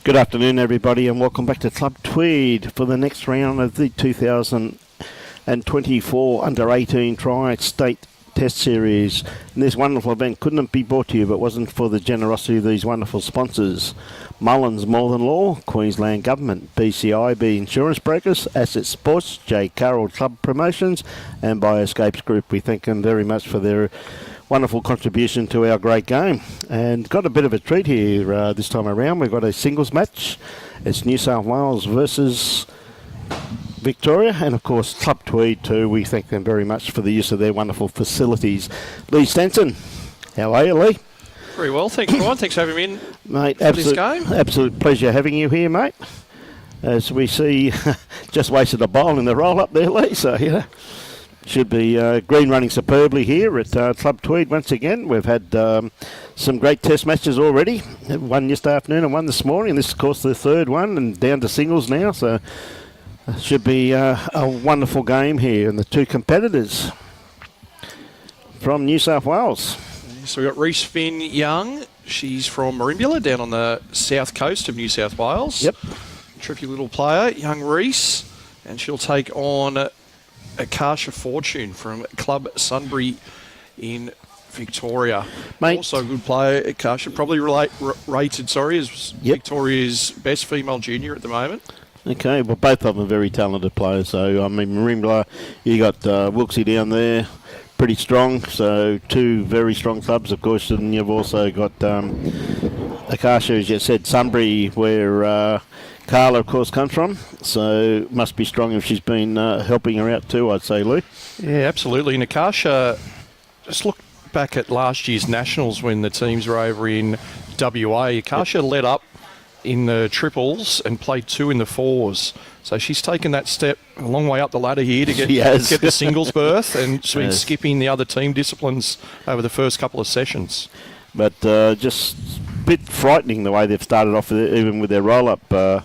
Good afternoon, everybody, and welcome back to Club Tweed for the next round of the 2024 Under-18 Tri-State Test Series. And this wonderful event couldn't be brought to you if it wasn't for the generosity of these wonderful sponsors. Mullins More Than Law, Queensland Government, BCIB Insurance Brokers, Asset Sports, J. Carroll Club Promotions, and Bioscapes Group. We thank them very much for their wonderful contribution to our great game. And got a bit of a treat here this time around. We've got a singles match. It's New South Wales versus Victoria, and of course Club Tweed too. We thank them very much for the use of their wonderful facilities. Lee Stenson, how are you, Lee? Very well, thanks, Brian. Thanks for having me in, mate. For this game. Absolute pleasure having you here, mate. As we see, just wasted a bowl in the roll-up there, Lee. So yeah. Should be green running superbly here at Club Tweed once again. We've had some great test matches already. One yesterday afternoon and one this morning. This is, of course, the third one and down to singles now. So it should be a wonderful game here. And the two competitors from New South Wales. So we've got Reese Finn-Young. She's from Merimbula down on the south coast of New South Wales. Yep. Tricky little player, young Reese. And she'll take on Akasha Fortune from Club Sunbury in Victoria. Mate. Also a good player, Akasha, probably rated as Victoria's best female junior at the moment. Okay, well, both of them are very talented players. So, I mean, Merimbula, you got Wilkesy down there, pretty strong. So, two very strong clubs, of course. And you've also got Akasha, as you said, Sunbury, where Carla, of course, comes from, so must be strong if she's been helping her out too, I'd say, Lou. Yeah, absolutely. And Akasha, just look back at last year's Nationals when the teams were over in WA. Akasha led up in the triples and played two in the fours. So she's taken that step a long way up the ladder here to get the singles berth, and she's been skipping the other team disciplines over the first couple of sessions. But just a bit frightening the way they've started off, even with their roll-up.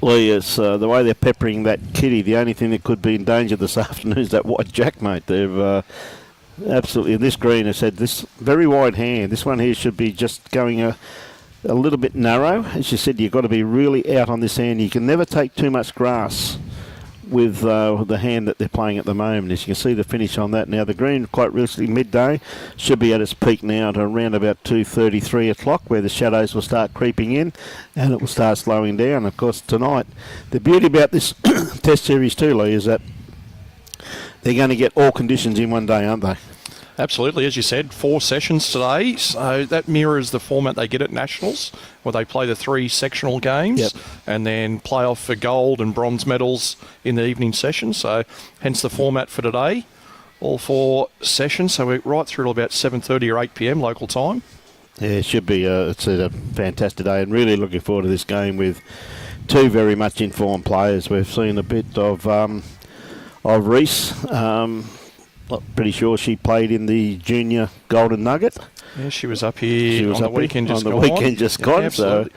Lee, it's the way they're peppering that kitty. The only thing that could be in danger this afternoon is that white jack, mate. They've absolutely, in this green, I said, this very wide hand. This one here should be just going a little bit narrow. As you said, you've got to be really out on this hand. You can never take too much grass with the hand that they're playing at the moment. As you can see the finish on that now. The green, quite realistically, midday, should be at its peak now to around about 2:30, 3 o'clock, where the shadows will start creeping in and it will start slowing down. Of course, tonight, the beauty about this test series too, Lee, is that they're going to get all conditions in one day, aren't they? Absolutely, as you said, 4 sessions today, so that mirrors the format they get at Nationals, where they play the 3 sectional games and then play off for gold and bronze medals in the evening session, so hence the format for today, all 4 sessions, so we're right through to about 7:30 or 8 p.m. local time. Yeah, it should be it's a fantastic day, and really looking forward to this game with two very much informed players. We've seen a bit of Reese. Pretty sure she played in the junior Golden Nugget. Yeah, she was up here on the weekend just gone. Yeah, so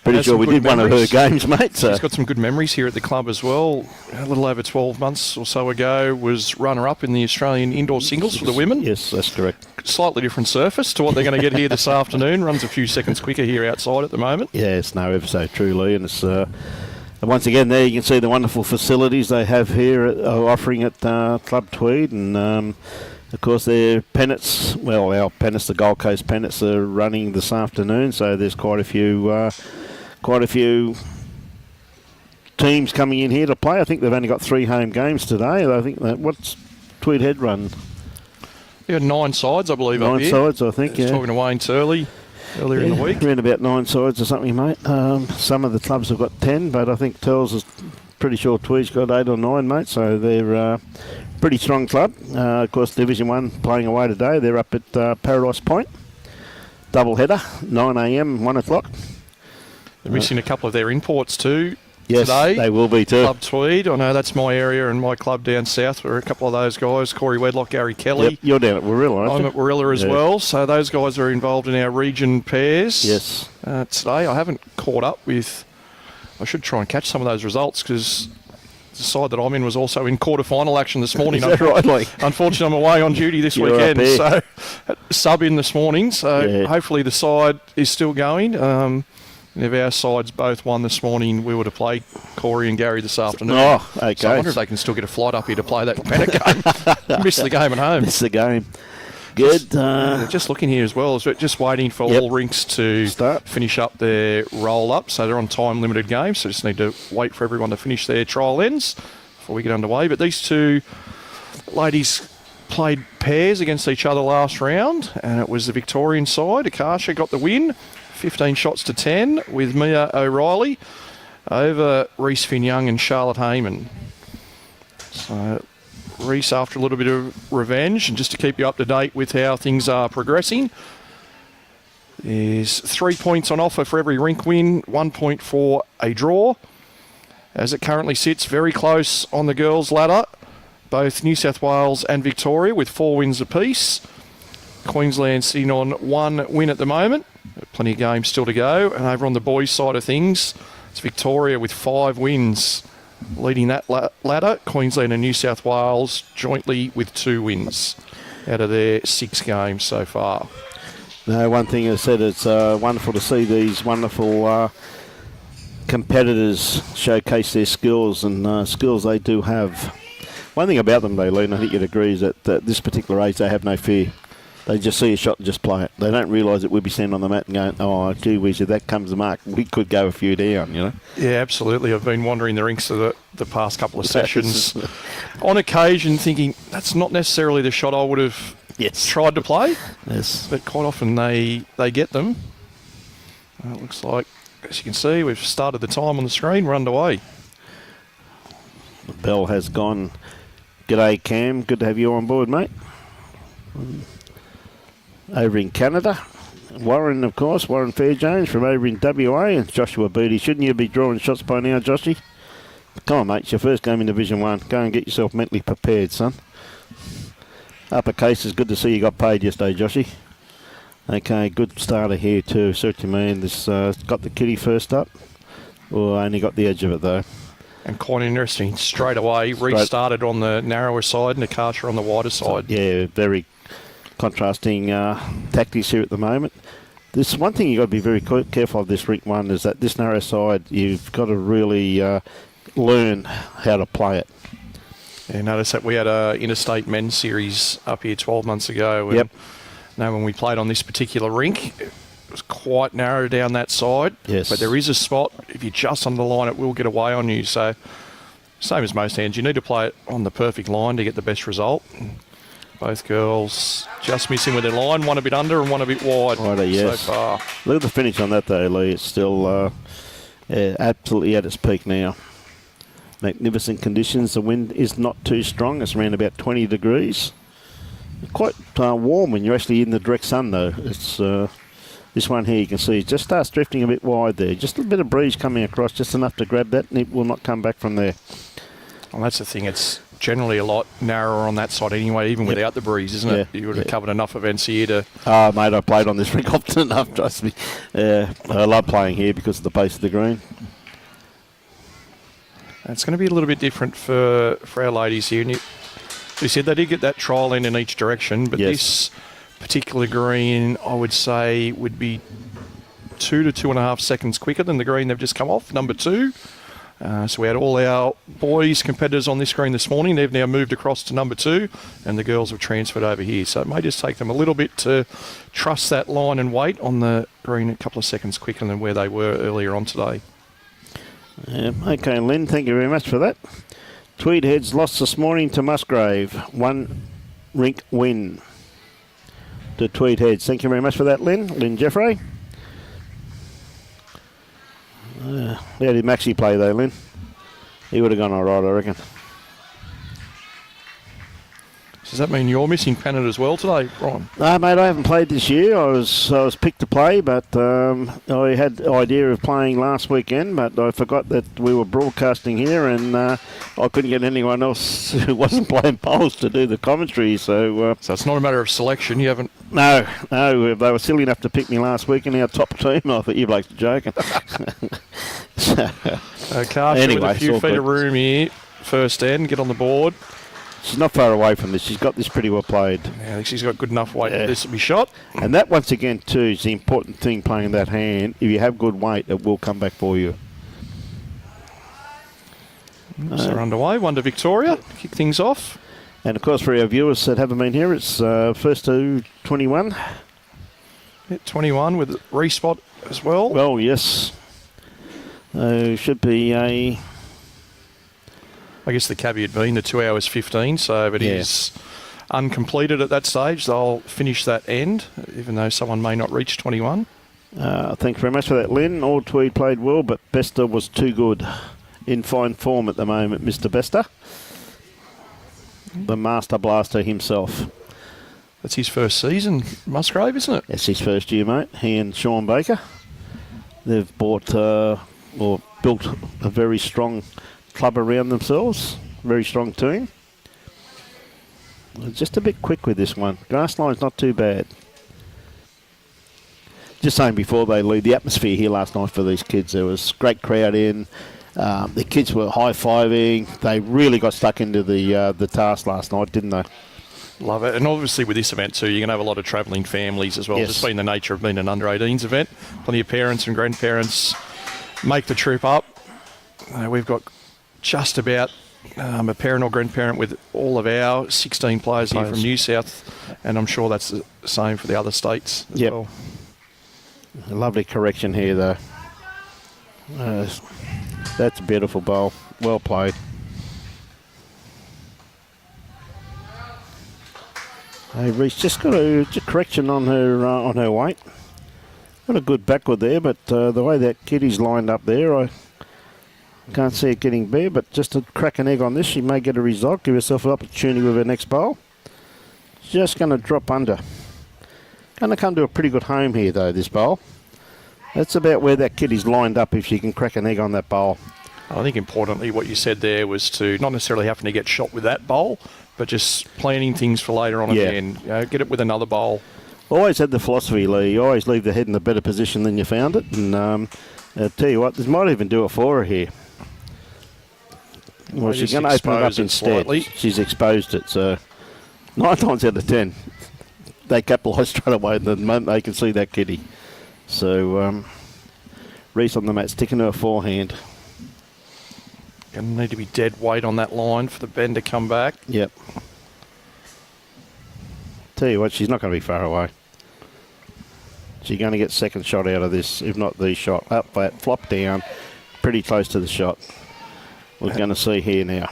pretty sure we did one of her games, mate. So. She's got some good memories here at the club as well. A little over 12 months or so ago, was runner-up in the Australian indoor singles for the women. Yes, that's correct. Slightly different surface to what they're going to get here this afternoon. Runs a few seconds quicker here outside at the moment. Yes, no, ever so truly, and it's. And once again, there you can see the wonderful facilities they have here offering at Club Tweed. And, of course, their pennants, well, our pennants, the Gold Coast pennants, are running this afternoon. So there's quite a few teams coming in here to play. I think they've only got 3 home games today. I think what's Tweed Head run? They got 9 sides, I believe, 9 up here. 9 sides, I think, Talking to Wayne Turley earlier in the week. Around about 9 sides or something, mate. Some of the clubs have got 10, but I think Turles is pretty sure Tweed's got 8 or 9, mate. So they're pretty strong club. Of course, Division 1 playing away today. They're up at Paradise Point. Double header, 9 a.m, 1 o'clock. They're missing a couple of their imports too. Yes, today. They will be too. Club Tweed. I know that's my area and my club down south. Where a couple of those guys, Corey Wedlock, Gary Kelly. Yep, you're down at Warilla, aren't you? I'm at Warilla as well. So those guys are involved in our region pairs. Yes. Today I haven't caught up with. I should try and catch some of those results because the side that I'm in was also in quarter-final action this morning. Is that right, Lee? Unfortunately, I'm away on duty this weekend, so sub in this morning. So hopefully the side is still going. And if our sides both won this morning, we would have played Corey and Gary this afternoon. Oh, okay. So I wonder if they can still get a flight up here to play that Panic game. Miss the game at home. Miss the game. Good. Just looking here as well, just waiting for all rinks to finish up their roll-up. So they're on time-limited games, so just need to wait for everyone to finish their trial ends before we get underway. But these two ladies played pairs against each other last round, and it was the Victorian side. Akasha got the win, 15 shots to 10, with Mia O'Reilly over Reese Finn-Young and Charlotte Heyman. So Reese, after a little bit of revenge, and just to keep you up to date with how things are progressing, there's 3 points on offer for every rink win, 1 point for a draw. As it currently sits, very close on the girls' ladder, both New South Wales and Victoria with 4 wins apiece. Queensland sitting on 1 win at the moment. Plenty of games still to go. And over on the boys' side of things, it's Victoria with 5 wins leading that ladder. Queensland and New South Wales jointly with 2 wins out of their 6 games so far. No, one thing I said, it's wonderful to see these wonderful competitors showcase their skills and skills they do have. One thing about them, though, Lee, I think you'd agree, is that at this particular age they have no fear. They just see a shot and just play it. They don't realise that we'll be standing on the mat and going, oh, gee whiz, if that comes the mark, we could go a few down, you know? Yeah, absolutely. I've been wandering the rinks of the past couple of sessions on occasion thinking that's not necessarily the shot I would have tried to play. Yes. But quite often they get them. It looks like, as you can see, we've started the time on the screen. We're underway. The bell has gone. G'day, Cam. Good to have you on board, mate. Over in Canada, Warren, of course, Warren Fairjones from over in WA, and Joshua Beattie. Shouldn't you be drawing shots by now, Joshy? Come on, mate, it's your first game in Division 1. Go and get yourself mentally prepared, son. Uppercase, is good to see you got paid yesterday, Joshy. Okay, good starter here too. Search your man. This got the kitty first up. Well, I only got the edge of it though. And quite interesting, straight away, restarted on the narrower side and Akasha on the wider side. Yeah, very contrasting tactics here at the moment. This one thing you've got to be very careful of this rink one is that this narrow side, you've got to really learn how to play it. Yeah, notice that we had a interstate men's series up here 12 months ago. And yep. Now when we played on this particular rink, it was quite narrow down that side. Yes. But there is a spot, if you're just on the line, it will get away on you. So same as most hands, you need to play it on the perfect line to get the best result. Both girls just missing with their line, one a bit under and one a bit wide so far. Look at the finish on that though, Lee. It's still absolutely at its peak now. Magnificent conditions. The wind is not too strong. It's around about 20 degrees. Quite warm when you're actually in the direct sun though. It's this one here you can see it just starts drifting a bit wide there. Just a bit of breeze coming across, just enough to grab that, and it will not come back from there. Well, that's the thing. It's generally a lot narrower on that side anyway, even without the breeze, isn't it? You would have covered enough events here to... Mate, I played on this rink often enough, trust me. I love playing here because of the pace of the green. It's going to be a little bit different for our ladies here. And you said they did get that trial in each direction, but this particular green, I would say, would be 2 to 2.5 seconds quicker than the green they've just come off, number 2. So we had all our boys competitors on this green this morning. They've now moved across to number 2, and the girls have transferred over here. So it may just take them a little bit to trust that line and wait on the green a couple of seconds quicker than where they were earlier on today. Okay, Lynn, thank you very much for that. Tweed Heads lost this morning to Musgrave. 1 rink win to Tweed Heads. Thank you very much for that, Lynn. Lynn Jeffrey. How did Maxie play though, Lynn? He would have gone all right, I reckon. Does that mean you're missing Pennant as well today, Ron? No, mate, I haven't played this year. I was picked to play, but I had the idea of playing last weekend, but I forgot that we were broadcasting here, and I couldn't get anyone else who wasn't playing polls to do the commentary. So it's not a matter of selection. You haven't. No, they were silly enough to pick me last week in our top team. I thought you blokes were joking. Akasha with a few feet of room here. First end, get on the board. She's not far away from this. She's got this pretty well played. Yeah, I think she's got good enough weight for this to be shot. And that, once again, too, is the important thing playing that hand. If you have good weight, it will come back for you. So we're underway. One to Victoria. Kick things off. And, of course, for our viewers that haven't been here, it's first to 21. Yeah, 21 with Reese spot as well. Well, yes. Should be a... I guess the caveat being the 2 hours 15, so if it is uncompleted at that stage, they'll finish that end, even though someone may not reach 21. Thanks very much for that, Lynn. All Tweed played well, but Bester was too good. In fine form at the moment, Mr. Bester. The Master Blaster himself. That's his first season, Musgrave, isn't it? It's his first year, mate. He and Sean Baker. They've bought or built a very strong club around themselves. Very strong team. Just a bit quick with this one. Grass line's not too bad. Just saying before they leave, the atmosphere here last night for these kids, there was a great crowd in. The kids were high-fiving. They really got stuck into the task last night, didn't they? Love it. And obviously with this event too, you're going to have a lot of travelling families as well. Yes. Just being the nature of being an under-18s event. Plenty of parents and grandparents make the trip up. We've got just about a parent or grandparent with all of our 16 players here from New South, and I'm sure that's the same for the other states as well. A lovely correction here, though. That's a beautiful bowl. Well played. Hey, Reese just got a correction on her weight. Got a good backward there, but the way that kitty's lined up there, I can't see it getting bare. But just to crack an egg on this, she may get a result. Give herself an opportunity with her next bowl. Just going to drop under. Going to come to a pretty good home here, though, this bowl. That's about where that kitty's lined up if she can crack an egg on that bowl. I think importantly what you said there was to not necessarily having to get shot with that bowl, but just planning things for later on again. Get it with another bowl. Always had the philosophy, Lee. You always leave the head in a better position than you found it. And I'll tell you what, this might even do it for her here. Well, she's going to open it up instead. Slightly. She's exposed it. So 9 times out of 10, they capitalise straight away the moment they can see that kitty. So Reese on the mat, sticking to her forehand. Going to need to be dead weight on that line for the bend to come back. Yep. Tell you what, she's not going to be far away. She's going to get second shot out of this, if not the shot. Up, flat, flop down, pretty close to the shot. We're going to see here now.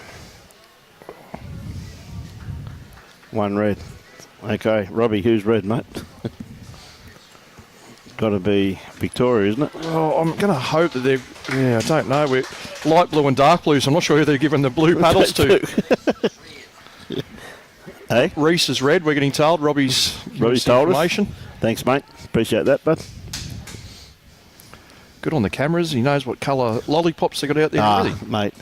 One red. Okay, Robbie, who's red, mate? Got to be Victoria, isn't it? Well, I'm going to hope that they're... Yeah, I don't know. We're light blue and dark blue, so I'm not sure who they're giving the blue paddles to. Hey? Reese is red, we're getting told. Robbie's told information. Us. Thanks, mate. Appreciate that, bud. Good on the cameras. He knows what colour lollipops they got out there already. Mate.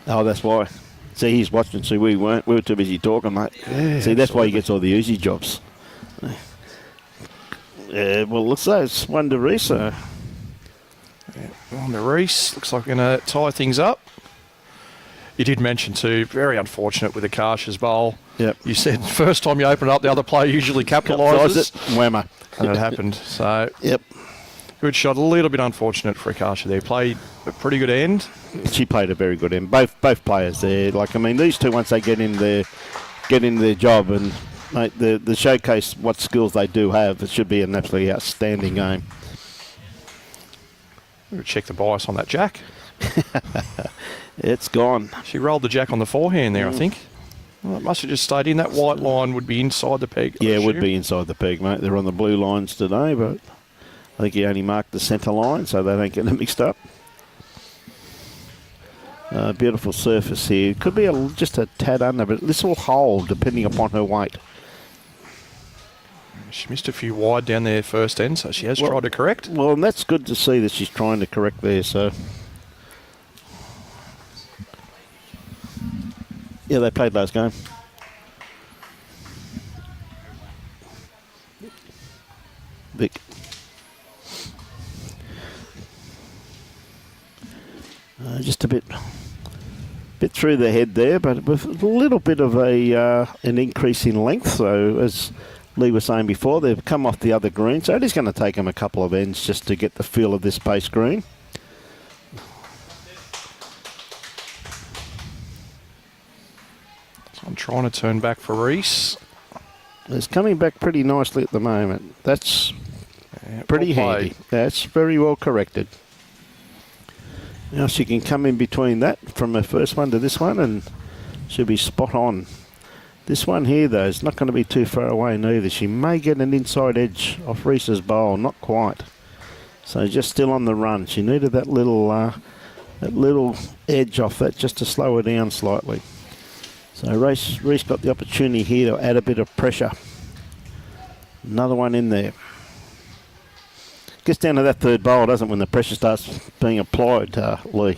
Oh, that's why. See, he's watching. See, we weren't. We were too busy talking, mate. Yeah, see, that's why he gets all the easy jobs. Well, let's say it's one to Reese. On to Reese. Looks like we're going to tie things up. You did mention, too, very unfortunate with Akasha's bowl. Yep. You said first time you open it up, the other player usually capitalises. Whammer. And it happened. So, yep. Good shot. A little bit unfortunate for Akasha there. Played a pretty good end. She played a very good end. Both players there. Like, I mean, these two, once they get in their job and mate, the showcase what skills they do have, it should be an absolutely outstanding game. We'll check the bias on that jack. It's gone. She rolled the jack on the forehand there, I think. Well, it must have just stayed in. That white line would be inside the peg. Yeah, it would be inside the peg, mate. They're on the blue lines today, but I think he only marked the centre line so they don't get them mixed up. Beautiful surface here. Could be just a tad under, but this will hold depending upon her weight. She missed a few wide down there first end, so she has tried to correct. Well, and that's good to see that she's trying to correct there, so... Yeah, they played last game. Just a bit through the head there, but with a little bit of an increase in length. So as Lee was saying before, they've come off the other green, so it is going to take them a couple of ends just to get the feel of this base green. So I'm trying to turn back for Reese. It's coming back pretty nicely at the moment. That's pretty well handy. That's very well corrected. Now she can come in between that from her first one to this one and she'll be spot on. This one here, though, is not going to be too far away neither. She may get an inside edge off Reese's bowl, not quite. So just still on the run. She needed that little edge off that just to slow her down slightly. So Reese got the opportunity here to add a bit of pressure. Another one in there. Gets down to that third bowl, doesn't it, when the pressure starts being applied, Lee?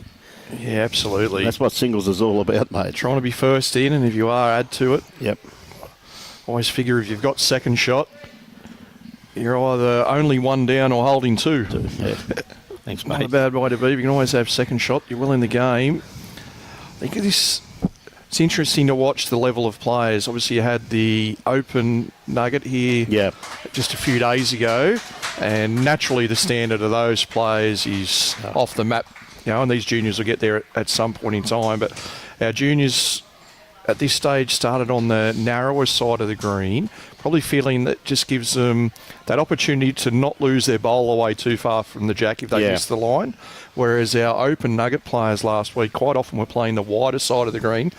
Yeah, absolutely. That's what singles is all about, mate. Trying to be first in, and if you are, add to it. Yep. Always figure if you've got second shot, you're either only one down or holding two. Yeah. Thanks, mate. Not a bad way to be. You can always have second shot. You're well in the game. I think it's interesting to watch the level of players. Obviously, you had the Open Nugget here just a few days ago, and naturally the standard of those players is off the map. You know, and these juniors will get there at some point in time. But our juniors at this stage started on the narrower side of the green, probably feeling that just gives them that opportunity to not lose their bowl away too far from the jack if they miss the line. Whereas our Open Nugget players last week quite often were playing the wider side of the green.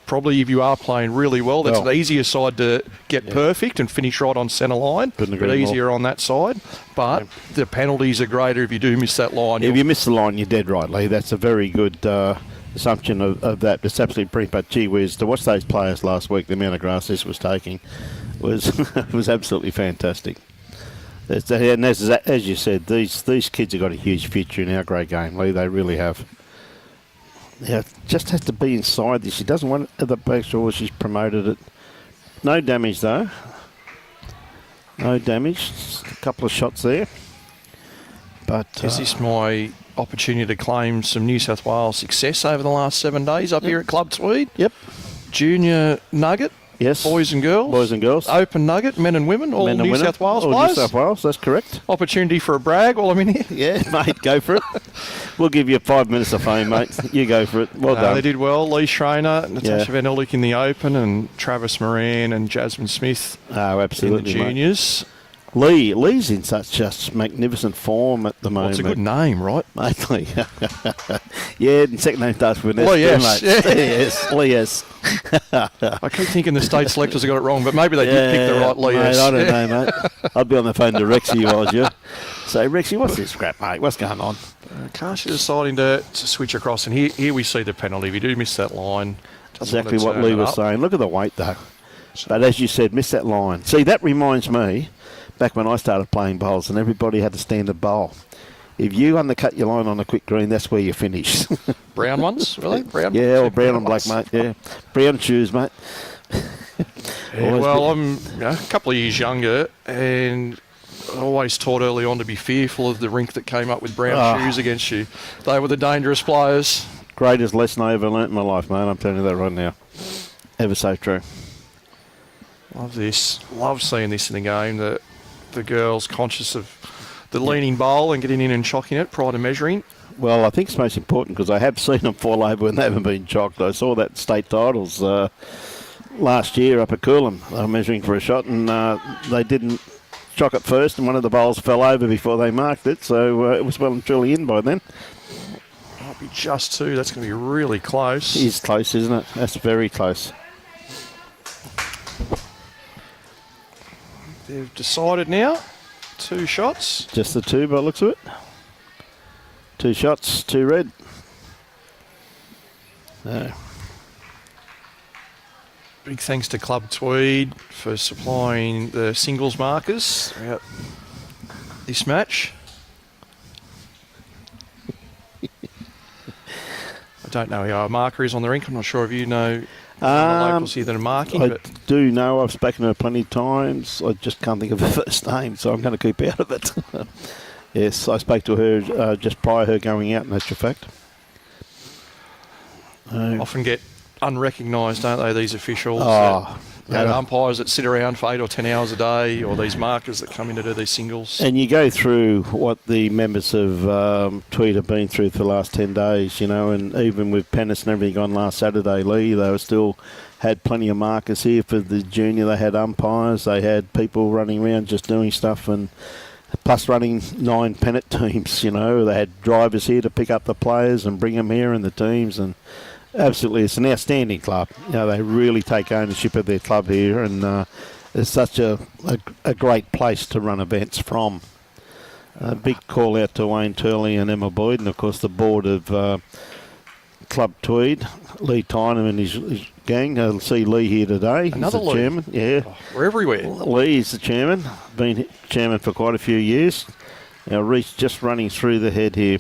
Probably if you are playing really well, that's an easier side to get perfect and finish right on centre line. But easier on that side. But the penalties are greater if you do miss that line. If you miss the line, you're dead right, Lee. That's a very good assumption of that. It's absolutely pretty, but gee whiz, to watch those players last week, the amount of grass this was taking was absolutely fantastic. And as you said, these kids have got a huge future in our grade game, Lee. They really have. Yeah, just has to be inside this. She doesn't want it at the back door. She's promoted it. No damage, though. No damage. Just a couple of shots there. But is this my opportunity to claim some New South Wales success over the last 7 days up here at Club Tweed? Yep. Junior Nugget. Yes. Boys and girls. Boys and girls. Open Nugget, men and women, all New South Wales players. New South Wales, that's correct. Opportunity for a brag while I'm in here. Yeah, mate, go for it. We'll give you 5 minutes of fame, mate. You go for it. Well done. They did well. Lee Schreiner, Natasha Van Eldick in the Open, and Travis Moran and Jasmine Smith absolutely, in the juniors. Mate. Lee's in such just magnificent form at the moment. It's a good name, right? Mate, Lee. Yeah, and second name starts with an S. Lee, yes. Mate. Yes, Lee, yes. I keep thinking the state selectors have got it wrong, but maybe they did pick the right Lee. Mate, I don't know, mate. I'd be on the phone to Rexy if I was you. So, Rexy, what's this crap, mate? What's going on? Akasha deciding to switch across, and here we see the penalty. If you do miss that line, exactly what Lee was saying. Look at the weight, though. But as you said, miss that line. See, that reminds me back when I started playing bowls and everybody had a standard bowl. If you undercut your line on a quick green, that's where you finish. Brown ones, really? Brown? Yeah, or brown and black, mate. Yeah, brown shoes, mate. Well, I'm a couple of years younger, and I always taught early on to be fearful of the rink that came up with brown shoes against you. They were the dangerous players. Greatest lesson I ever learnt in my life, mate. I'm telling you that right now. Ever so true. Love this. Love seeing this in the game. The girls conscious of the leaning bowl and getting in and chocking it prior to measuring. Well, I think it's most important because I have seen them fall over when they haven't been chocked. I saw that state titles last year up at Coolum. They were measuring for a shot and they didn't chock it first and one of the bowls fell over before they marked it. So it was well and truly in by then. Might be just two. That's going to be really close. It is close, isn't it? That's very close. They've decided now. 2 shots. Just the 2 by the looks of it. 2 shots, 2 red. Big thanks to Club Tweed for supplying the singles markers throughout this match. I don't know how our marker is on the rink. I'm not sure if you know the locals here that are marking. I do know. I've spoken to her plenty of times. I just can't think of her first name, so I'm going to keep out of it. Yes, I spoke to her just prior to her going out, in actual fact. Often get unrecognised, don't they, these officials? Oh, Umpires that sit around for 8 or 10 hours a day, or these markers that come in to do these singles. And you go through what the members of Tweed have been through for the last 10 days, and even with Pennis and everything on last Saturday, Lee, they were still had plenty of markers here for the junior. They had umpires, they had people running around just doing stuff, and plus running 9 pennant teams, they had drivers here to pick up the players and bring them here and the teams, and absolutely, it's an outstanding club. They really take ownership of their club here, and it's such a great place to run events from. A big call out to Wayne Turley and Emma Boyd, and of course the board of Club Tweed, Lee Tynan and his gang. I'll see Lee here today. Another He's the chairman. Yeah, we're everywhere. Lee is the chairman. Been chairman for quite a few years. Now Reese just running through the head here.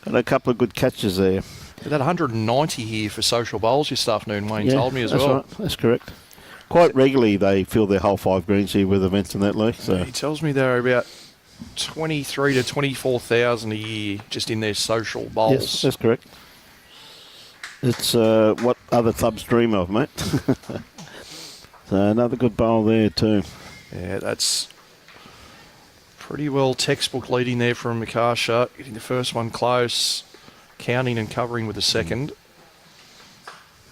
Got a couple of good catches there. They had 190 here for social bowls this afternoon, Wayne told me as that's well. Right. That's correct. Quite regularly they fill their whole 5 greens here with events and that, Lee. So. He tells me they're about 23 to 24,000 a year just in their social bowls. Yes, that's correct. It's what other clubs dream of, mate. So another good bowl there too. Yeah, that's pretty well textbook leading there from Akasha. Getting the first one close, counting and covering with the second.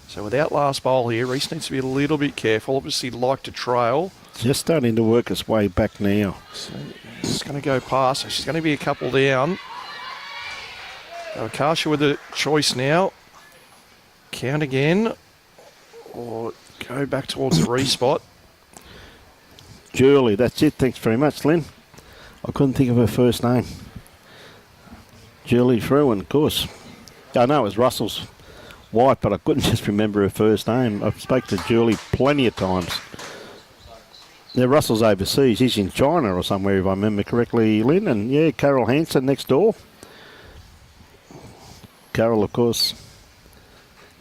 So without last bowl here, Reese needs to be a little bit careful. Obviously like to trail. Just starting to work its way back now. So it's going to go past. So she's going to be a couple down. So Akasha with a choice now. Count again, or go back towards the respot. Julie, that's it. Thanks very much, Lynn. I couldn't think of her first name. Julie Frewen, of course. I know it was Russell's wife, but I couldn't just remember her first name. I've spoke to Julie plenty of times. Now, Russell's overseas. He's in China or somewhere, if I remember correctly, Lynn. And, yeah, Carol Hansen next door. Carol, of course,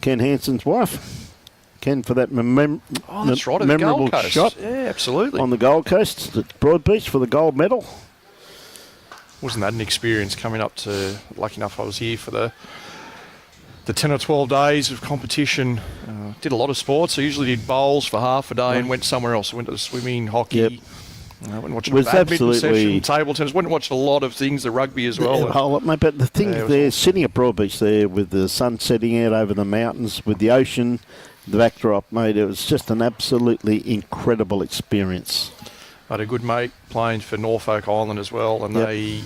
Ken Hansen's wife. Ken for that that's right, memorable shot. Yeah, absolutely. On the Gold Coast at Broadbeach for the gold medal. Wasn't that an experience coming up to, lucky enough I was here for the 10 or 12 days of competition. Did a lot of sports. I usually did bowls for half a day and went somewhere else. I went to the swimming, hockey. Yep. Went and watched a badminton session, table tennis. Went and watched a lot of things, the rugby as well. Yeah, mate, but the thing there, sitting at Broadbeach there with the sun setting out over the mountains, with the ocean, the backdrop, mate, it was just an absolutely incredible experience. I had a good mate playing for Norfolk Island as well, and they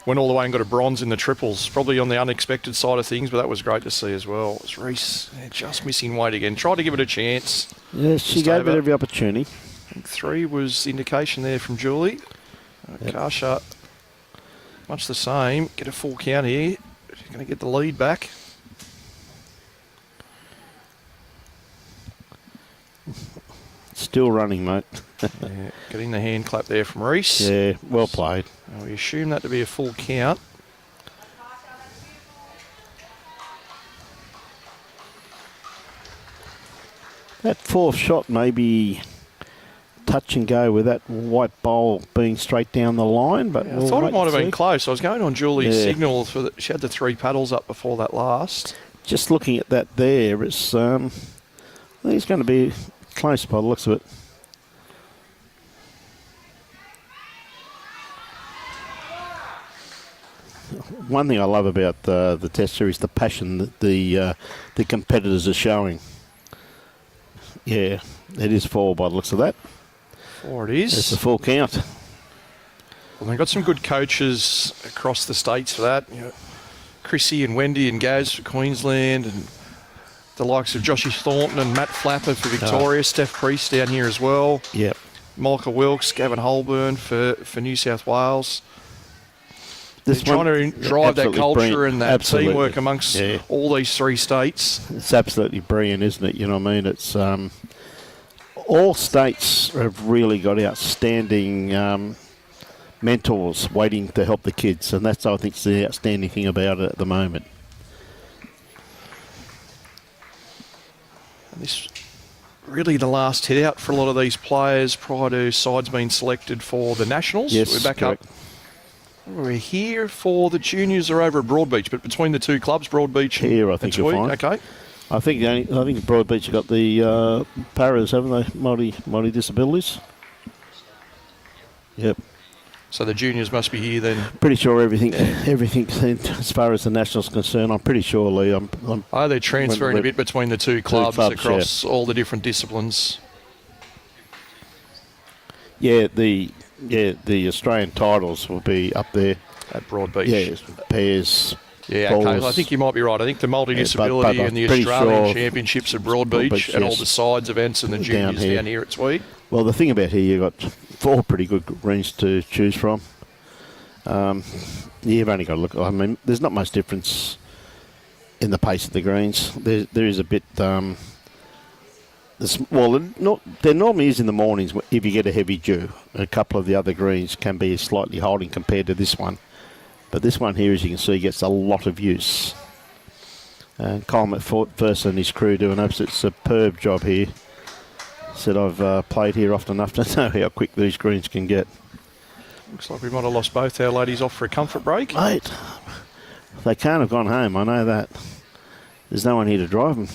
went all the way and got a bronze in the triples, probably on the unexpected side of things, but that was great to see as well. It was Reese just missing weight again. Tried to give it a chance. Yes, she gave it every opportunity. I think 3 was the indication there from Julie. Akasha, much the same. Get a full count here. She's going to get the lead back. Still running, mate. Getting the hand clap there from Reese. Yeah, well played. We assume that to be a full count. That 4th shot maybe touch and go with that white bowl being straight down the line, but I thought it might have been close. I was going on Julie's signal for she had the 3 paddles up before that last. Just looking at that there, it's I think it's going to be close by the looks of it. One thing I love about the test series, the passion that the competitors are showing. Yeah, it is 4 by the looks of that. 4 it is. It's a full count. Well, they've got some good coaches across the states for that. Chrissy and Wendy and Gaz for Queensland, and the likes of Joshy Thornton and Matt Flapper for Victoria, Steph Priest down here as well. Yep. Micah Wilkes, Gavin Holborn for New South Wales. They're trying to drive that culture and that teamwork amongst all these 3 states. It's absolutely brilliant, isn't it? You know what I mean? It's all states have really got outstanding mentors waiting to help the kids, and that's, I think, the outstanding thing about it at the moment. And this really the last hit out for a lot of these players prior to sides being selected for the Nationals. Yes, we're back correct. up. We're here for the juniors are over at Broadbeach, but between the two clubs, Broadbeach Here, I think and you'll Tweed. find. Okay. I think Broadbeach have got the paras, haven't they? Multi disabilities. Yep. So the juniors must be here then. Pretty sure everything as far as the Nationals concerned. I'm pretty sure, Lee. They're transferring a bit between the two clubs across all the different disciplines. Yeah, the Australian titles will be up there at Broadbeach. Yeah, pairs. Yeah, okay. I think you might be right. I think the multi-disability and the Australian Championships at Broadbeach and all the sides events and the juniors down here at Tweed. Well, the thing about here, you've got 4 pretty good greens to choose from. You've only got to look. I mean, there's not much difference in the pace of the greens. There is a bit. There normally is in the mornings if you get a heavy dew. A couple of the other greens can be slightly holding compared to this one. But this one here, as you can see, gets a lot of use. And Kyle McPherson and his crew do an absolute superb job here. Said I've played here often enough to know how quick these greens can get. Looks like we might have lost both our ladies off for a comfort break. Mate, they can't have gone home, I know that. There's no one here to drive them.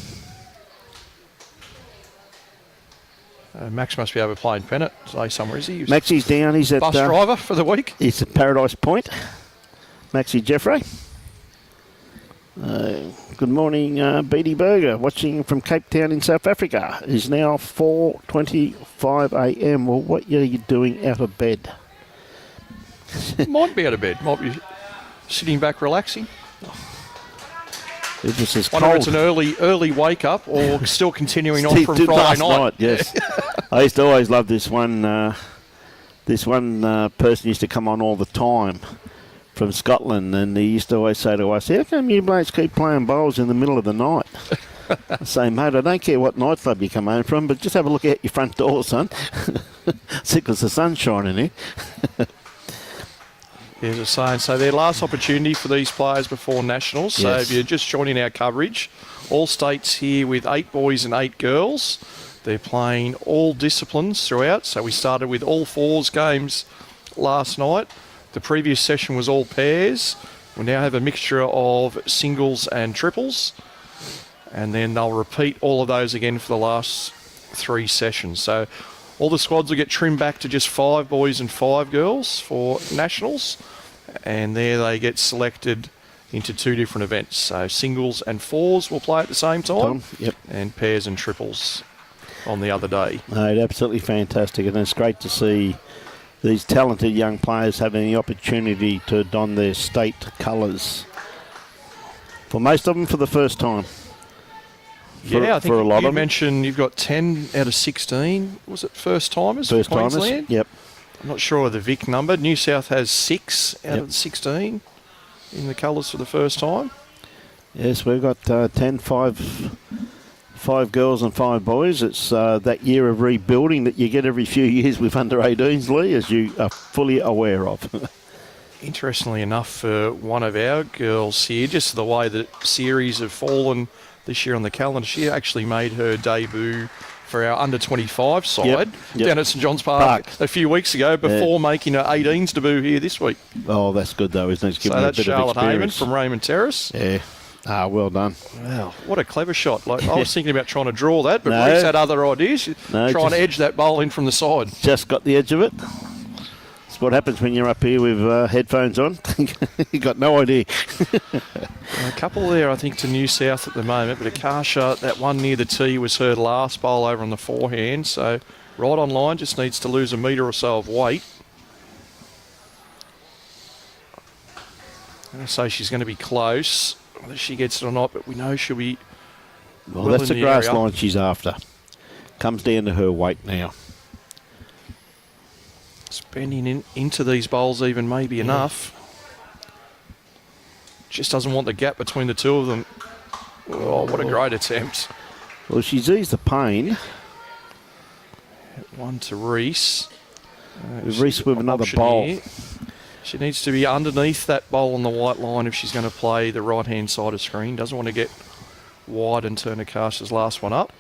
Max must be over playing pennant today somewhere, is he? Maxie's down, he's at... Bus driver for the week. He's at Paradise Point. Maxie Jeffrey. Good morning, Beatty Berger, watching from Cape Town in South Africa. It's now 4:25 a.m. Well, what are you doing out of bed? Might be out of bed. Might be sitting back relaxing. It just is wonder cold. if it's an early wake up or still continuing on from Friday night. Yes. I used to always love this one. Person used to come on all the time from Scotland, and he used to always say to us, how come you blokes keep playing bowls in the middle of the night? I say, mate, I don't care what nightclub you come home from, but just have a look out your front door, son. Because the sun's shining here. Here's a saying. So their last opportunity for these players before Nationals. So if you're just joining our coverage, all states here with 8 boys and 8 girls. They're playing all disciplines throughout. So we started with all fours games last night. The previous session was all pairs. We now have a mixture of singles and triples. And then they'll repeat all of those again for the last 3 sessions. So all the squads will get trimmed back to just 5 boys and 5 girls for Nationals. And there they get selected into 2 different events. So singles and fours will play at the same time. Yep. And pairs and triples on the other day. No, absolutely fantastic. And it's great to see these talented young players having the opportunity to don their state colours. For most of them, for the first time. I think you mentioned you've got 10 out of 16. Was it first timers? First for Queensland? timers. Yep. I'm not sure of the Vic number. New South has 6 out of 16 in the colours for the first time. Yes, we've got 5 girls and 5 boys. It's that year of rebuilding that you get every few years with under-18s, Lee, as you are fully aware of. Interestingly enough, for one of our girls here, just the way that series have fallen this year on the calendar, she actually made her debut for our under-25 side down at St John's Park a few weeks ago before making her 18s debut here this week. Oh, that's good, though, isn't it? So that's Charlotte Heyman from Raymond Terrace. Yeah. Well done. Wow, what a clever shot. Like I was thinking about trying to draw that, but Reese had other ideas. Trying to edge that bowl in from the side. Just got the edge of it. That's what happens when you're up here with headphones on. You got no idea. A couple there, I think, to New South at the moment, but Akasha, that one near the tee was her last bowl over on the forehand, so right on line, just needs to lose a metre or so of weight. I'm going to say she's going to be close. Whether she gets it or not, but we know she'll be well that's the grass line she's after. Comes down to her weight now. Bending into these bowls even may be enough. Just doesn't want the gap between the two of them. Oh, what a great attempt. Well, she's eased the pain. One to Reese. Reese with another bowl. Here. She needs to be underneath that bowl on the white line if she's going to play the right-hand side of screen. Doesn't want to get wide and turn Akasha's last one up.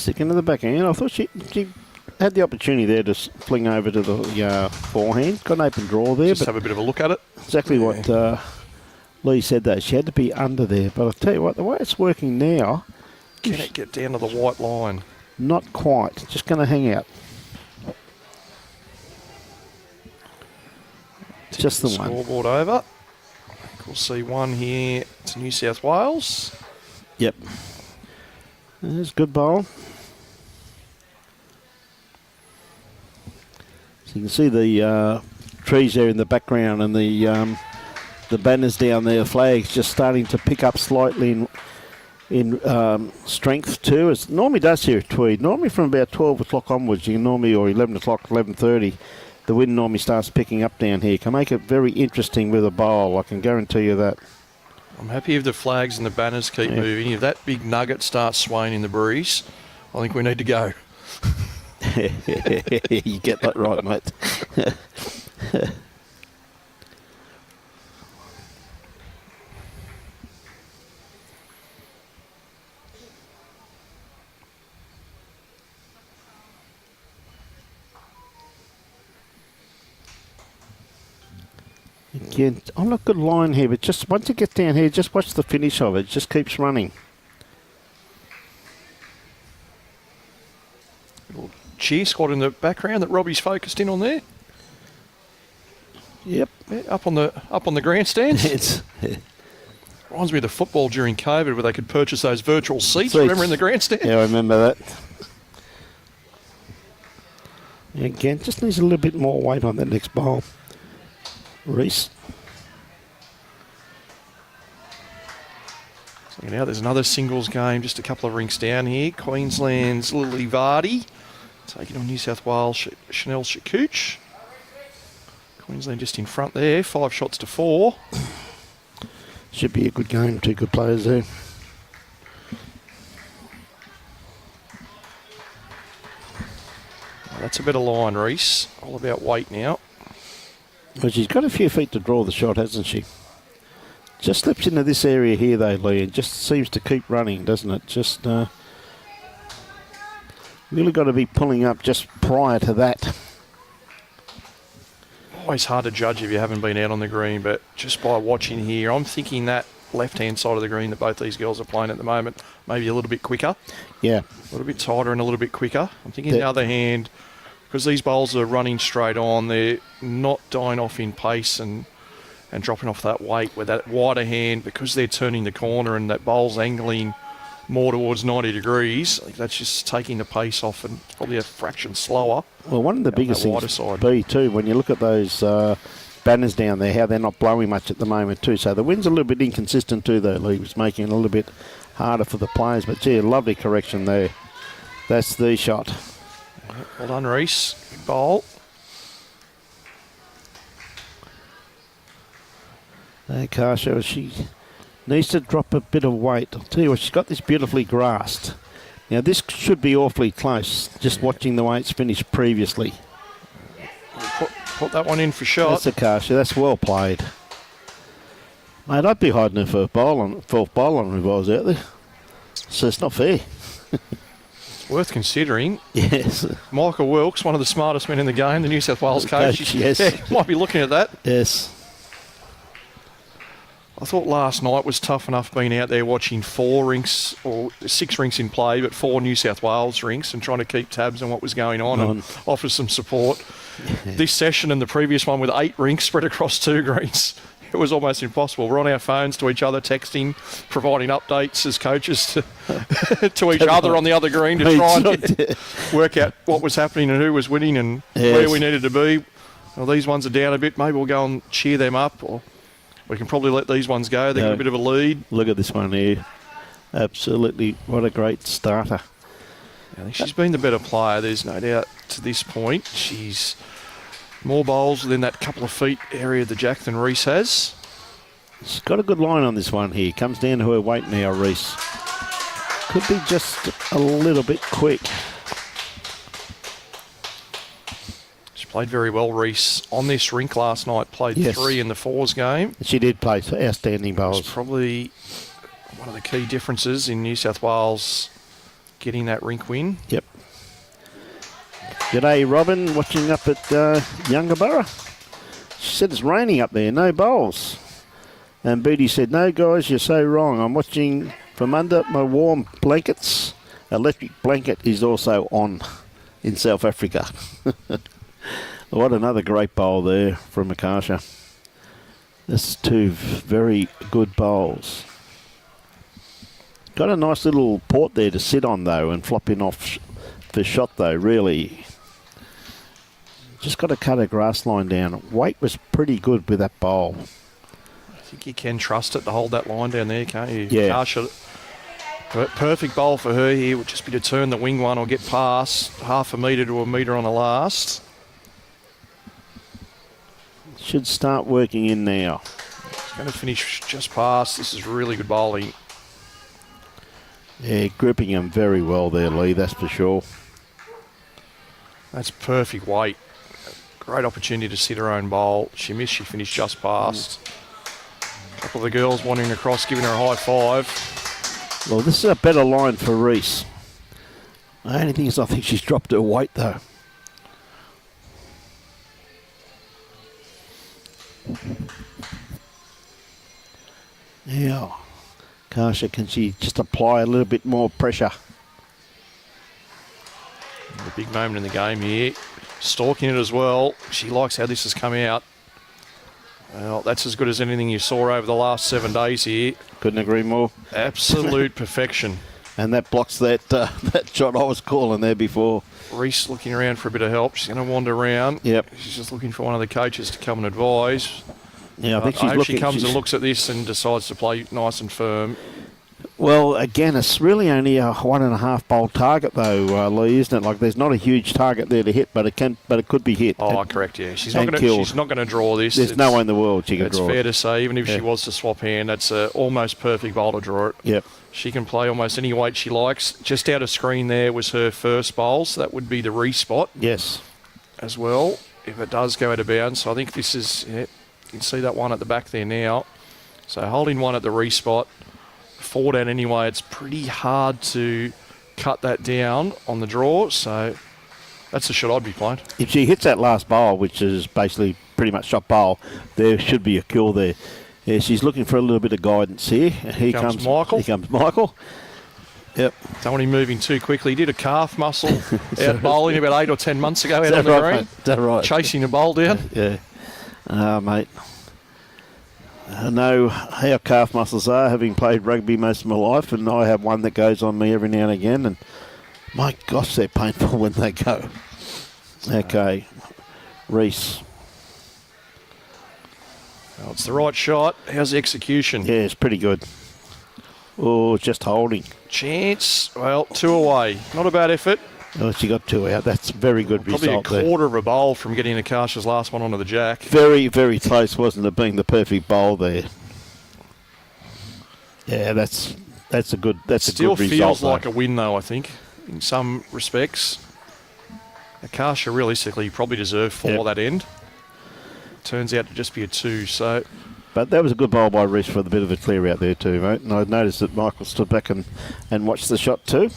Stick into the backhand. I thought she had the opportunity there to fling over to the forehand. Got an open draw there. Just have a bit of a look at it. Exactly what Lee said, though. She had to be under there. But I'll tell you what, the way it's working now... Can it get down to the white line? Not quite. Just going to hang out. Just the one. Scoreboard over. We'll see one here to New South Wales. Yep. There's a good bowl. So you can see the trees there in the background and the banners down there, flags just starting to pick up slightly in strength too. It normally does here at Tweed. Normally from about 12 o'clock onwards, or 11 o'clock, 11:30, the wind normally starts picking up down here. Can make it very interesting with a bowl, I can guarantee you that. I'm happy if the flags and the banners keep moving. If that big nugget starts swaying in the breeze, I think we need to go. You get that right, mate. Again, I'm not good line here, but just once it gets down here, just watch the finish of it. It just keeps running. Little cheer squad in the background that Robbie's focused in on there. Yep. Yeah, up on the grandstands. Reminds me of the football during COVID where they could purchase those virtual seats. Remember in the grandstand? Yeah, I remember that. Again, just needs a little bit more weight on that next bowl. Reese. So now there's another singles game just a couple of rinks down here. Queensland's Lily Vardy taking on New South Wales Chanel Shakouch. Queensland just in front there, 5 shots to 4. Should be a good game, 2 good players there. Oh, that's a better line, Reese. All about weight now. Well, she's got a few feet to draw the shot, hasn't she? Just slips into this area here, though, Lee, and just seems to keep running, doesn't it? Just really got to be pulling up just prior to that. Always hard to judge if you haven't been out on the green, but just by watching here, I'm thinking that left-hand side of the green that both these girls are playing at the moment, maybe a little bit quicker. Yeah. A little bit tighter and a little bit quicker. I'm thinking the other hand, because these bowls are running straight on, they're not dying off in pace and dropping off that weight with that wider hand, because they're turning the corner and that bowl's angling more towards 90 degrees. I think that's just taking the pace off and probably a fraction slower. Well, one of the biggest things be too, when you look at those banners down there, how they're not blowing much at the moment too. So the wind's a little bit inconsistent too, though, Lee, was making it a little bit harder for the players. But gee, a lovely correction there. That's the shot. Well done, Reese. Good bowl. Akasha, she needs to drop a bit of weight. I'll tell you what, she's got this beautifully grassed. Now, this should be awfully close, just watching the way it's finished previously. Put that one in for shot. That's Akasha. That's well played. Mate, I'd be hiding her fourth bowl on if I was out there. So it's not fair. Worth considering. Yes. Michael Wilkes, one of the smartest men in the game, the New South Wales coach. Yes. Yeah, might be looking at that. Yes. I thought last night was tough enough being out there watching 4 rinks, or 6 rinks in play, but 4 New South Wales rinks and trying to keep tabs on what was going on and offer some support. Yeah. This session and the previous one with 8 rinks spread across 2 greens, it was almost impossible. We're on our phones to each other, texting, providing updates as coaches to each other on the other green to try and work out what was happening and who was winning and where we needed to be. Well, these ones are down a bit. Maybe we'll go and cheer them up, or we can probably let these ones go. They've got a bit of a lead. Look at this one here. Absolutely, what a great starter. I think she's been the better player, there's no doubt to this point. She's more bowls within that couple of feet area of the jack than Reese has. She's got a good line on this one here. Comes down to her weight now, Reese. Could be just a little bit quick. She played very well, Reese, on this rink last night. Played 3 in the 4s game. She did play outstanding bowls. It's probably one of the key differences in New South Wales getting that rink win. Yep. G'day, Robin, watching up at Youngaborough. She said it's raining up there, no bowls. And Beatty said, no, guys, you're so wrong. I'm watching from under my warm blankets. Electric blanket is also on in South Africa. What another great bowl there from Akasha. That's two very good bowls. Got a nice little port there to sit on, though, and flop in off the shot, though, really. Just got to cut a grass line down. Weight was pretty good with that bowl. I think you can trust it to hold that line down there, can't you? Yeah. Akasha, perfect bowl for her here would just be to turn the wing one or get past half a metre to a metre on the last. Should start working in now. It's going to finish just past. This is really good bowling. Yeah, gripping him very well there, Lee, that's for sure. That's perfect weight. Great opportunity to sit her own bowl. She missed, she finished just past. A couple of the girls wandering across, giving her a high five. Well, this is a better line for Reese. The only thing is I think she's dropped her weight, though. Yeah. Akasha, can she just apply a little bit more pressure? A big moment in the game here. Stalking it as well. She likes how this has come out. Well, that's as good as anything you saw over the last 7 days here. Couldn't agree more. Absolute perfection. And that blocks that that shot I was calling there before. Reese looking around for a bit of help. She's going to wander around. Yep. She's just looking for one of the coaches to come and advise. Yeah, I think I she's hope looking. she comes and looks at this and decides to play nice and firm. Well, again, it's really only a 1.5 bowl target, though, Lee, isn't it? Like, there's not a huge target there to hit, but it could be hit. Oh, correct. Yeah, she's and not going to draw this. There's no way in the world she can draw. It's fair to say, even if she was to swap hand, that's a almost perfect bowl to draw it. Yep. She can play almost any weight she likes. Just out of screen there was her first bowl, so that would be the re-spot. Yes. As well, if it does go out of bounds. So I think this is, you can see that one at the back there now. So holding one at the re-spot. 4 down anyway, it's pretty hard to cut that down on the draw, so that's the shot I'd be playing. If she hits that last bowl, which is basically pretty much shot bowl, there should be a kill there. Yeah, she's looking for a little bit of guidance here. Here comes Michael. Here comes Michael. Yep. Don't want him moving too quickly. He did a calf muscle out bowling about 8 or 10 months ago out on the green. Is that right? Chasing the bowl down. Yeah. Mate. I know how calf muscles are, having played rugby most of my life, and I have one that goes on me every now and again, and my gosh, they're painful when they go. Okay, Reese. Well, it's the right shot. How's the execution? Yeah, it's pretty good. Oh, just holding. Chance. Well, 2 away. Not a bad effort. Oh, she got 2 out. That's a very good result there. Probably a quarter of a bowl from getting Akasha's last one onto the jack. Very, very close, wasn't it, being the perfect bowl there? Yeah, that's a good result. Still feels like a win, though, I think, in some respects. Akasha, realistically, probably deserved 4 that end. Turns out to just be a 2, so... But that was a good bowl by Reese for the bit of a clear out there too, mate. And I noticed that Michael stood back and watched the shot too.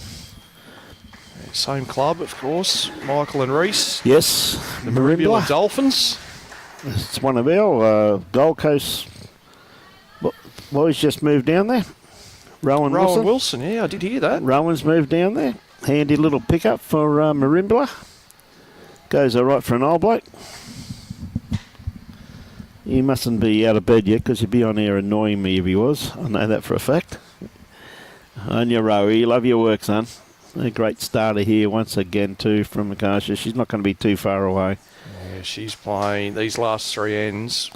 Same club, of course, Michael and Reese. Yes, the Marimbula Dolphins. It's one of our Gold Coast boys just moved down there. Rowan Wilson, yeah, I did hear that. Rowan's moved down there. Handy little pickup for Marimbula. Goes all right for an old bloke. He mustn't be out of bed yet because he'd be on air annoying me if he was. I know that for a fact. On your row, you love your work, son. A great starter here once again too from Akasha. She's not going to be too far away. Yeah, she's playing these last 3 ends.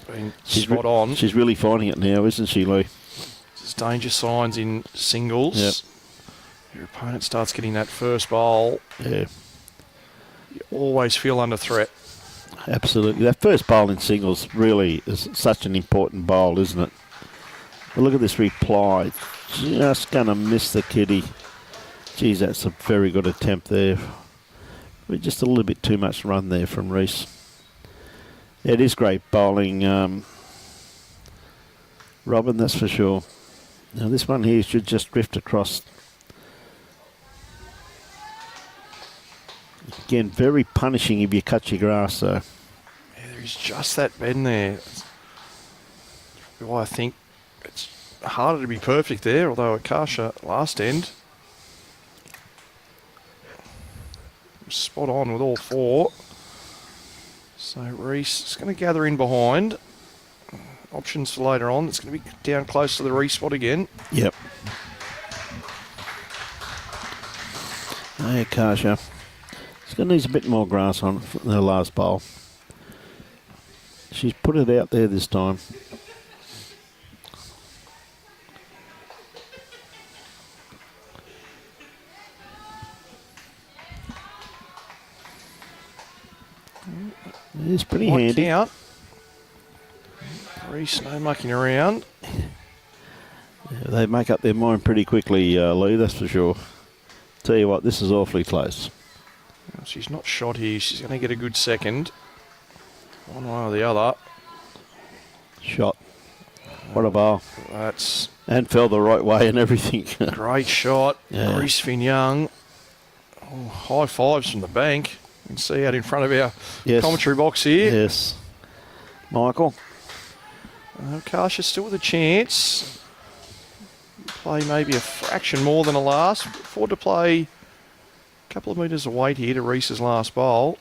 She's spot on. She's really finding it now, isn't she, Lou? There's danger signs in singles. Yep. Your opponent starts getting that first bowl. Yeah. You always feel under threat. Absolutely. That first bowl in singles really is such an important bowl, isn't it? But look at this reply. Just going to miss the kitty. Geez, that's a very good attempt there. But just a little bit too much run there from Reese. It is great bowling, Robin, that's for sure. Now this one here should just drift across. again, very punishing if you cut your grass. So. Yeah, there's just that bend there. Well, I think it's harder to be perfect there, although Akasha last end spot on with all four. So Reese is going to gather in behind. Options for later on. It's going to be down close to the Reese spot again. Yep. Hey, Akasha. She's going to need a bit more grass on her last bowl. She's put it out there this time. It's pretty handy. Count. Reese, no mucking around. Yeah, they make up their mind pretty quickly, Lee, that's for sure. Tell you what, this is awfully close. She's not shot here. She's going to get a good second. One way or the other. Shot. What a bowl. That's... And fell the right way and everything. Great shot. Yeah. Reese Finn-Young. Oh, high fives from the bank. You can see out in front of our commentary box here. Yes. Michael. Akasha still with a chance. Play maybe a fraction more than a last. Forward to play a couple of metres of weight here to Reese's last bowl.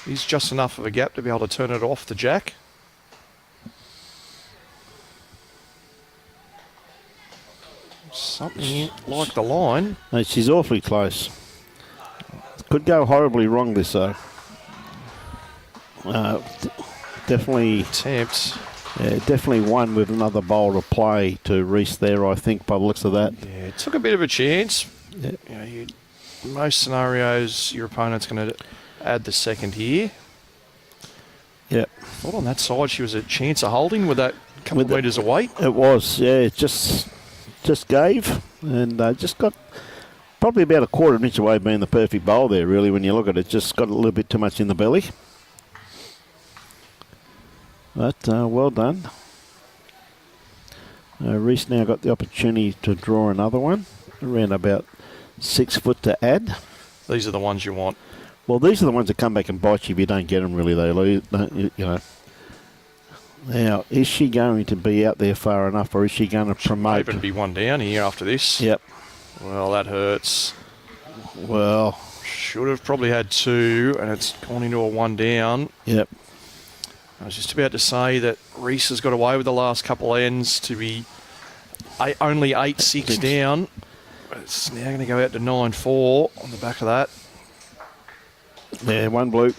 He's just enough of a gap to be able to turn it off the jack. Something like the line. No, she's awfully close. Could go horribly wrong this though. Definitely attempt. Yeah, definitely one with another bowl to play to Reese there, I think, by the looks of that. Yeah, it took a bit of a chance. Yeah. You know, most scenarios, your opponent's going to add the second here. Yeah. Thought on that side she was a chance of holding with that couple of metres of weight. It was, yeah. It just gave and just got probably about a quarter of an inch away being the perfect bowl there, really, when you look at it. Just got a little bit too much in the belly. But well done. Reese now got the opportunity to draw another one, around about 6 foot to add. These are the ones you want. Well, these are the ones that come back and bite you if you don't get them, really, though. You know. Now, is she going to be out there far enough, or is she going to promote? Even be one down here after this. Yep. Well, that hurts. Well, should have probably had two, and it's gone into a one down. Yep. I was just about to say that Reese has got away with the last couple ends to be only 8-6 down. It's now going to go out to 9-4 on the back of that. Yeah, one bloke.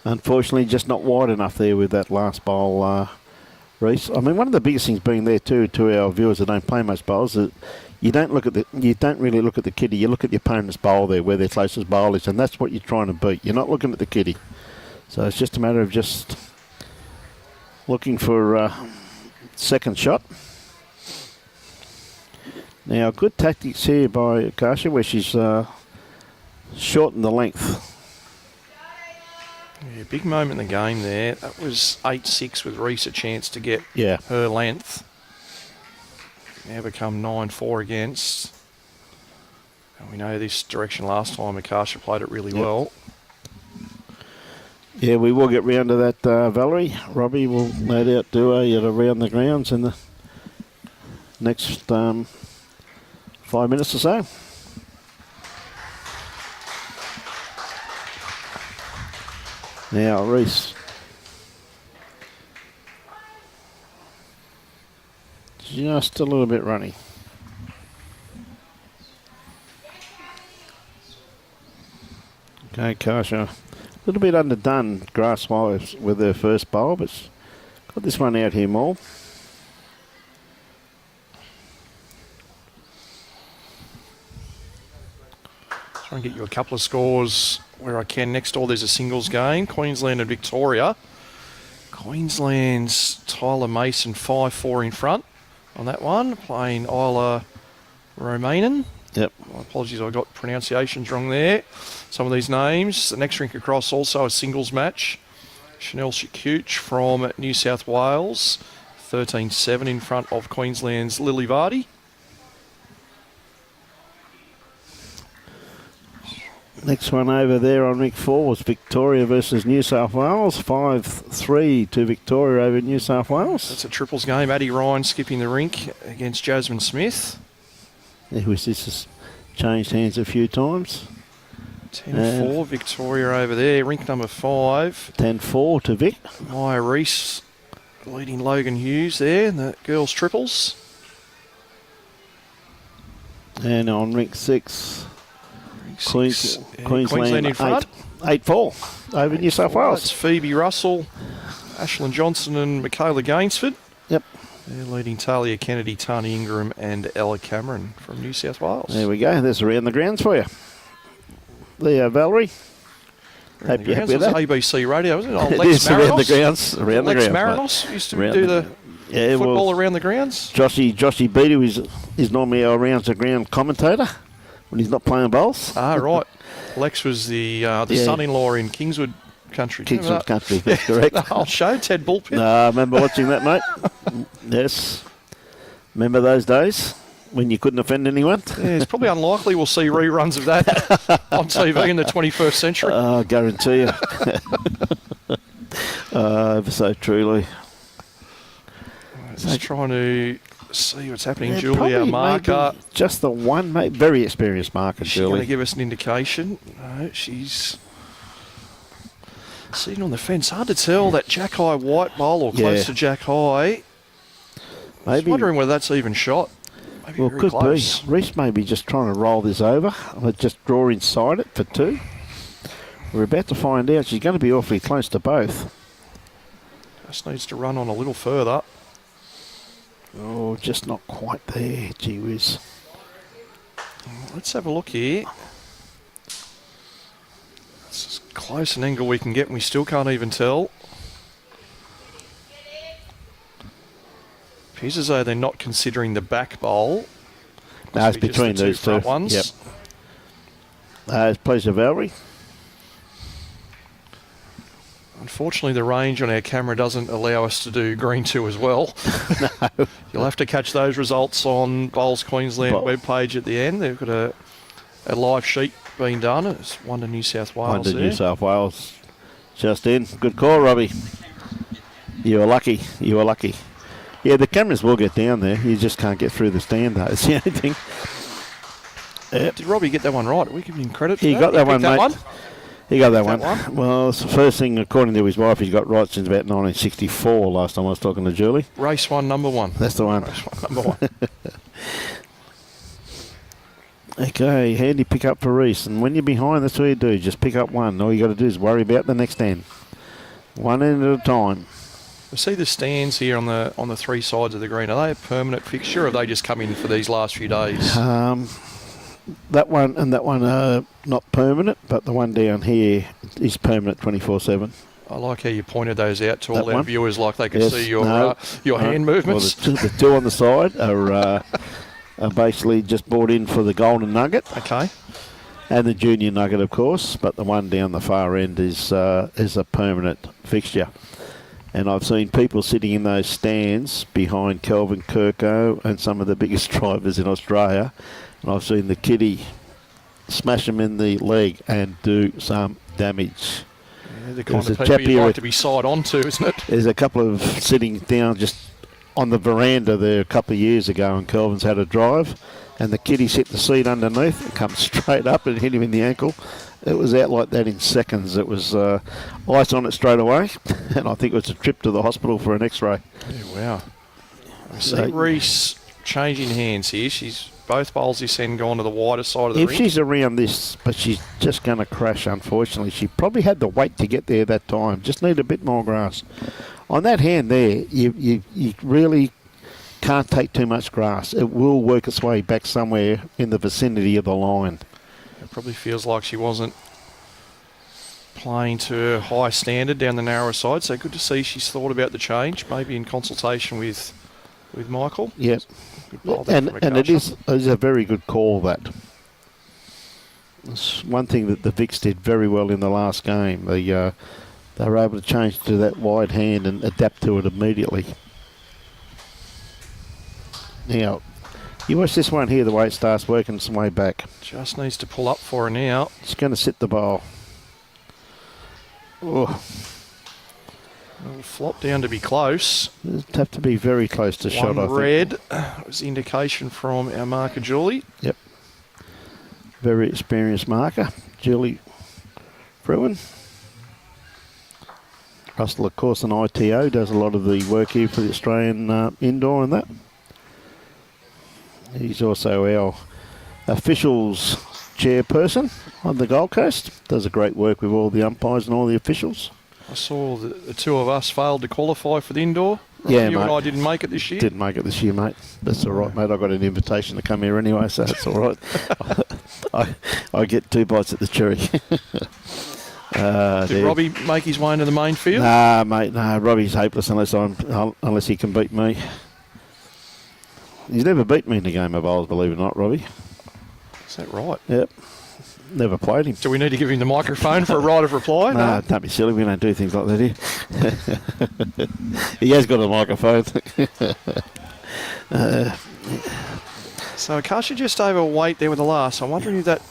Unfortunately, just not wide enough there with that last bowl, Reese. I mean, one of the biggest things being there too to our viewers that don't play much bowls is you don't really look at the kitty. You look at the opponent's bowl there, where their closest bowl is, and that's what you're trying to beat. You're not looking at the kitty. So it's just a matter of just looking for second shot. Now, good tactics here by Akasha, where she's shortened the length. Yeah, big moment in the game there. That was 8-6 with Reese a chance to get her length. Now become 9-4 against. And we know this direction last time Akasha played it really well. Yeah, we will get round to that, Valerie. Robbie will no doubt do around the grounds in the next 5 minutes or so. Now, Reese. Just a little bit runny. Okay, Kasha. A little bit underdone grass-wise with her first bowl, but got this one out here more. Try and get you a couple of scores where I can. Next door, there's a singles game. Queensland and Victoria. Queensland's Tyler Mason 5-4 in front on that one, playing Isla Romanen. Yep. My apologies, I got pronunciations wrong there. Some of these names. The next rink across also a singles match. Chanel Chikuch from New South Wales, 13-7 in front of Queensland's Lily Vardy. Next one over there on Mick 4 was Victoria versus New South Wales. 5-3 to Victoria over New South Wales. That's a triples game. Addie Ryan skipping the rink against Jasmine Smith. This has changed hands a few times. 10-4, Victoria over there. Rink number 5. 10-4 to Vic. Maya Reese leading Logan Hughes there in the girls' triples. And on rink 6, Queensland in front. 8-4 over New South Wales. It's Phoebe Russell, Ashlyn Johnson and Michaela Gainsford. Yep. They're leading Talia Kennedy, Tani Ingram and Ella Cameron from New South Wales. There we go. There's around the grounds for you. There, Valerie. Hope you're happy with that. ABC Radio, isn't it? Oh, It Lex is around the Marinos. grounds. Around the Lex grounds. Marinos used to do the football around the grounds. Joshy Beatty is normally our rounds the ground commentator when he's not playing bowls. Ah, right. Lex was the son-in-law in Kingswood Country. Kingswood Country, that's correct. The whole show, Ted Bullpit. I remember watching that, mate. Yes. Remember those days when you couldn't offend anyone? Yeah, it's probably unlikely we'll see reruns of that on TV in the 21st century. I guarantee you. So truly. Just trying to see what's happening. Yeah, Julia probably Marker. maybe just the one, mate. Very experienced marker, She's going to Julie. give us an indication. No, she's sitting on the fence. Hard to tell that Jack High white bowl or close to Jack High. I was wondering whether that's even shot. Maybe Well, very could close. be. Reese may be just trying to roll this over. Or just draw inside it for 2. We're about to find out. She's going to be awfully close to both. Just needs to run on a little further. Oh, just not quite there. Gee whiz. Let's have a look here. It's as close an angle we can get and we still can't even tell. Appears as though they're not considering the back bowl. No, it's between these two. Ones. Yep. It's pleasure, Valerie. Unfortunately, the range on our camera doesn't allow us to do green 2 as well. No. You'll have to catch those results on Bowls Queensland webpage at the end. They've got a live sheet being done. It's 1 to New South Wales. 1 to New South Wales. Just in. Good call, Robbie. You were lucky. You were lucky. Yeah, the cameras will get down there. You just can't get through the stand, though. It's the only thing. Did Robbie get that one right? Are we giving him credit for He got that one, mate. One? He got that one. Well, it's the first thing, according to his wife, he's got right since about 1964, last time I was talking to Julie. Race 1, number 1. That's the one. Race 1, number 1. Okay, handy pick up for Reese. And when you're behind, that's what you do. Just pick up one. All you got to do is worry about the next end. One end at a time. We see the stands here on the 3 sides of the green. Are they a permanent fixture or have they just come in for these last few days? That one and that one are not permanent, but the one down here is permanent 24/7. I like how you pointed those out to all That our one? viewers like they can Yes, see your hand movements. Well, the two on the side are basically just brought in for the golden nugget. Okay. And the junior nugget, of course, but the one down the far end is a permanent fixture. And I've seen people sitting in those stands behind Kelvin Kirko and some of the biggest drivers in Australia. And I've seen the kitty smash them in the leg and do some damage. Yeah, the kind of people you'd like to be side on to, isn't it? There's a couple of sitting down just on the veranda there a couple of years ago, and Kelvin's had a drive, and the kitty's hit the seat underneath and come straight up and hit him in the ankle. It was out like that in seconds. It was ice on it straight away, and I think it was a trip to the hospital for an X-ray. Yeah, wow. We see Reese changing hands here. She's both bowls this end gone to the wider side of the ring. If she's around this, but she's just going to crash, unfortunately. She probably had the weight to get there that time. Just need a bit more grass. On that hand there, you really can't take too much grass. It will work its way back somewhere in the vicinity of the line. It probably feels like she wasn't playing to her high standard down the narrower side, so good to see she's thought about the change, maybe in consultation with Michael. Yep. And it is a very good call, that. It's one thing that the Vics did very well in the last game. They were able to change to that wide hand and adapt to it immediately. Now, You watch this one here, the way it starts working its way back. Just needs to pull up for her now. It's going to sit the bowl. Oh, It'll flop down to be close. it'd have to be very close to shot, I One think. red was indication from our marker, Julie. Yep. Very experienced marker, Julie Fruin. Russell, of course, an ITO, does a lot of the work here for the Australian indoor and that. He's also our officials chairperson on the Gold Coast. Does a great work with all the umpires and all the officials. I saw the two of us failed to qualify for the indoor. Yeah, you mate. and I didn't make it this year. Didn't make it this year, mate. That's all right, mate. I got an invitation to come here anyway, so it's all right. I get 2 bites at the cherry. Did Robbie make his way into the main field? Nah, mate. Nah, Robbie's hopeless unless he can beat me. He's never beat me in the game of bowls, believe it or not, Robbie. Is that right? Yep. Never played him. Do we need to give him the microphone for a right of reply? No, don't be silly. We don't do things like that here. He has got a microphone. So Akasha just overweight there with the last. I'm wondering if that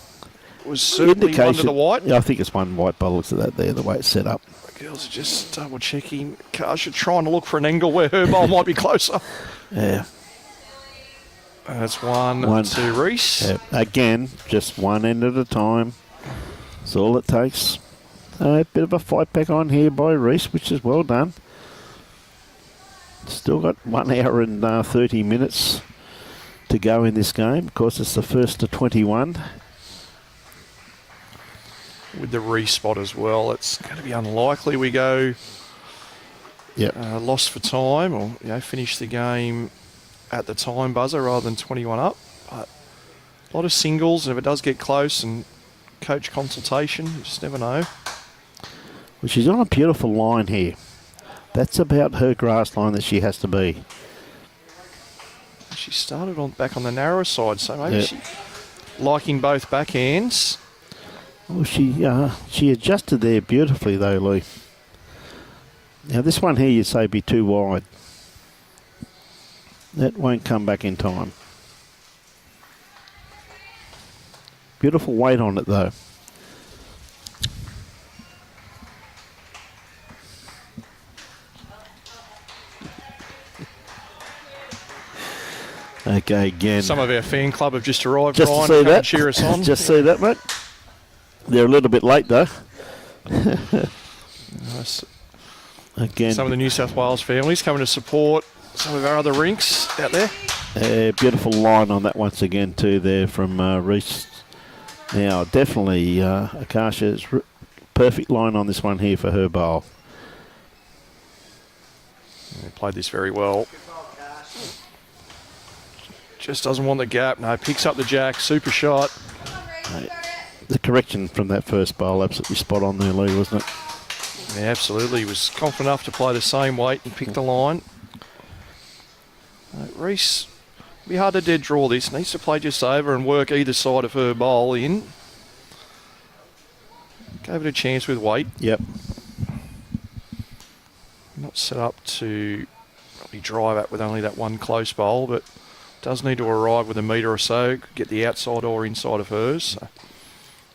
was certainly under the white. Yeah, I think it's one white ball. Looks at that there, the way it's set up. The girls are just double checking. Akasha trying to look for an angle where her bowl might be closer. Yeah. That's one to Reese. Yeah. Again, just one end at a time. That's all it takes. A bit of a fight back on here by Reese, which is well done. Still got 1 hour and 30 minutes to go in this game. Of course, it's the first to 21. With the Reese spot as well, it's going to be unlikely we go lost for time or finish the game at the time buzzer rather than 21 up. But a lot of singles, and if it does get close and coach consultation, you just never know. Well, she's on a beautiful line here. That's about her grass line that she has to be. She started back on the narrow side, so maybe she liking both backhands. Well, she adjusted there beautifully though, Lee. Now this one here you'd say be too wide. That won't come back in time. Beautiful weight on it though. Okay, again. Some of our fan club have just arrived. Just Brian, to see come that. and cheer us on. Just see that, mate. They're a little bit late though. Nice. Again, Some of the New South Wales families coming to support some of our other rinks out there. beautiful line on that once again too there from Reese. Now definitely Akasha's perfect line on this one here for her bowl. They played this very well. Just doesn't want the gap. No, picks up the jack. Super shot. The correction from that first bowl, absolutely spot on there, Lee, wasn't it? Yeah, absolutely. He was confident enough to play the same weight and pick the line. Reese, it'll be hard to dead draw this. Needs to play just over and work either side of her bowl in. Gave it a chance with weight. Yep. Not set up to probably drive at with only that one close bowl, but does need to arrive with a metre or so, get the outside or inside of hers. So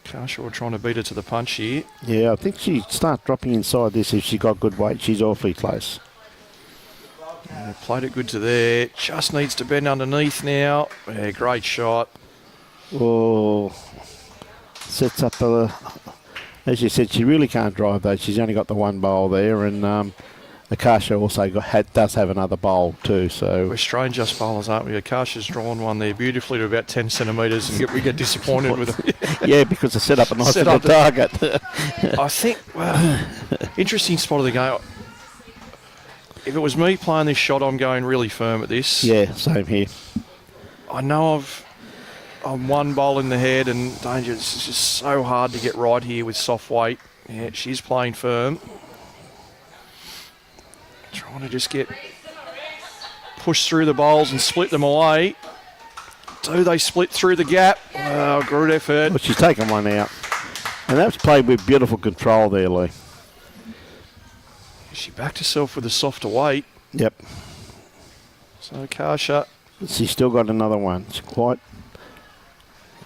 Akasha are trying to beat her to the punch here. Yeah, I think she'd start dropping inside this if she got good weight. She's awfully close. Yeah, played it good to there. Just needs to bend underneath now. Yeah, great shot. Oh, sets up as you said, she really can't drive though. She's only got the one bowl there, and Akasha also does have another bowl too. So we're strange us bowlers, aren't we? Akasha's drawn one there beautifully to about 10 centimetres, and we get disappointed with it. Yeah, because they set up a nice Set little up target. I think, well, interesting spot of the game. If it was me playing this shot, I'm going really firm at this. Yeah, same here. I know I'm one bowl in the head and danger. It's just so hard to get right here with soft weight. Yeah, she's playing firm. Trying to just get pushed through the bowls and split them away. Do they split through the gap? Oh, good effort. Well, she's taken one out. And that's played with beautiful control there, Lee. She backed herself with a softer weight. Yep. So Akasha She's still got another one. She's quite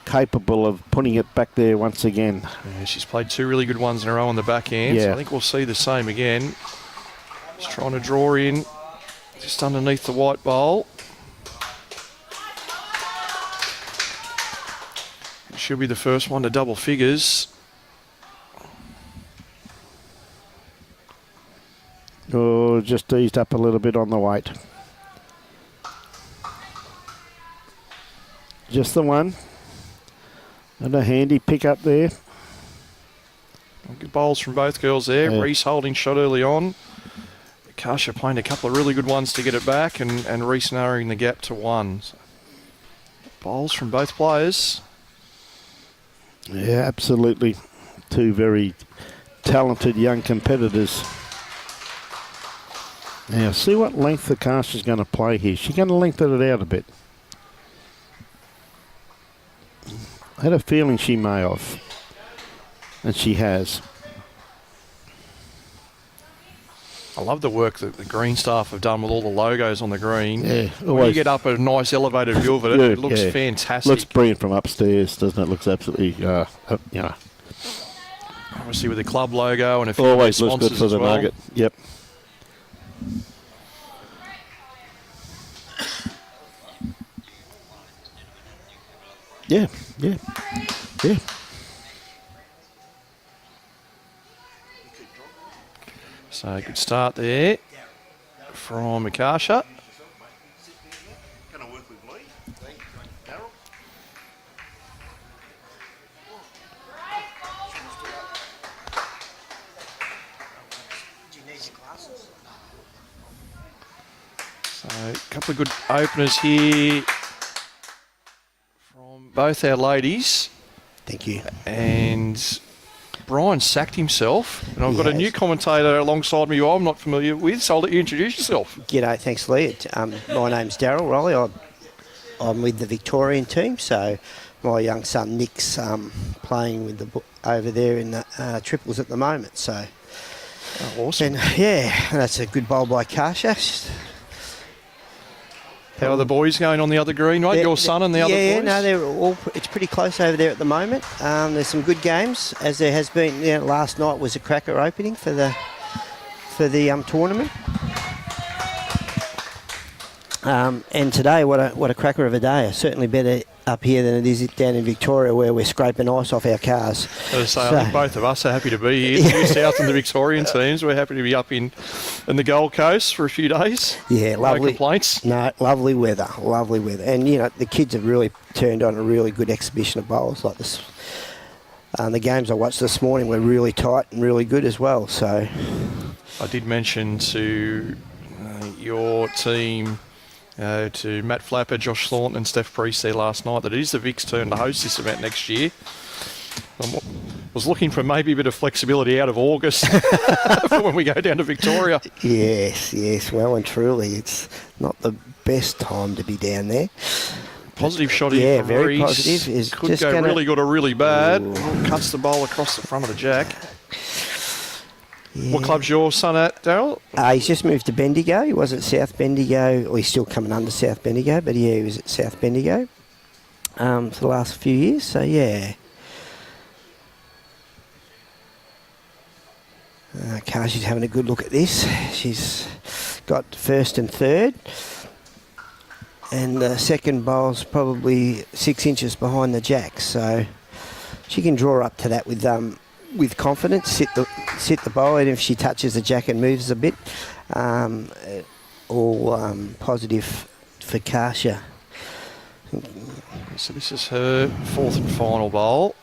capable of putting it back there once again. Yeah, she's played 2 really good ones in a row on the back end. Yeah. So I think we'll see the same again. Just trying to draw in just underneath the white bowl. She'll be the first one to double figures. Oh, just eased up a little bit on the weight. Just the one. And a handy pick up there. Good bowls from both girls there. Yeah. Reese holding shot early on. Akasha playing a couple of really good ones to get it back, and Reese narrowing the gap to 1. So, bowls from both players. Yeah, absolutely. 2 very talented young competitors. Now, see what length Akasha's going to play here. She's going to lengthen it out a bit. I had a feeling she may have. And she has. I love the work that the green staff have done with all the logos on the green. Yeah, when you get up a nice elevated view of it, it looks fantastic. Looks brilliant from upstairs, doesn't it? Looks absolutely, Obviously with the club logo and a few always looks sponsors good for as the well. Nugget. Yep. Yeah. So good start there from Akasha. So a couple of good openers here from both our ladies. Thank you. And Brian sacked himself, and I've He got a has. new commentator alongside me who I'm not familiar with, so I'll let you introduce yourself. G'day, thanks Lee. My name's Daryl Rowley. I'm with the Victorian team, so my young son Nick's playing with over there in the triples at the moment. So, Awesome. and yeah, that's a good bowl by Akasha. How are the boys going on the other green, mate? Your son and the other boys? Yeah, no, they're all. It's pretty close over there at the moment. There's some good games, as there has been. Last night was a cracker opening for the tournament. And today, what a cracker of a day. Certainly better up here than it is down in Victoria, where we're scraping ice off our cars. I think both of us are happy to be here. New South and the Victorian teams. We're happy to be up in the Gold Coast for a few days. Yeah, lovely. No complaints. No, lovely weather. And the kids have really turned on a really good exhibition of bowls like this. The games I watched this morning were really tight and really good as well. So I did mention to your team, to Matt Flapper, Josh Thornton and Steph Priest there last night, that it is the Vic's turn to host this event next year. I was looking for maybe a bit of flexibility out of August for when we go down to Victoria. Yes, well and truly, it's not the best time to be down there. Positive shot here from very Reese. positive. Is Could just go gonna, really good or really bad. Ooh. Cuts the bowl across the front of the jack. Yeah. What club's your son at, Daryl? He's just moved to Bendigo. He was at South Bendigo, or he's still coming under South Bendigo, but yeah, he was at South Bendigo for the last few years. So yeah. She's having a good look at this. She's got first and third. And the second bowl's probably 6 inches behind the jack. So she can draw up to that with confidence, sit the bowl, and if she touches the jack and moves a bit, all positive for Akasha. So this is her fourth and final bowl.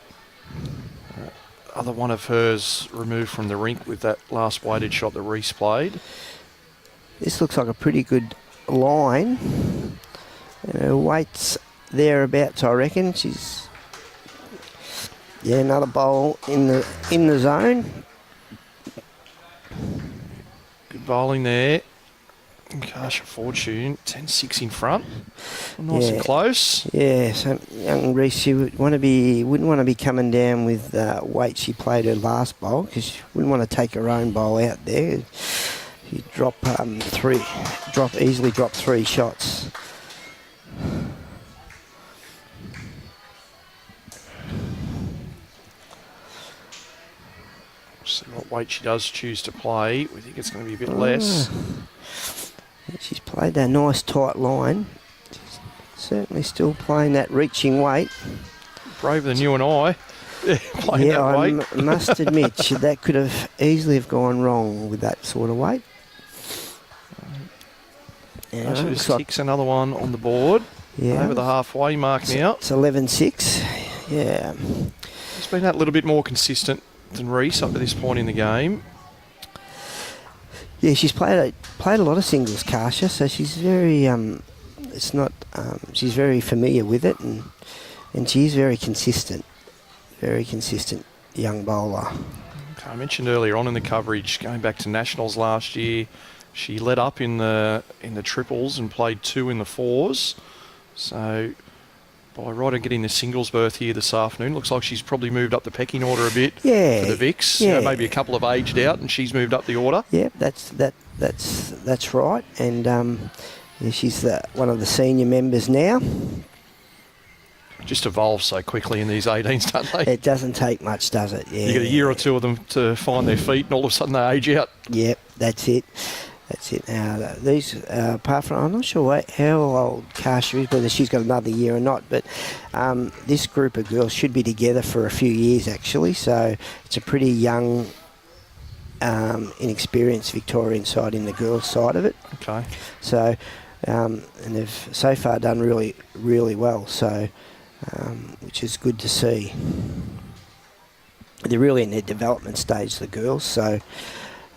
Other one of hers removed from the rink with that last weighted shot that Reese played. This looks like a pretty good line. Weight's thereabouts, I reckon. She's another bowl in the zone. Good bowling there. Akasha Fortune, 10-6 in front. Nice and close. Yeah, so young Reese, she wouldn't want to be coming down with weight she played her last bowl, because she wouldn't want to take her own bowl out there. She easily drop 3 shots. See what weight she does choose to play. We think it's going to be a bit less. She's played that nice tight line. She's certainly still playing that reaching weight. Braver than you and I. Playing Yeah, that weight. I must admit that could have easily have gone wrong with that sort of weight. Yeah, She looks just like- ticks another one on the board. Yeah. Over the halfway mark now. It's 11-6. Yeah. It's been that little bit more consistent than Reese up to this point in the game. Yeah, she's played a lot of singles, Kasha, so she's very she's very familiar with it, and she's very consistent young bowler. Okay, I mentioned earlier on in the coverage, going back to nationals last year, she led up in the triples and played 2 in the 4s. So by right of getting the singles berth here this afternoon, looks like she's probably moved up the pecking order a bit for the Vicks. Yeah. Maybe a couple of aged out, and she's moved up the order. Yeah, that's right, and yeah, she's one of the senior members now. Just evolve so quickly in these 18s, don't they? It doesn't take much, does it? Yeah. You get a year or two of them to find their feet, and all of a sudden they age out. Yep, that's it. That's it. Now, these, apart from, I'm not sure how old Kasha is, whether she's got another year or not, but this group of girls should be together for a few years, actually. So it's a pretty young, inexperienced Victorian side in the girls' side of it. Okay. So, and they've so far done really, really well. So, which is good to see. They're really in their development stage, the girls. So,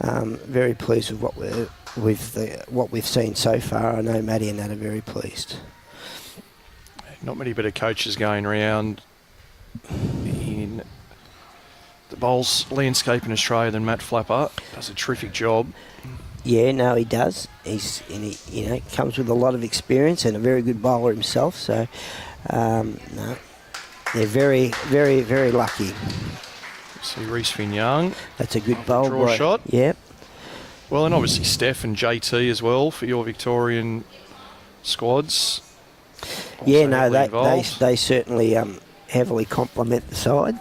very pleased with what we've seen so far. I know Maddie and Nat are very pleased. Not many better coaches going around in the bowls landscape in Australia than Matt Flapper. Does a terrific job. Yeah, no, he does. He comes with a lot of experience and a very good bowler himself. So, no, they're very, very, very lucky. See Reese Finn-Young. That's a good bowl. Draw shot. Yep. Well, and obviously Steph and JT as well for your Victorian squads. Yeah, Also no, heavily involved. they certainly heavily complement the side,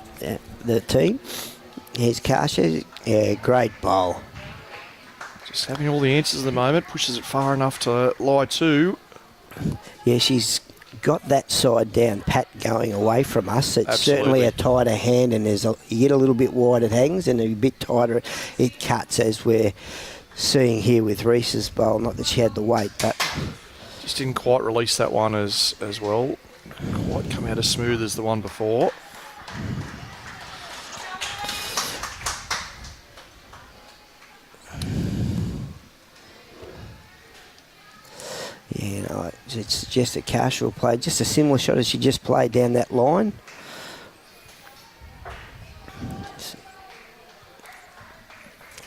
the team. Here's Kasha. Yeah, great bowl. Just having all the answers at the moment, pushes it far enough to lie to. Yeah, she's got that side down pat going away from us. It's Absolutely. certainly a tighter hand, and you get a little bit wide it hangs, and a bit tighter it cuts, as we're seeing here with Reese's bowl. Not that she had the weight, but Just didn't quite release that one as well. Quite come out as smooth as the one before. yeah, no, it's just a casual play, just a similar shot as she just played down that line.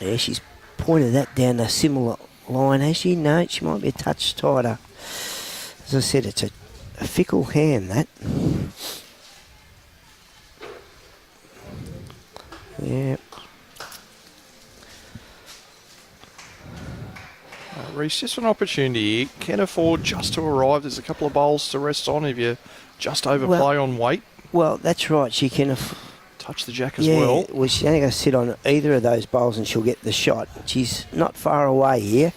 Yeah, she's pointed that down a similar line, has she? No, she might be a touch tighter. As I said, it's a fickle hand, that. Yeah. Reece, just an opportunity. Can afford just to arrive. There's a couple of bowls to rest on if you just overplay on weight. Well, that's right. She can. Touch the jack as well. Well, she's only going to sit on either of those bowls and she'll get the shot. She's not far away here.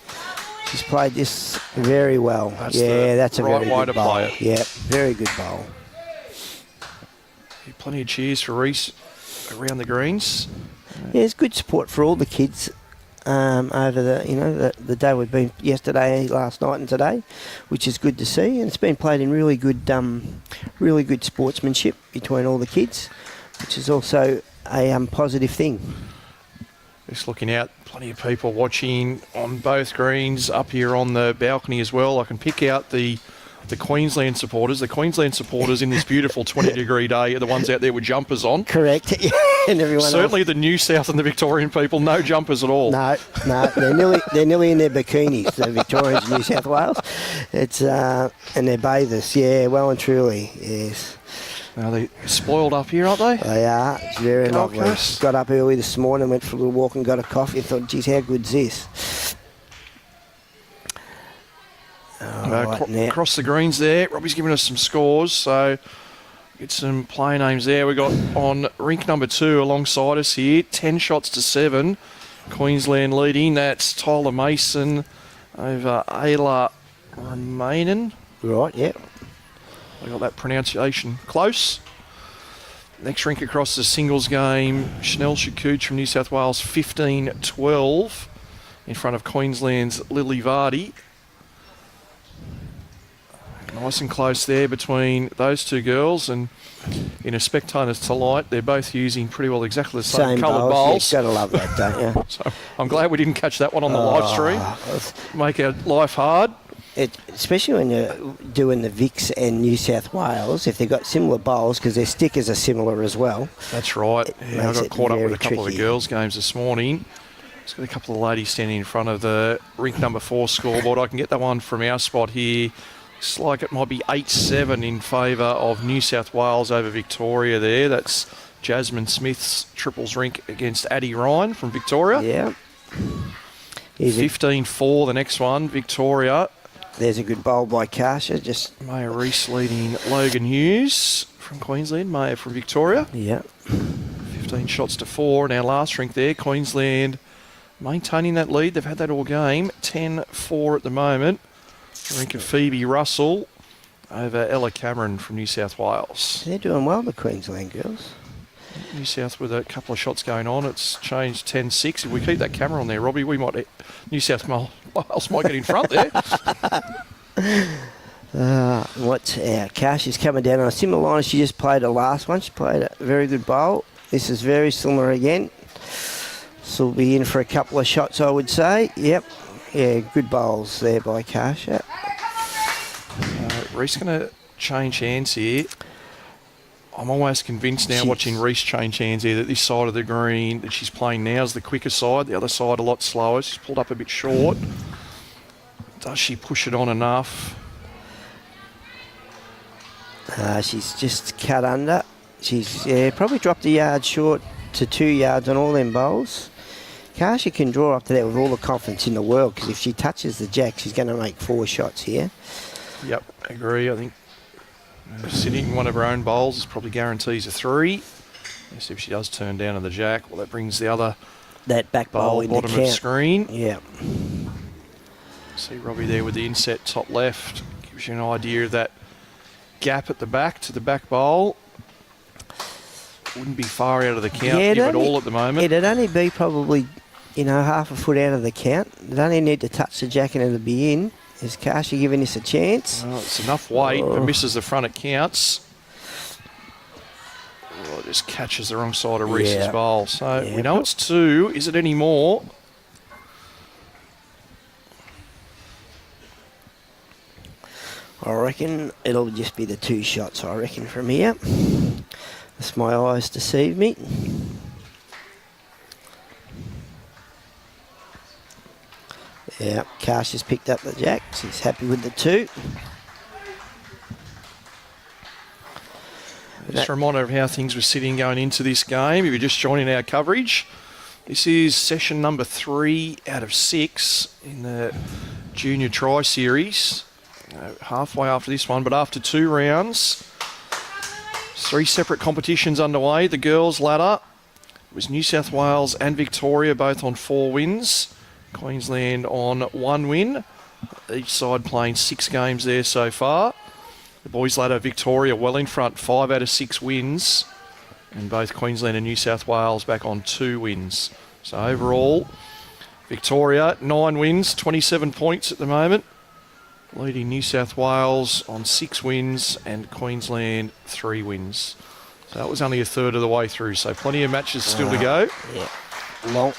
She's played this very well. That's that's a right very way good to bowl. play it. Yeah, very good bowl. Plenty of cheers for Reece around the greens. Yeah, it's good support for all the kids over the day we've been yesterday, last night, and today, which is good to see. And it's been played in really good sportsmanship between all the kids, which is also a positive thing. Just looking out, plenty of people watching on both greens, up here on the balcony as well. I can pick out the Queensland supporters. The Queensland supporters in this beautiful 20-degree day are the ones out there with jumpers on. Correct. And everyone Certainly else. the New South and the Victorian people, no jumpers at all. No, they're nearly in their bikinis, the Victorians of New South Wales. It's and they're bathers, yeah, well and truly, yes. Now they're spoiled up here, aren't they? They are. It's very Gold lovely. Coast. Got up early this morning, went for a little walk and got a coffee. Thought, geez, how good's this? Right now. Across the greens there. Robbie's giving us some scores. So Get some play names there. We got on rink number 2 alongside us here, 10 shots to 7. Queensland leading. That's Tyler Mason over Ayla Remainen. Right, yeah. I got that pronunciation close. Next rink across the singles game, Chanel Chakouch from New South Wales, 15-12 in front of Queensland's Lily Vardy. Nice and close there between those two girls, and in a spectator's delight, they're both using pretty well exactly the same coloured bowls. You've got to love that, don't you? So I'm glad we didn't catch that one on the live stream. Make our life hard. Especially when you're doing the Vicks and New South Wales, if they've got similar bowls, because their stickers are similar as well. That's right. Yeah, I got caught up with a couple of the girls' games this morning. Just got a couple of ladies standing in front of the rink number 4 scoreboard. I can get that one from our spot here. Looks like it might be 8-7 in favour of New South Wales over Victoria there. That's Jasmine Smith's triples rink against Addie Ryan from Victoria. Yeah. 15-4 the next one, Victoria. There's a good bowl by Akasha. Just Maya Reese leading Logan Hughes from Queensland. Maya from Victoria. Yeah. 15 shots to 4 in our last rink there. Queensland maintaining that lead. They've had that all game. 10-4 at the moment. Rink of Phoebe Russell over Ella Cameron from New South Wales. They're doing well, the Queensland girls. New South with a couple of shots going on. It's changed 10-6. If we keep that camera on there, Robbie, we might New South Wales might get in front there. Cash is coming down on a similar line as she just played the last one. She played a very good bowl. This is very similar again. So we'll be in for a couple of shots, I would say. Yep. Yeah, good bowls there by Cash. Reese going to change hands here. I'm almost convinced now, watching Reese change hands here, that this side of the green that she's playing now is the quicker side. The other side a lot slower. She's pulled up a bit short. Does she push it on enough? She's just cut under. She's probably dropped a yard short to 2 yards on all them bowls. Kasha can draw up to that with all the confidence in the world, because if she touches the jack, she's going to make 4 shots here. Yep, agree. I think sitting one of her own bowls is probably guarantees a 3. Yes, if she does turn down on the jack, well, that brings the other that back bowl in bottom the of the screen. Yeah. See Robbie there with the inset top left. Gives you an idea of that gap at the back to the back bowl. Wouldn't be far out of the count, if at all at the moment. It'd only be probably, half a foot out of the count. They'd only need to touch the jack and it'll be in. Is Kasha giving this a chance? Well, it's enough weight. If it misses the front, it counts. Oh, it just catches the wrong side of Reese's bowl. So we know it's 2. Is it any more? I reckon it'll just be the 2 shots, I reckon, from here. That's my eyes deceive me. Yeah, Cash has picked up the jack. She's happy with the 2. Just a reminder of how things were sitting going into this game. If you're just joining our coverage, this is session number 3 out of 6 in the Junior Tri Series. Halfway after this one, but after 2 rounds, 3 separate competitions underway. The girls' ladder was New South Wales and Victoria both on 4 wins. Queensland on 1 win. Each side playing 6 games there so far. The boys' ladder, Victoria well in front, 5 out of 6 wins. And both Queensland and New South Wales back on 2 wins. So overall, Victoria 9 wins, 27 points at the moment. Leading New South Wales on 6 wins and Queensland 3 wins. So that was only a third of the way through. So plenty of matches still to go. Yeah.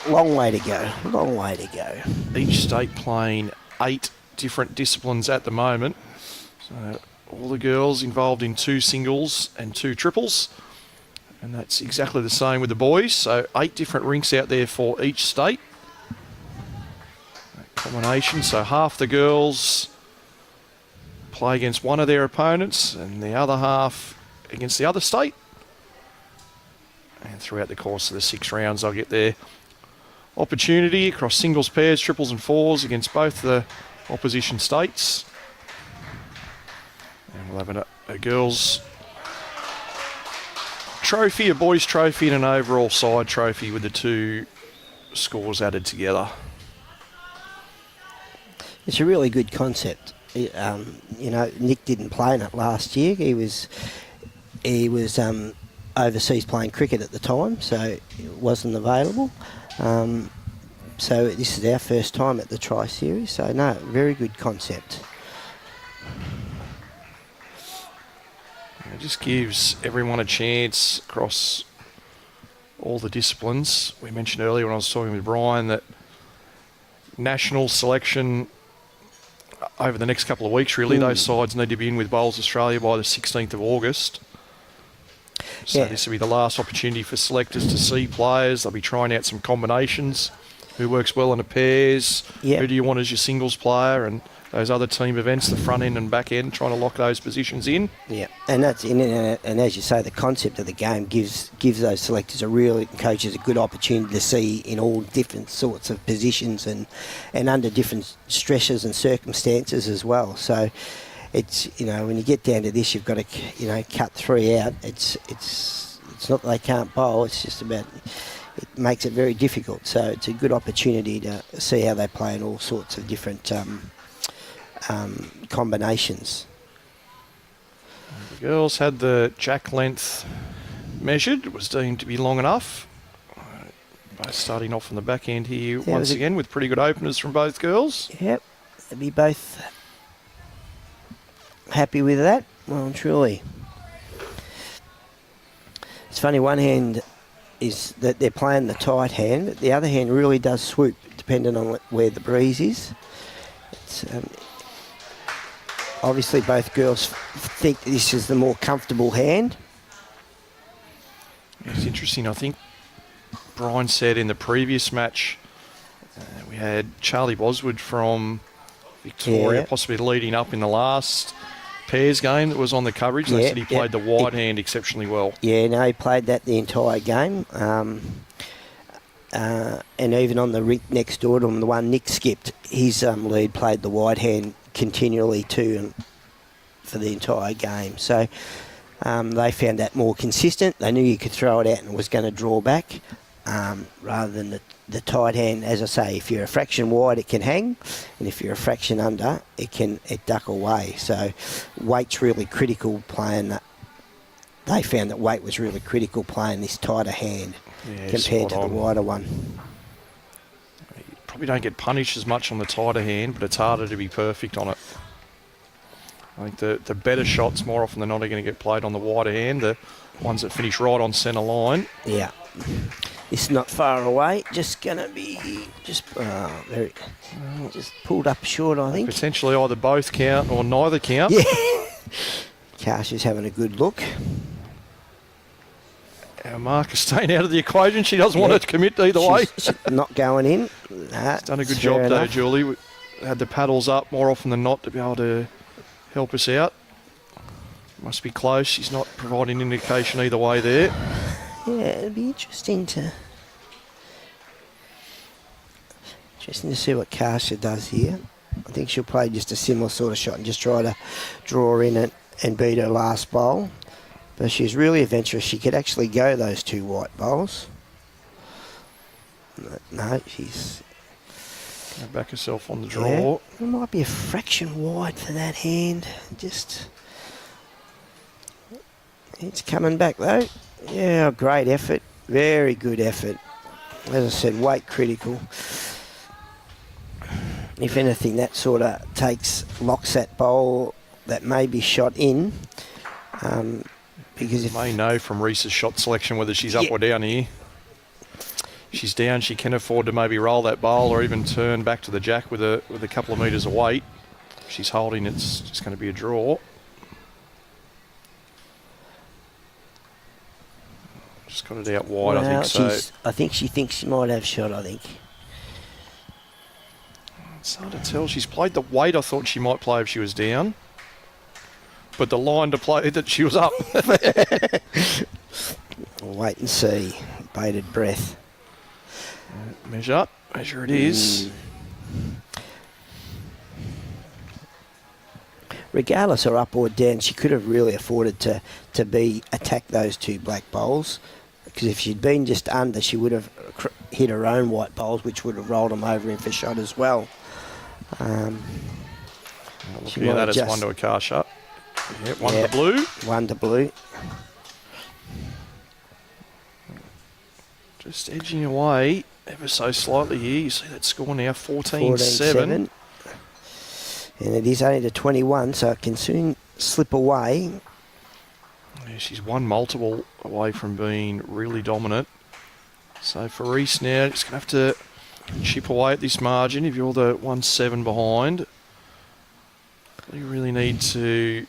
Long way to go. Long way to go. Each state playing 8 different disciplines at the moment. So all the girls involved in 2 singles and 2 triples. And that's exactly the same with the boys. So 8 different rinks out there for each state. That combination. So half the girls play against one of their opponents and the other half against the other state. And throughout the course of the 6 rounds, they'll get their opportunity across singles, pairs, triples and 4s against both the opposition states. And we'll have a girls trophy, a boys' trophy, and an overall side trophy with the two scores added together. It's a really good concept. Nick didn't play in it last year. He was overseas playing cricket at the time, so it wasn't available. So this is our first time at the Tri-Series. So no, very good concept. It just gives everyone a chance across all the disciplines. We mentioned earlier when I was talking with Brian that national selection over the next couple of weeks, really, those sides need to be in with Bowls Australia by the 16th of August. So this will be the last opportunity for selectors to see players. They'll be trying out some combinations. Who works well in a pairs? Who do you want as your singles player? And those other team events, the front end and back end, trying to lock those positions in. Yeah, and that's and as you say, the concept of the game gives those selectors coaches a good opportunity to see in all different sorts of positions and under different stresses and circumstances as well. So it's when you get down to this, you've got to cut three out. It's not that they can't bowl. It's just about it makes it very difficult. So it's a good opportunity to see how they play in all sorts of different combinations. The girls had the jack length measured. It was deemed to be long enough. Both starting off on the back end here once again with pretty good openers from both girls. Yep, they'll be both happy with that. Well and truly. It's funny, one hand is that they're playing the tight hand, but the other hand really does swoop depending on where the breeze is. It's, obviously both girls think this is the more comfortable hand. It's interesting. I think Brian said in the previous match we had Charlie Boswood from Victoria possibly leading up in the last pairs game that was on the coverage. They said he played the wide hand exceptionally well. Yeah, no, he played that the entire game. And even on the rink next door to him, the one Nick skipped, his lead played the wide hand continually too for the entire game. So they found that more consistent. They knew you could throw it out and it was going to draw back rather than the tight hand. As I say, if you're a fraction wide, it can hang, and if you're a fraction under, it duck away. So weight's really critical playing that. They found that weight was really critical playing this tighter hand compared to the wider one. You probably don't get punished as much on the tighter hand, but it's harder to be perfect on it. I think the better shots more often than not are going to get played on the wider hand, the ones that finish right on centre line. Yeah. It's not far away, just going to be just pulled up short, I think. Potentially either both count or neither count. Yeah. Akasha's having a good look. Our mark is staying out of the equation. She doesn't want to commit either way. She's not going in. She's done a good job though, Julie. We had the paddles up more often than not to be able to help us out. Must be close. She's not providing indication either way there. Yeah, it'll be interesting to see what Akasha does here. I think she'll play just a similar sort of shot and just try to draw in it and beat her last bowl. But she's really adventurous. She could actually go those two white bowls. No, she's... Gonna back herself on the draw. Yeah, it might be a fraction wide for that hand. It's coming back though. Yeah, great effort. Very good effort. As I said, weight critical. If anything, that sort of locks that bowl that may be shot in. Because if may know from Reese's shot selection whether she's up or down here. If she's down, she can afford to maybe roll that bowl or even turn back to the jack with a couple of metres of weight. If she's holding, it's just going to be a draw. Just got it out wide, I think so. I think she thinks she might have shot, I think. It's hard to tell. She's played the weight I thought she might play if she was down. But the line to play that she was up. We'll wait and see. Bated breath. Measure up. Measure it is. regardless or up or down, she could have really afforded to attack those two black bowls. Because if she'd been just under, she would have hit her own white bowls, which would have rolled them over in for shot as well. Looking at that as one to Akasha. Yeah, one to blue. One to blue. Just edging away ever so slightly here. You see that score now, 14-7. And it is only to 21, so it can soon slip away. Yeah, she's one multiple away from being really dominant. So for Reese now, just going to have to chip away at this margin. If you're the 1-7 behind, you really need to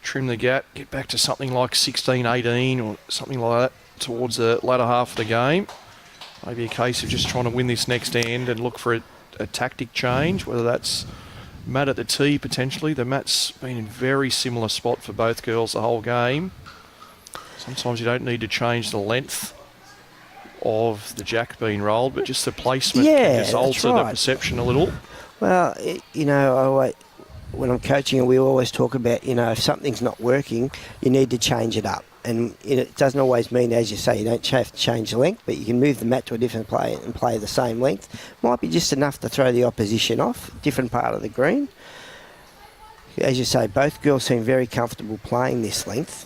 trim the gap, get back to something like 16-18 or something like that towards the latter half of the game. Maybe a case of just trying to win this next end and look for a tactic change, whether that's mat at the tee potentially. The mat's been in very similar spot for both girls the whole game. Sometimes you don't need to change the length of the jack being rolled, but just the placement can just alter the perception a little. Well, when I'm coaching, we always talk about, if something's not working, you need to change it up. And it doesn't always mean, as you say, you don't have to change the length, but you can move the mat to a different play and play the same length. Might be just enough to throw the opposition off, different part of the green. As you say, both girls seem very comfortable playing this length,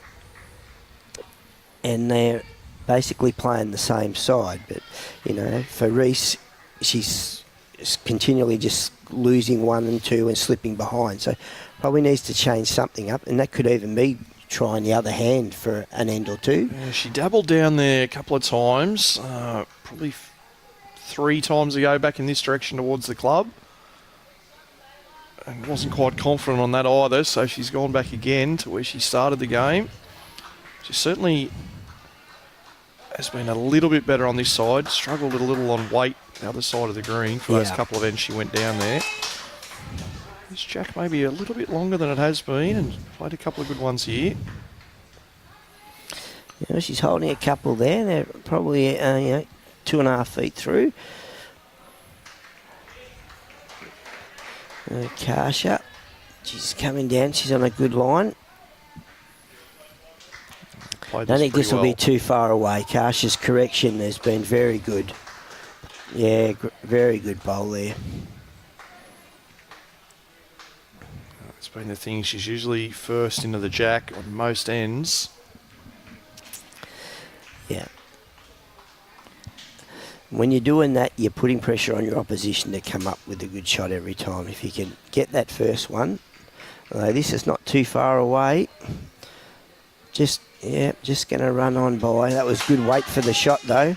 and they're basically playing the same side. But, for Reese, she's continually just losing 1 and 2 and slipping behind. So probably needs to change something up, and that could even be trying the other hand for an end or two. Yeah, she dabbled down there a couple of times, probably 3 times ago back in this direction towards the club. And wasn't quite confident on that either, so she's gone back again to where she started the game. She certainly has been a little bit better on this side, struggled a little on weight the other side of the green for those couple of ends she went down there. This jack may be a little bit longer than it has been, and played a couple of good ones here. She's holding a couple there. They're probably 2.5 feet through. Akasha, she's coming down. She's on a good line. I don't think this will be too far away. Akasha's correction has been very good. Yeah, very good bowl there. It's been the thing. She's usually first into the jack on most ends. Yeah. When you're doing that, you're putting pressure on your opposition to come up with a good shot every time. If you can get that first one, although this is not too far away, just going to run on by. That was good weight for the shot though.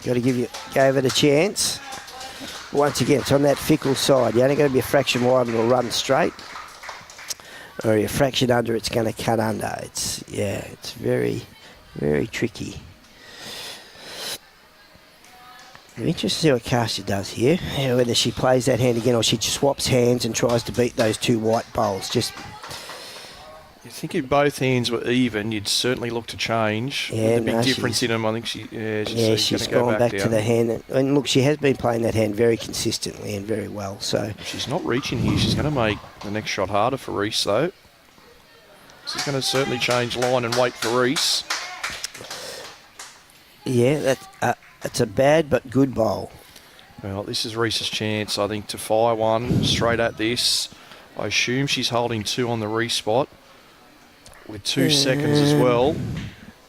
Got to gave it a chance. Once again, it's on that fickle side. You're only going to be a fraction wide and it'll run straight. Or you're a fraction under, it's going to cut under. It's very, very tricky. I'm interested to see what Akasha does here. Whether she plays that hand again or she just swaps hands and tries to beat those two white bowls. You think if both hands were even, you'd certainly look to change. Yeah, with the big difference in them, I think she's gone back down to the hand. And look, she has been playing that hand very consistently and very well. So if she's not reaching here, she's going to make the next shot harder for Reese, though. This is going to certainly change line and weight for Reese. Yeah, that's a bad but good bowl. Well, this is Reese's chance, I think, to fire one straight at this. I assume she's holding 2 on the Reese spot, with 2 seconds as well.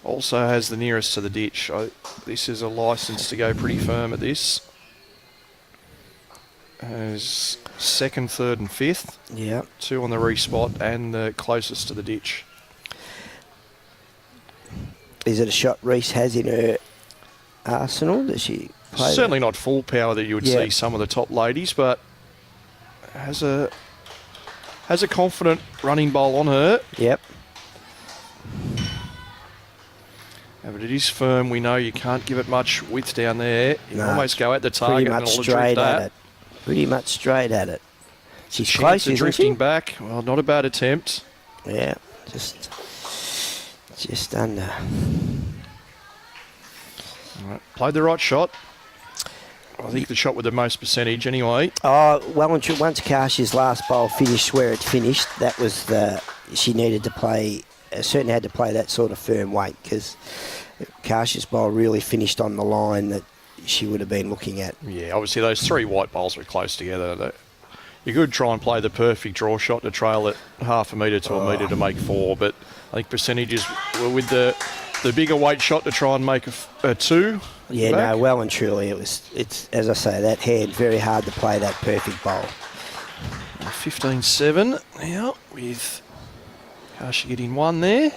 Also has the nearest to the ditch. This is a license to go pretty firm at this. Has 2nd, 3rd and 5th. Yeah. 2 on the Reese spot and the closest to the ditch. Is it a shot Reese has in her arsenal? Does she play Certainly not full power that you would see some of the top ladies, but has a confident running bowl on her. Yep. But it is firm. We know you can't give it much width down there. You can almost go at the target pretty much straight at it. Pretty much straight at it. She's close, isn't drifting she? back. Well, not a bad attempt. Yeah, just under. All right, played the right shot. I think the shot with the most percentage anyway. Oh, well, and once Akasha's last bowl finished where it finished, that was she needed to play, certainly had to play that sort of firm weight, because Akasha's bowl really finished on the line that she would have been looking at. Yeah, obviously those 3 white bowls were close together. You could try and play the perfect draw shot to trail it half a metre to a metre to make 4, but I think percentages were with the bigger weight shot to try and make a 2. Yeah, back. no, well and truly, it's as I say, that hand, very hard to play that perfect bowl. 15-7 now with Akasha getting 1 there.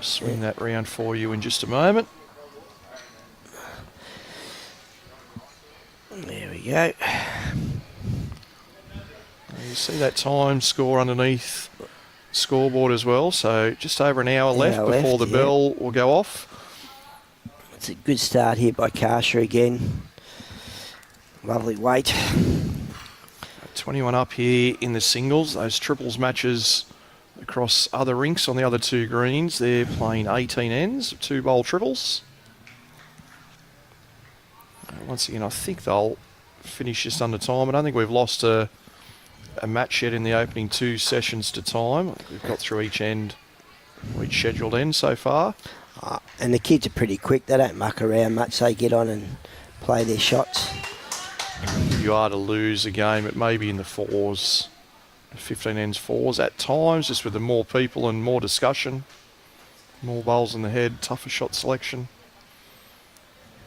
Swing that round for you in just a moment. There we go. You see that time score underneath scoreboard as well, so just over an hour left before the bell will go off. It's a good start here by Akasha again. Lovely weight. 21 up here in the singles. Those triples matches across other rinks on the other 2 greens. They're playing 18 ends, 2 bowl triples. Once again, I think they'll finish just under time. I don't think we've lost a match yet in the opening 2 sessions to time. I think we've got through each end, each scheduled end so far. And the kids are pretty quick. They don't muck around much. They get on and play their shots. If you are to lose a game, it may be in the 4s. 15 ends 4s at times, just with the more people and more discussion. More bowls in the head, tougher shot selection.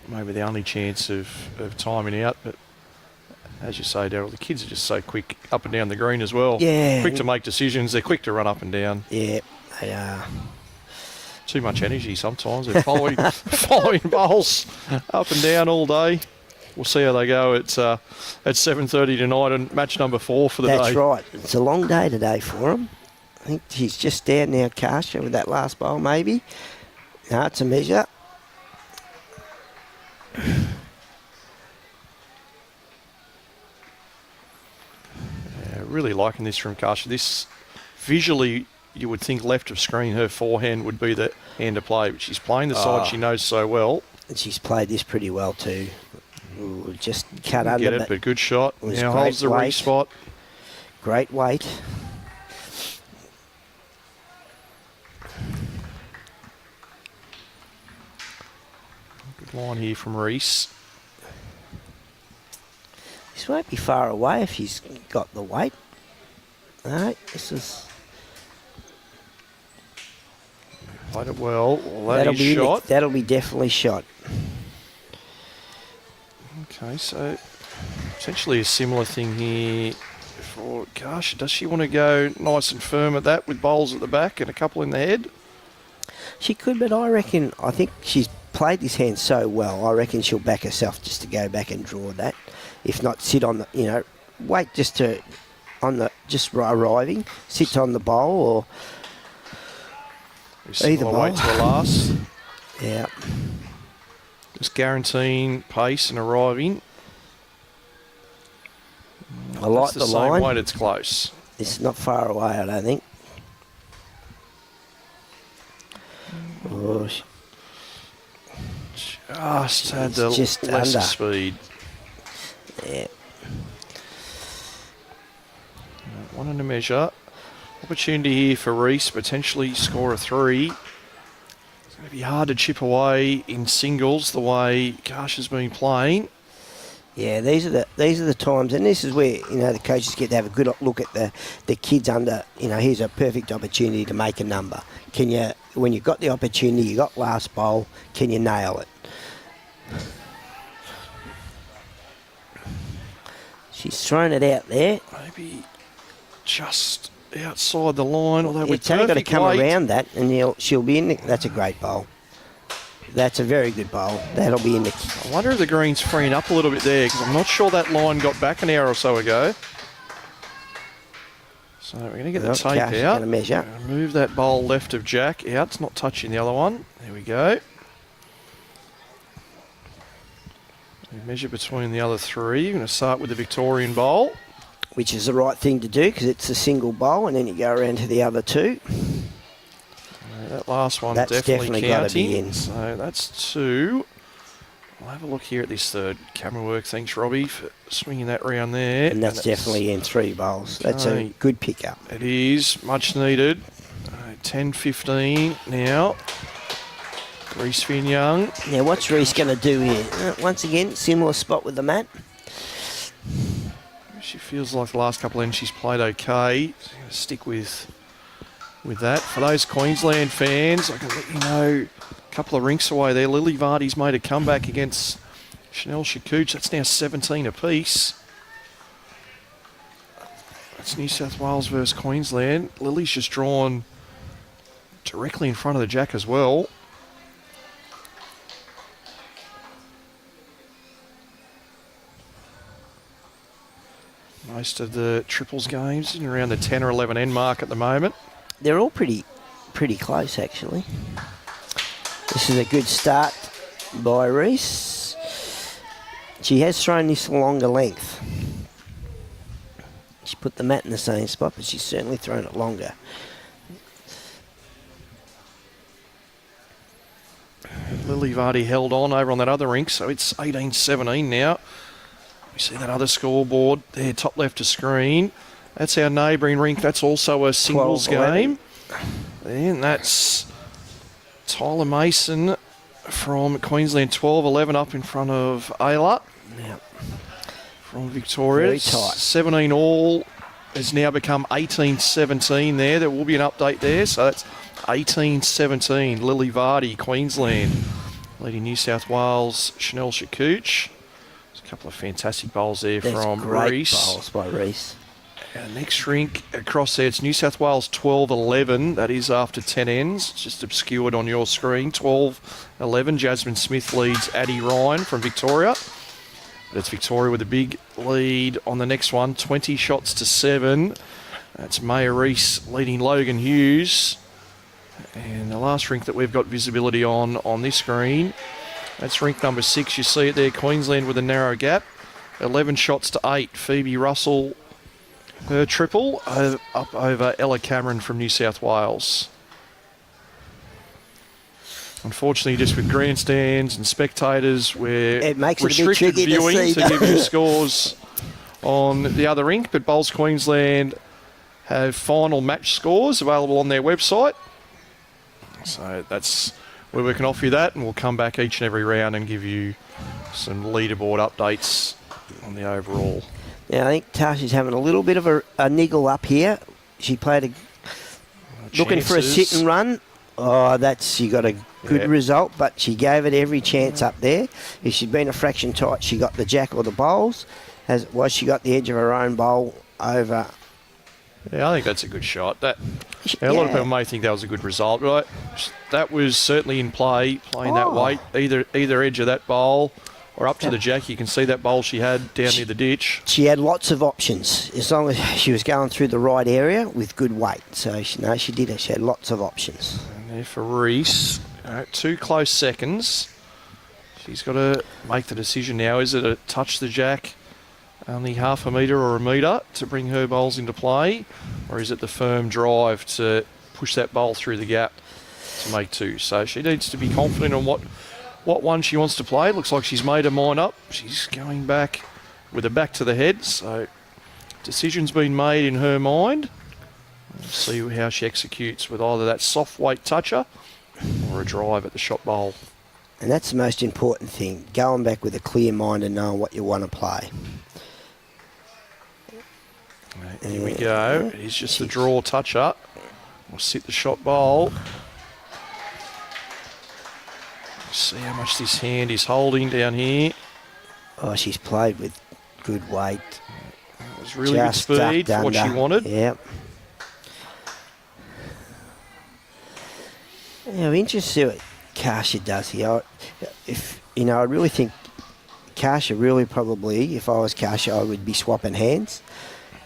Maybe the only chance of timing out, but as you say, Daryl, the kids are just so quick up and down the green as well. Yeah. Quick to make decisions. They're quick to run up and down. Yeah, they are. Too much energy sometimes. They're following bowls up and down all day. We'll see how they go at 7:30 tonight and match number 4 for the day. That's right. It's a long day today for them. I think she's just down now, Akasha, with that last bowl maybe. No, it's a measure. Really liking this from Akasha. This, visually, you would think left of screen, her forehand would be the hand to play, but she's playing the side she knows so well. And she's played this pretty well too. Ooh, just cut under. Get it, but good shot. Now great holds the weight. reach spot. Great weight. Good line here from Reese. This won't be far away if she's got the weight. No, this is... Played it well. That'll be shot. That'll be definitely shot. Okay, so potentially a similar thing here for Akasha. Does she want to go nice and firm at that with bowls at the back and a couple in the head? She could, but I think she's played this hand so well, I reckon she'll back herself just to go back and draw that. If not, sit on the, wait just arriving, sit on the bowl or either bowl. Wait till the last. Yeah. Just guaranteeing pace and arriving. I like the line. Same weight, it's close. It's not far away, I don't think. Oh, just had the just lesser under. speed. Yeah. One and a measure. Opportunity here for Reese, potentially score a 3. It's going to be hard to chip away in singles the way Akasha's been playing. Yeah, these are the times, and this is where the coaches get to have a good look at the kids under. Here's a perfect opportunity to make a number. Can you, when you've got the opportunity, you got last bowl, can you nail it? She's thrown it out there. Maybe just outside the line, although with It's only got to perfect come weight. around that, and she'll be in. That's a great bowl. That's a very good bowl. That'll be in the... I wonder if the green's freeing up a little bit there, because I'm not sure that line got back an hour or so ago. So we're going to get the tape out. Going to measure. Move that bowl left of Jack out. It's not touching the other one. There we go. We measure between the other 3. We're going to start with the Victorian bowl. which is the right thing to do because it's a single bowl, and then you go around to the other two. That last one That's definitely got to be counting. in. So that's 2. We'll have a look here at this third camera work. Thanks, Robbie, for swinging that round there. And that's definitely in 3 bowls. That's a Okay. good pickup. It is much needed. 10-15 now. Reese Finn-Young. Now, what's Reese going to do here? Once again, similar spot with the mat. She feels like the last couple of ends she's played okay. She's going to stick with that. For those Queensland fans, I can let you know, a couple of rinks away there, Lily Vardy's made a comeback against Chanel Shakooch. That's now 17 apiece. That's New South Wales versus Queensland. Lily's just drawn directly in front of the jack as well. Most of the triples games in around the 10 or 11 end mark at the moment. They're all pretty close, actually. This is a good start by Reese. She has thrown this a longer length. She put the mat in the same spot, but she's certainly thrown it longer. Lily Vardy held on over on that other rink, so it's 18-17 now. We see that other scoreboard there, top left of screen. That's our neighbouring rink. That's also a singles 12-11. game. And that's Tyler Mason from Queensland, 12-11 up in front of Ayla Yep. from Victoria. Very tight. 17 all has now become 18-17 there. There will be an update there. So that's 18-17. Lily Vardy, Queensland, leading New South Wales, Chanel Shakooch. There's a couple of fantastic bowls there from great Reese. bowls by Reese. Our next rink across there, it's New South Wales 12-11. That is after 10 ends. It's just obscured on your screen. 12-11. Jasmine Smith leads Addie Ryan from Victoria. But it's Victoria with a big lead on the next one. 20 shots to 7. That's Maya Reese leading Logan Hughes. And the last rink that we've got visibility on this screen, that's rink number 6. You see it there, Queensland with a narrow gap. 11 shots to 8. Phoebe Russell, her triple, up over Ella Cameron from New South Wales. Unfortunately, just with grandstands and spectators, we're It makes it a bit restricted tricky to viewing see, to give you scores on the other rink. But Bowls Queensland have final match scores available on their website. So that's where we can offer you that, and we'll come back each and every round and give you some leaderboard updates on the overall. Now, I think Tasha's having a little bit of a niggle up here. She played looking for a sit and run. Oh, she got a good result, but she gave it every chance up there. If she'd been a fraction tight, she got the jack or the bowls. As it was, she got the edge of her own bowl over. Yeah, I think that's a good shot. A lot of people may think that was a good result, but that was certainly in play, playing that weight, either edge of that bowl or up to the jack. You can see that bowl she had down near the ditch. She had lots of options, as long as she was going through the right area with good weight. So, she did it. She had lots of options. And there for Reese, 2 close seconds. She's got to make the decision now. Is it a touch the jack, only half a metre or a metre to bring her bowls into play, or is it the firm drive to push that bowl through the gap to make 2? So she needs to be confident on what one she wants to play. Looks like she's made her mind up. She's going back with her back to the head, so decision's been made in her mind. We'll see how she executes with either that soft weight toucher or a drive at the shot bowl. And that's the most important thing, going back with a clear mind and knowing what you want to play. Right, here we go. It is just the draw toucher. We'll sit the shot bowl. See how much this hand is holding down here. Oh, she's played with good weight. It was really good speed for what she wanted. Yep. I'm interested to see what Akasha does here. I really think Akasha really probably, if I was Akasha, I would be swapping hands,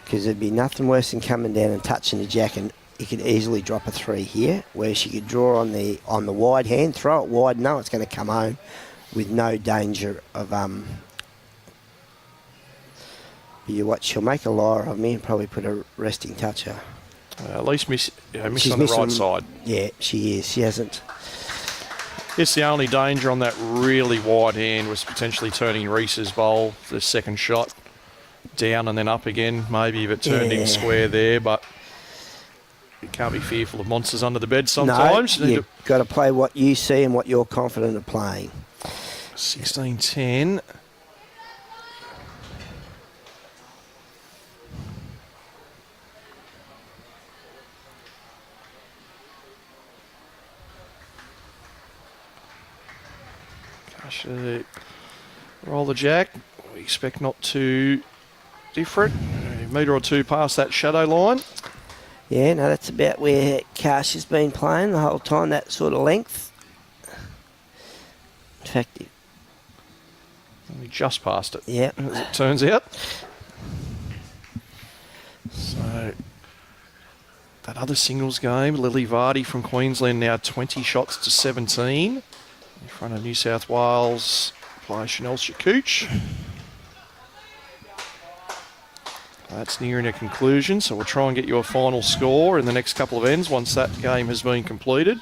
because there'd be nothing worse than coming down and touching the jack, and you could easily drop a 3 here, where she could draw on the wide hand, throw it wide, know it's going to come home with no danger of She'll make a liar of me and probably put a resting toucher. At least miss on She's the missing- right side. Yeah, she is. She hasn't. It's the only danger on that really wide hand was potentially turning Reese's bowl, the second shot, down and then up again. Maybe if it turned in Yeah. square there, but you can't be fearful of monsters under the bed sometimes. No, you've got to play what you see and what you're confident of playing. 16-10. Akasha, roll the jack. We expect not too different. A metre or two past that shadow line. Yeah, no, that's about where Cash has been playing the whole time, that sort of length. In fact, We just passed it, yeah. as it turns out. So, that other singles game, Lily Vardy from Queensland now 20 shots to 17. In front of New South Wales player Chanel Chakouch. That's nearing a conclusion, so we'll try and get you a final score in the next couple of ends once that game has been completed.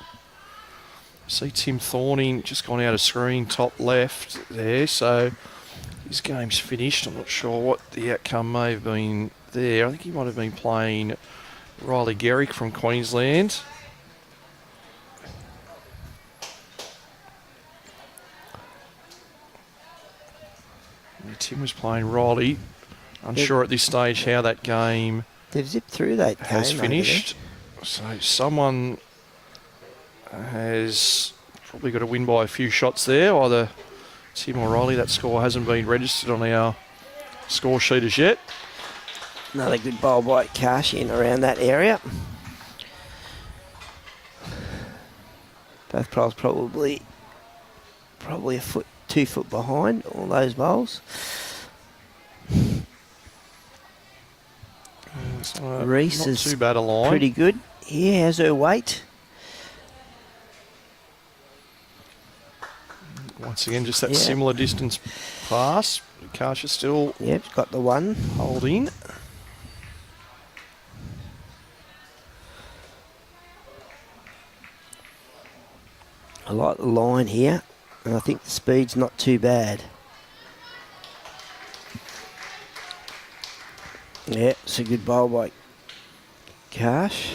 See Tim Thorning just gone out of screen, top left there, so his game's finished. I'm not sure what the outcome may have been there. I think he might have been playing Riley Garrick from Queensland. Yeah, Tim was playing Riley. Unsure at this stage how that game They've zipped through that game. has over finished. So someone has probably got to win by a few shots there. Either Tim or Riley. That score hasn't been registered on our score sheet as yet. there. Another good bowl by Cash in around that area. Both bowls probably a foot, 2 foot behind all those bowls. So Reese not is too bad a line. Pretty good. He has her weight. Once again, just that Yeah. similar distance pass. Akasha still Yep, got the one. holding. I like the line here, and I think the speed's not too bad. Yeah, it's a good bowl by Cash.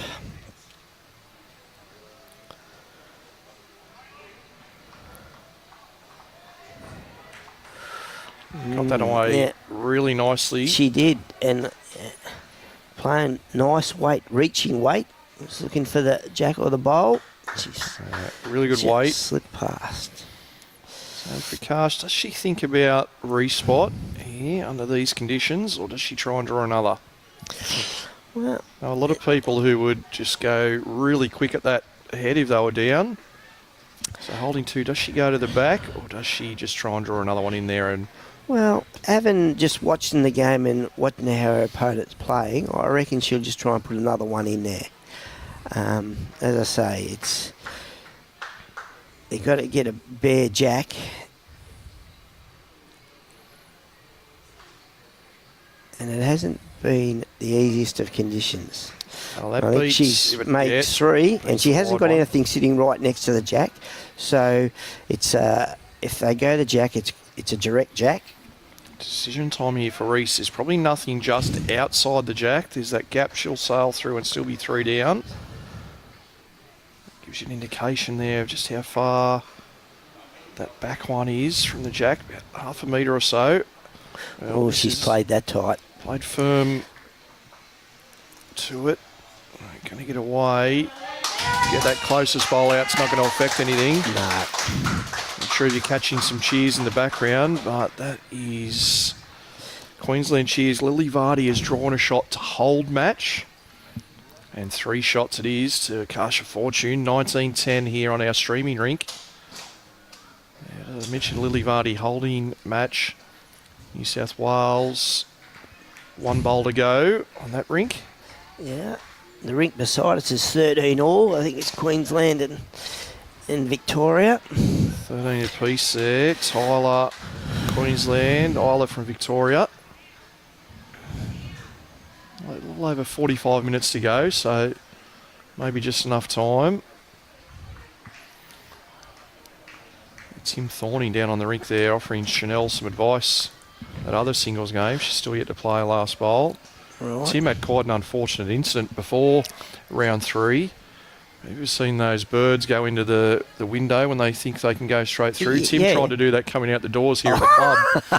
Got that away Yeah, really nicely. she did, and playing nice weight, reaching weight. Was looking for the jack or the bowl. She's Really good just weight. slipped past. So for Cash, does she think about respot here under these conditions, or does she try and draw another? Well, Now, a lot of people who would just go really quick at that head if they were down. So holding 2, does she go to the back, or does she just try and draw another one in there? And having just watching the game and watching how her opponent's playing, I reckon she'll just try and put another one in there. As I say, you got to get a bare jack. And it hasn't been the easiest of conditions. well, that I think beats she's if it- made yeah, 3, and that's she a hasn't wide got one. anything sitting right next to the jack. So it's if they go to jack, it's a direct jack. Decision time here for Reese is probably nothing just outside the jack. There's that gap she'll sail through and still be 3 down. Gives you an indication there of just how far that back one is from the jack, about half a metre or so. Well, Oh, this she's is played that tight. played firm to it. Going to get away. Get that closest bowl out. It's not going to affect anything. No. I'm sure you're catching some cheers in the background, but that is Queensland cheers. Lily Vardy has drawn a shot to hold match. And 3 shots it is to Akasha Fortune. 19-10 here on our streaming rink. Yeah, as I mentioned, Lily Vardy holding match. New South Wales, 1 bowl to go on that rink. Yeah. The rink beside us is 13 all. I think it's Queensland and Victoria. 13 apiece there. Tyler, Queensland. Isla from Victoria. A little over 45 minutes to go, so maybe just enough time. Tim Thorning down on the rink there, offering Chanel some advice at other singles games. She's still yet to play last bowl. Right. Tim had quite an unfortunate incident before round 3. Have you seen those birds go into the window when they think they can go straight through? Tim tried to do that coming out the doors here at the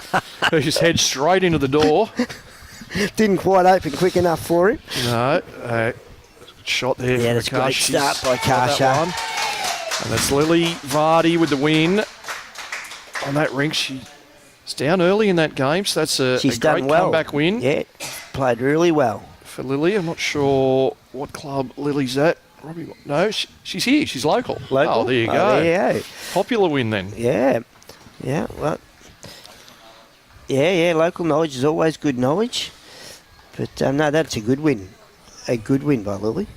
club. He just head straight into the door. Didn't quite open quick enough for him. No. Shot there Yeah, from that's a great Akasha. start by Akasha. And it's Lily Vardy with the win on that rink. She's down early in that game, so that's a She's great done well. comeback win. Yeah, played really well. For Lily. I'm not sure what club Lily's at. Robbie, no, she's here. She's local. Local? Oh, there you go. There you go. Popular win then. Yeah. Yeah, well. Yeah, local knowledge is always good knowledge. But no, that's a good win. A good win by Lily.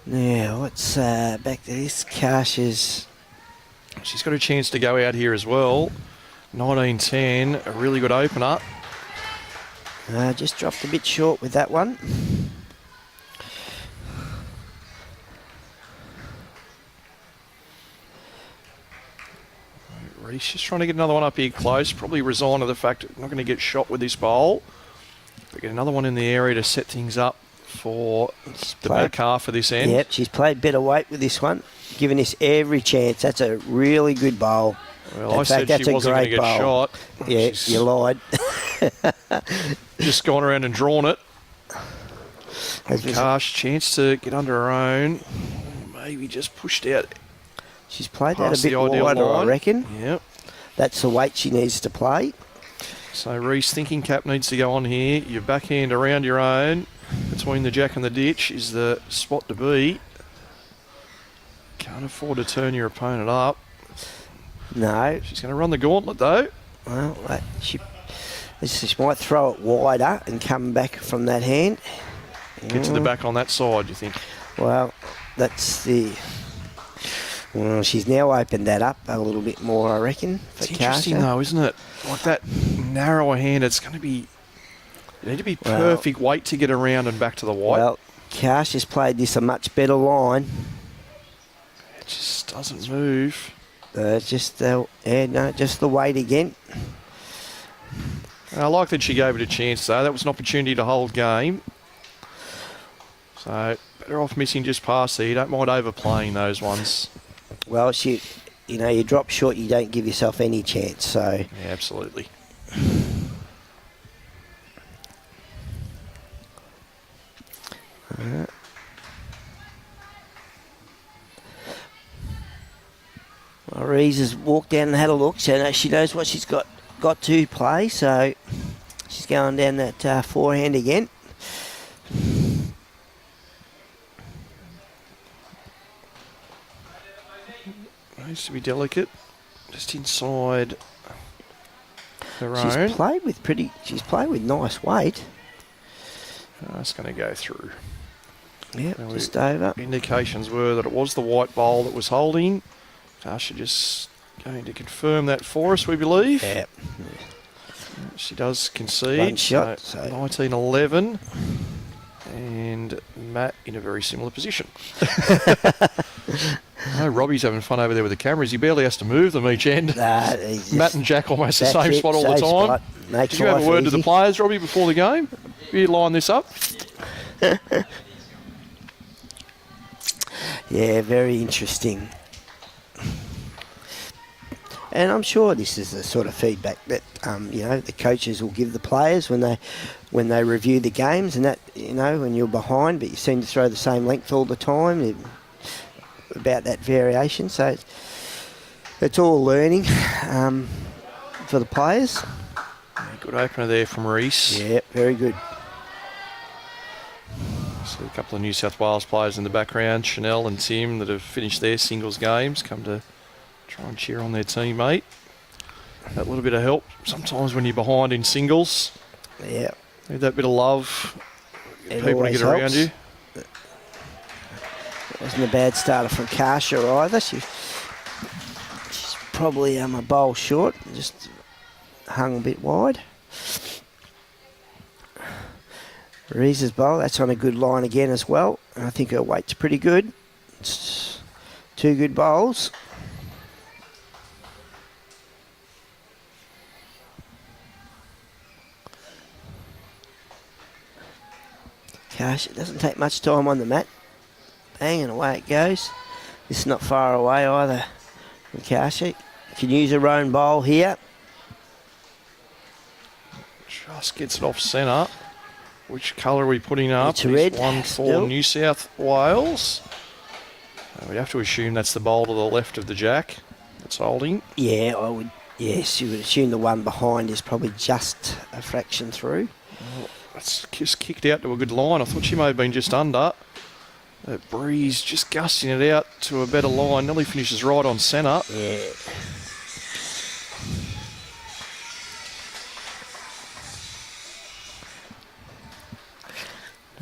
Now, let's back to this. Kasha's. She's got a chance to go out here as well. 19-10, a really good opener. Just dropped a bit short with that one. Reese just trying to get another one up here close. Probably resigned to the fact that not going to get shot with this bowl. But get another one in the area to set things up for the back half of this end. Yep, she's played better weight with this one, giving this every chance. That's a really good bowl. Well, In I fact, said that's she a wasn't going to great get bowl. shot. Yeah, She's you lied. just gone around and drawn it. Has been- Kash, chance to get under her own. Maybe just pushed out. She's played that Past a bit the ideal wider, I line. reckon. Yep. That's the weight she needs to play. So Reese, thinking cap needs to go on here. Your backhand around your own between the jack and the ditch is the spot to be. Can't afford to turn your opponent up. No. She's going to run the gauntlet though. Well, she might throw it wider and come back from that hand. Get to the back on that side, you think? Well, that's the... Well, she's now opened that up a little bit more, I reckon, for It's interesting Kasha. though, isn't it? Like that narrower hand, it's going to be... You need to be perfect weight to get around and back to the white. Well, Kasha's played this a much better line. It just doesn't move. Just the weight again. And I like that she gave it a chance though. That was an opportunity to hold game. So better off missing just past there. You don't mind overplaying those ones. Well, you drop short, you don't give yourself any chance. So Yeah, absolutely. well, Reese has walked down and had a look. So she knows what she's got to play. So she's going down that forehand again. Needs to be delicate. Just inside her She's own. played with nice weight. That's going to go through. Yeah, Now just over. Indications were that it was the white bowl that was holding. Tasha just going to confirm that for us, we believe. Yeah. She does concede. One shot, So so- 19-11. And Matt in a very similar position. Robbie's having fun over there with the cameras. He barely has to move them each end. Matt and Jack almost the same spot all the time. Did you have a word to the players, Robbie, before the game? You line this up? Yeah, very interesting. And I'm sure this is the sort of feedback that the coaches will give the players when they review the games, and that when you're behind but you seem to throw the same length all the time, about that variation. So it's all learning for the players. Good opener there from Reese. Yeah, very good. So a couple of New South Wales players in the background, Chanel and Tim, that have finished their singles games, come to try and cheer on their teammate. That little bit of help sometimes when you're behind in singles. Yeah. Need that bit of love. It People to always get around helps. you. It wasn't a bad starter from Kasha either. She's probably a bowl short. Just hung a bit wide. Reese's bowl, that's on a good line again as well. And I think her weight's pretty good. It's 2 good bowls. Gosh, it doesn't take much time on the mat. Bang, and away it goes. This is not far away either from Akasha. You can use her own bowl here. Just gets it off centre. Which colour are we putting up? It's red. One for Still. New South Wales. We'd have to assume that's the bowl to the left of the jack that's holding. Yeah, I would. Yes, you would assume the one behind is probably just a fraction through. Well, that's just kicked out to a good line. I thought she may have been just under. That breeze just gusting it out to a better line. Nearly finishes right on centre. Yeah.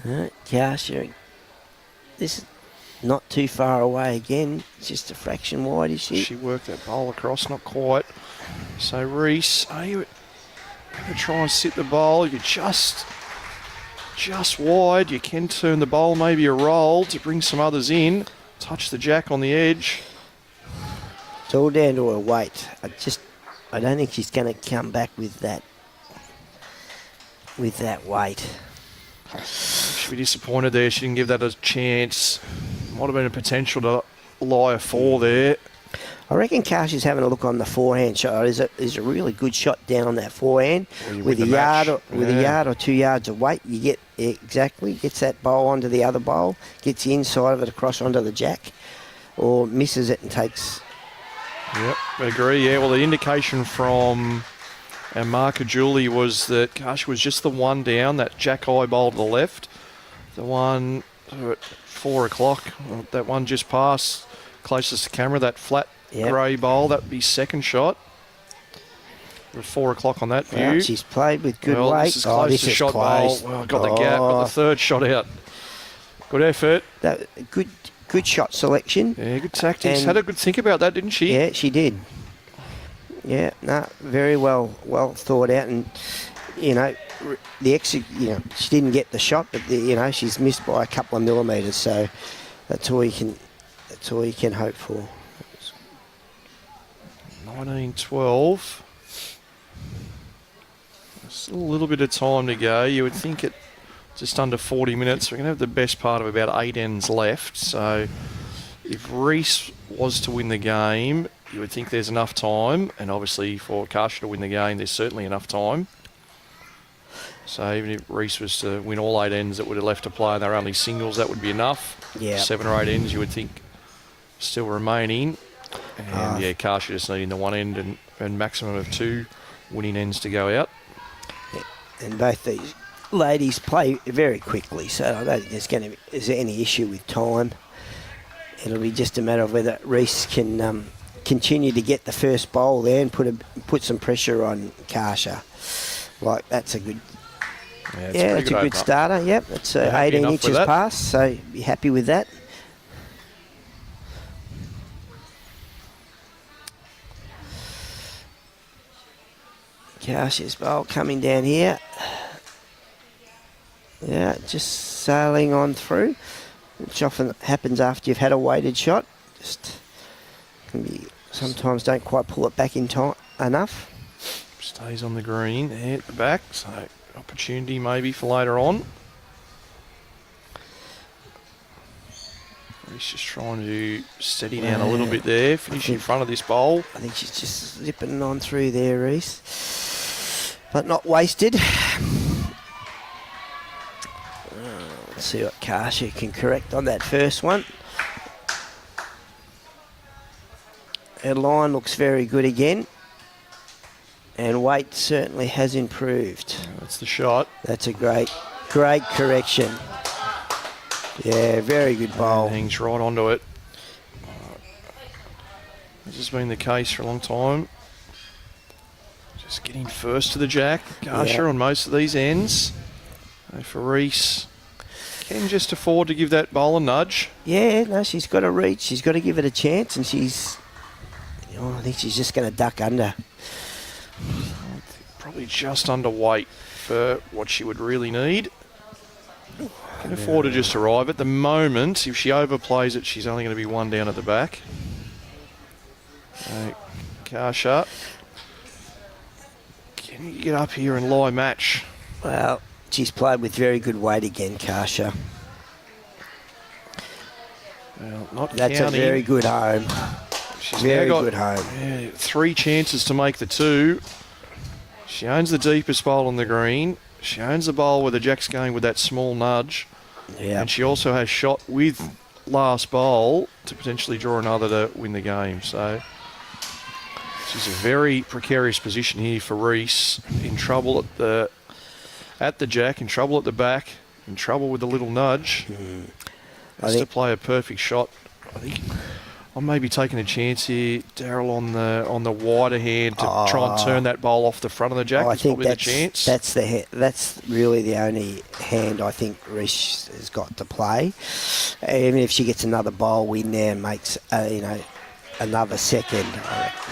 Akasha, this is not too far away again. It's just a fraction wide, is she? She worked that bowl across, not quite. So Reese, are you going to try and sit the bowl? You're just wide. You can turn the bowl maybe a roll to bring some others in. Touch the jack on the edge. It's all down to her weight. I don't think she's going to come back with that weight. She'd be disappointed there. She didn't give that a chance. Might have been a potential to lie a 4 there. I reckon Kasha's having a look on the forehand shot. Is a really good shot down on that forehand with a yard or 2 yards of weight. You get exactly gets that bowl onto the other bowl, gets the inside of it across onto the jack, or misses it and takes. Yep, I agree. Yeah, well, the indication from our marker Julie was that Kasha was just the one down, that jack eye bowl to the left. The one at 4 o'clock, that one just passed closest to camera, that flat grey bowl, that would be second shot. At 4 o'clock on that view. Well, she's played with good weight. This is close this to is shot close. bowl. Well, got the gap, got the third shot out. Good effort. Good shot selection. Yeah, good tactics. Had a good think about that, didn't she? Yeah, she did. Yeah, no, very well thought out, and she didn't get the shot, but she's missed by a couple of millimetres, so that's all you can hope for. 19-12. Still a little bit of time to go. You would think at just under 40 minutes, we're going to have the best part of about 8 ends left. So if Reese was to win the game, you would think there's enough time. And obviously for Akasha to win the game, there's certainly enough time. So even if Reese was to win all 8 ends that would have left to play and they're only singles, that would be enough. Yeah. 7 or 8 ends you would think still remaining. And Akasha just needing the one end and maximum of 2 winning ends to go out. Yeah. And both these ladies play very quickly, so I don't think there's any issue with time. It'll be just a matter of whether Reese can continue to get the first bowl there and put some pressure on Akasha. Like, that's a good. It's a good starter. Yep, it's 18 inches past, so be happy with that. Akasha's bowl coming down here. Yeah, just sailing on through, which often happens after you've had a weighted shot. Just can be sometimes don't quite pull it back in time enough. Stays on the green there at the back, so opportunity maybe for later on. He's just trying to steady down a little bit there, finish in front of this bowl. I think she's just zipping on through there, Reese, but not wasted. Let's see what Akasha can correct on that first one. Her line looks very good again. And weight certainly has improved. That's the shot. That's a great correction. Yeah, very good bowl. Hangs right onto it. This has been the case for a long time. Just getting first to the jack. Akasha on most of these ends. For Reese, can just afford to give that bowl a nudge. Yeah, no, she's got to reach. She's got to give it a chance, and I think she's just going to duck under. probably just underweight for what she would really need. Can afford to just arrive. At the moment, if she overplays it, she's only going to be one down at the back. Akasha, can you get up here and lie match? Well, she's played with very good weight again, Akasha. Well, not That's counting. a very good home. She's Very now got good home. 3 chances to make the 2. She owns the deepest bowl on the green. She owns the bowl where the jack's going with that small nudge. Yeah. And she also has shot with last bowl to potentially draw another to win the game. So she's a very precarious position here for Reese. In trouble at the jack, in trouble at the back, in trouble with the little nudge. Has to play a perfect shot. I think I'm maybe taking a chance here, Daryl, on the wider hand to try and turn that bowl off the front of the jack. I think probably the chance. That's really the only hand I think Reese has got to play. Even if she gets another bowl win there and makes another second,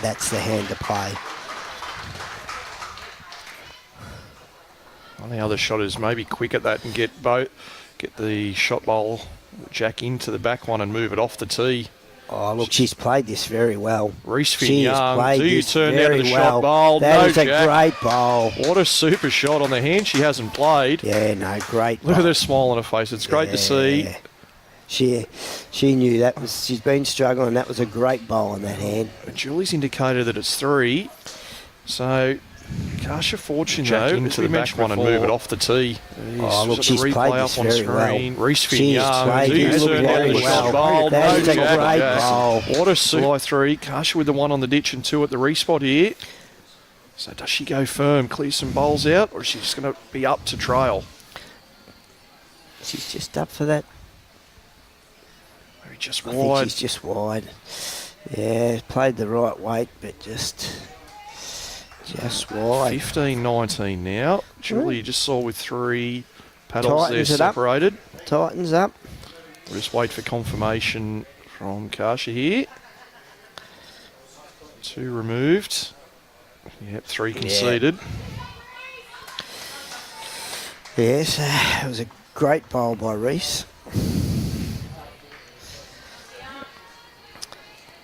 that's the hand to play. Well, the other shot is maybe quick at that and get the shot bowl jack into the back one and move it off the tee. Oh, look, she's played this very well. Reese She has Finn-Young, played do you this turn down to the very shot well. bowl? That No, is a Jack. great bowl. What a super shot on the hand she hasn't played. Yeah, no, great Look bowl. at her smile on her face. It's great to see. She knew that was. She's been struggling. That was a great bowl on that hand. Julie's indicated that it's 3. So, Akasha Fortune, Jack though, into the back one and move it off the tee. Oh, look, she's played this very well. Reese She's Finn-Young, played do you this turn down very the shot well. bowl? That No, is a Jack. great Jack. bowl. What a super 3. Akasha with the 1 on the ditch and 2 at the respot here. So does she go firm, clear some bowls out, or is she just going to be up to trail? She's just up for that. Maybe just I wide. think she's just wide. Yeah, played the right weight, but just wide. 15-19 now. Julie, you just saw with 3 paddles Tightens there it up. separated. Tightens up. We'll just wait for confirmation from Akasha here. 2 removed. Yep, 3 conceded. Yes, it was a great bowl by Reese.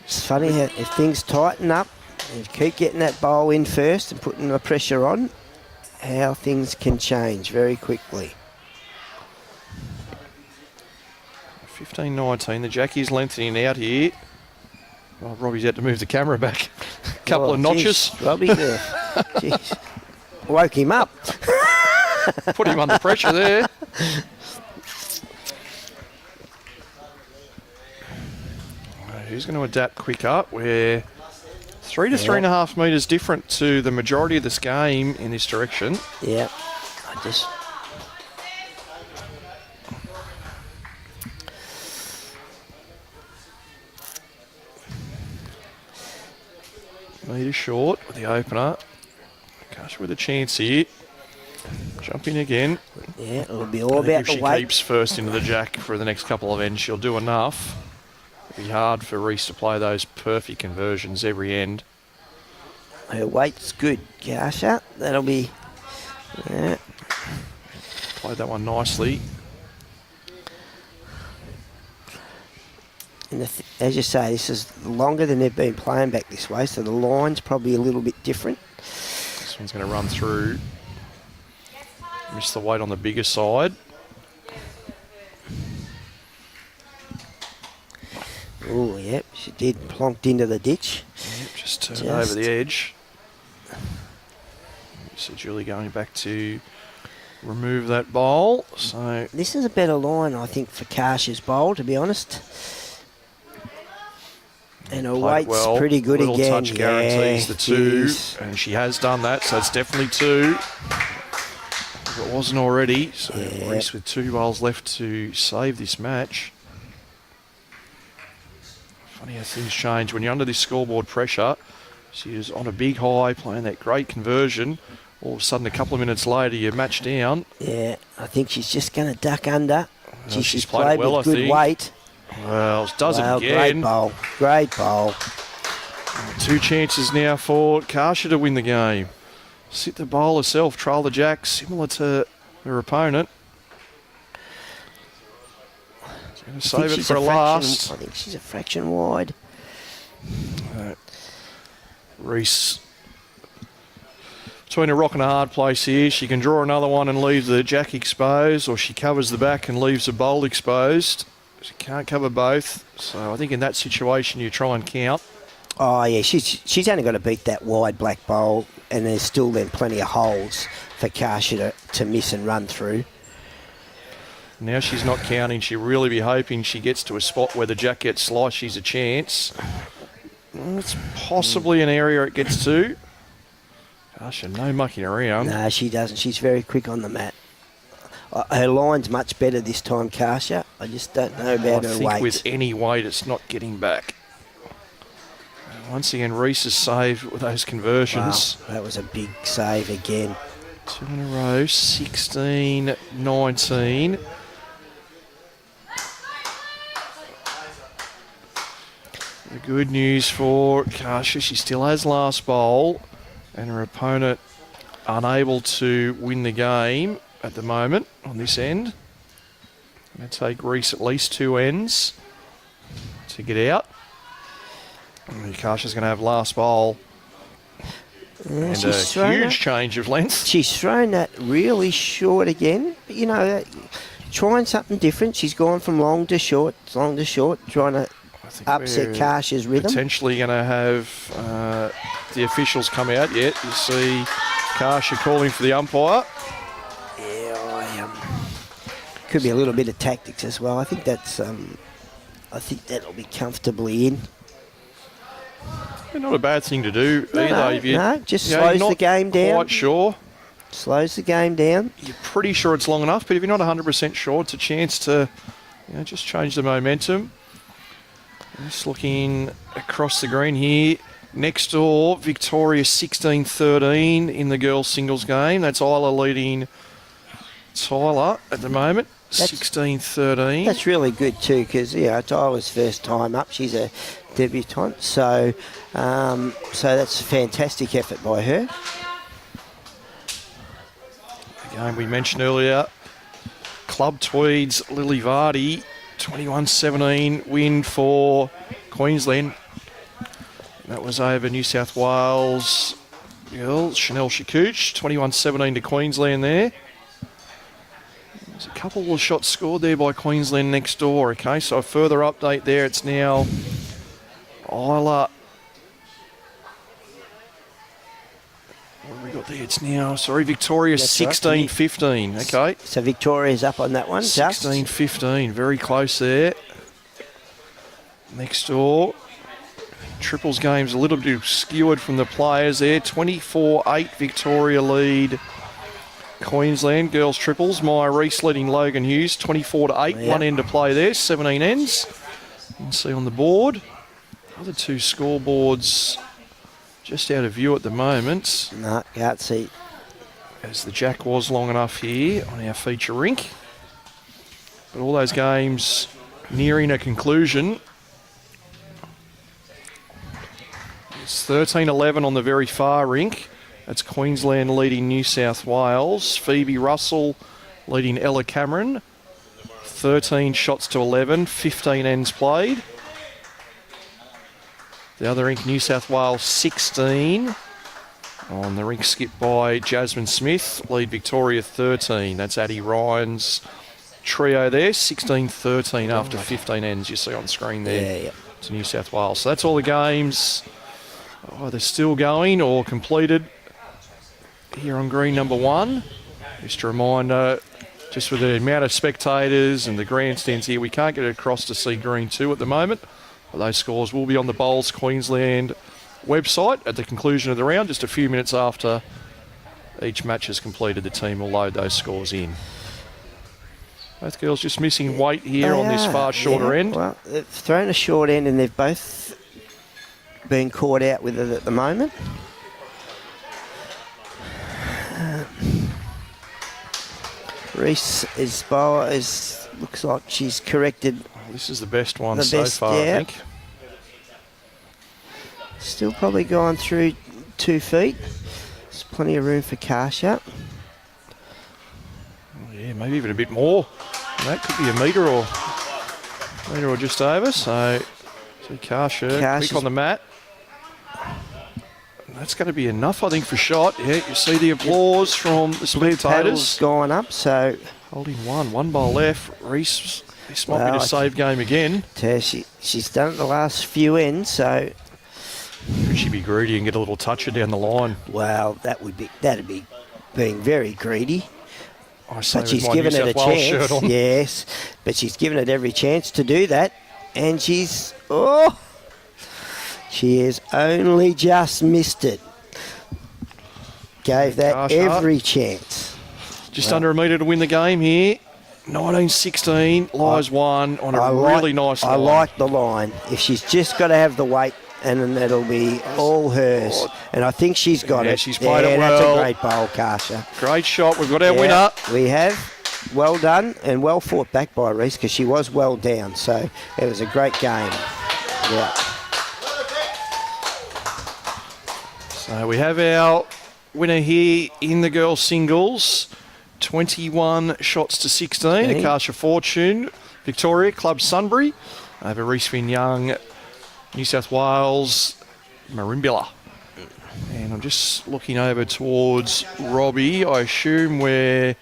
It's funny how if things tighten up, you keep getting that bowl in first and putting the pressure on, how things can change very quickly. 15-19. The Jackie's lengthening out here. Well, Robbie's had to move the camera back a couple of notches. Geez, Robbie, jeez. Woke him up. Put him under pressure there. Who's going to adapt quick up? We're 3 to 3.5 metres different to the majority of this game in this direction. Yeah, Metre short with the opener. Gosh, with a chance here. Jump in again. Yeah, it'll be all I think about if the she weight. keeps first into the jack for the next couple of ends, she'll do enough. It'll be hard for Reese to play those perfect conversions every end. Her weight's good, Akasha. That'll be... Yeah. Played that one nicely. And as you say, this is longer than they've been playing back this way, so the line's probably a little bit different. This one's going to run through. Missed the weight on the bigger side. Oh, yep, she did. Plonked into the ditch. Yep, just turned over the edge. So Julie going back to remove that bowl. So This is a better line, I think, for Akasha's bowl, to be honest. And her played weight's well. pretty good Little again. touch guarantees the 2, geez. and she has done that, so it's definitely 2. If it wasn't already, so Reese with 2 bowls left to save this match. Funny how things change when you're under this scoreboard pressure. She is on a big high, playing that great conversion. All of a sudden, a couple of minutes later, you're matched down. Yeah, I think she's just going to duck under. Well, She's played well, with I good think. weight. Well, does it Great again. bowl. Great bowl. 2 chances now for Akasha to win the game. sit the bowl herself, trail the jack, similar to her opponent. Going to save it for last. I think she's a fraction wide. Reese between a rock and a hard place here. She can draw another one and leave the jack exposed, or she covers the back and leaves the bowl exposed. She can't cover both, so I think in that situation you try and count. Oh yeah, she's only got to beat that wide black bowl, and there's still then plenty of holes for Akasha to miss and run through. Now she's not counting. She'll really be hoping she gets to a spot where the jack gets sliced. She's a chance. It's possibly an area it gets to. Gosh, no mucking around. No, she doesn't. She's very quick on the mat. Her line's much better this time, Kasha. I just don't know about her weight. I think with any weight, it's not getting back. Once again, Reese is saved with those conversions. Wow, that was a big save again. 2 in a row, 16, 19. The good news for Kasha, she still has last bowl, and her opponent unable to win the game at the moment on this end. Going to take Reese at least 2 ends to get out. Kasha's going to have last bowl. And a huge change of length. She's thrown that really short again. But, you know, trying something different. She's gone from long to short, trying to upset Kasha's rhythm. Potentially going to have the officials come out yet. You see Kasha calling for the umpire. Yeah, could be a little bit of tactics as well. I think that's. I think that'll be comfortably in. Not a bad thing to do either. No, just slows the game down. Quite sure. Slows the game down. You're pretty sure it's long enough, but if you're not 100% sure, it's a chance to just change the momentum. Just looking across the green here. Next door, Victoria 16-13 in the girls' singles game. That's Isla leading Tyler at the moment, 16-13. That's really good too, because Tyler's first time up. She's a debutante, so that's a fantastic effort by her. The game we mentioned earlier, Club Tweeds, Lily Vardy, 21-17 win for Queensland. That was over New South Wales girls, Chanel Shakouch, 21-17 to Queensland there. There's a couple of shots scored there by Queensland next door. Okay, so a further update there. It's now Isla. What have we got there? It's now, Victoria 16-15. Okay. So Victoria's up on that one. 16-15, very close there. Next door. Triples game's a little bit skewered from the players there. 24-8 Victoria lead Queensland. Girls triples. Maya Reese leading Logan Hughes. 24-8. Yep. One end to play there. 17 ends. You can see on the board. Other two scoreboards just out of view at the moment. No, can't see. As the jack was long enough here on our feature rink. But all those games nearing a conclusion. It's 13-11 on the very far rink. That's Queensland leading New South Wales. Phoebe Russell leading Ella Cameron. 13 shots to 11, 15 ends played. The other rink, New South Wales, 16. On the rink skipped by Jasmine Smith, lead Victoria 13. That's Addie Ryan's trio there, 16-13 after 15 ends you see on screen there to New South Wales. So that's all the games either still going or completed here on green number 1. Just a reminder, just with the amount of spectators and the grandstands here, we can't get across to see green 2 at the moment. But those scores will be on the Bowls Queensland website at the conclusion of the round. Just a few minutes after each match is completed, the team will load those scores in. Both girls just missing weight here on this far shorter end. Well, they've thrown a short end and they've both been caught out with it at the moment. Reese looks like she's corrected. This is the best one so far, I think. Still probably going through 2 feet. There's plenty of room for Akasha. Yeah, maybe even a bit more. That could be a metre or just over. So Akasha quick on the mat. That's going to be enough, I think, for shot. Yeah, you see the applause from the spectators. Paddle's gone up, so holding one ball left. Reese, this might be the save game again. She's done it the last few ends, so could she be greedy and get a little toucher down the line? well, that'd be being very gready. I say But she's with my given New it a South Wales shirt chance. on. Yes, but she's given it every chance to do that, and she has only just missed it. Gave that Gosh, every chance. Just under a metre to win the game here. 19-16, lies one on a really nice line. I like the line. If she's just got to have the weight, and then that'll be all hers. And I think she's got it. She's played it well. That's a great bowl, Akasha. Great shot. We've got our winner. We have. Well done and well fought back by Reese because she was well down. So it was a great game. Yeah. So we have our winner here in the girls' singles. 21 shots to 16. Akasha Fortune, Victoria, Club Sunbury. Over Reese Finn-Young, New South Wales, Marimbula. And I'm just looking over towards Robbie. I assume we're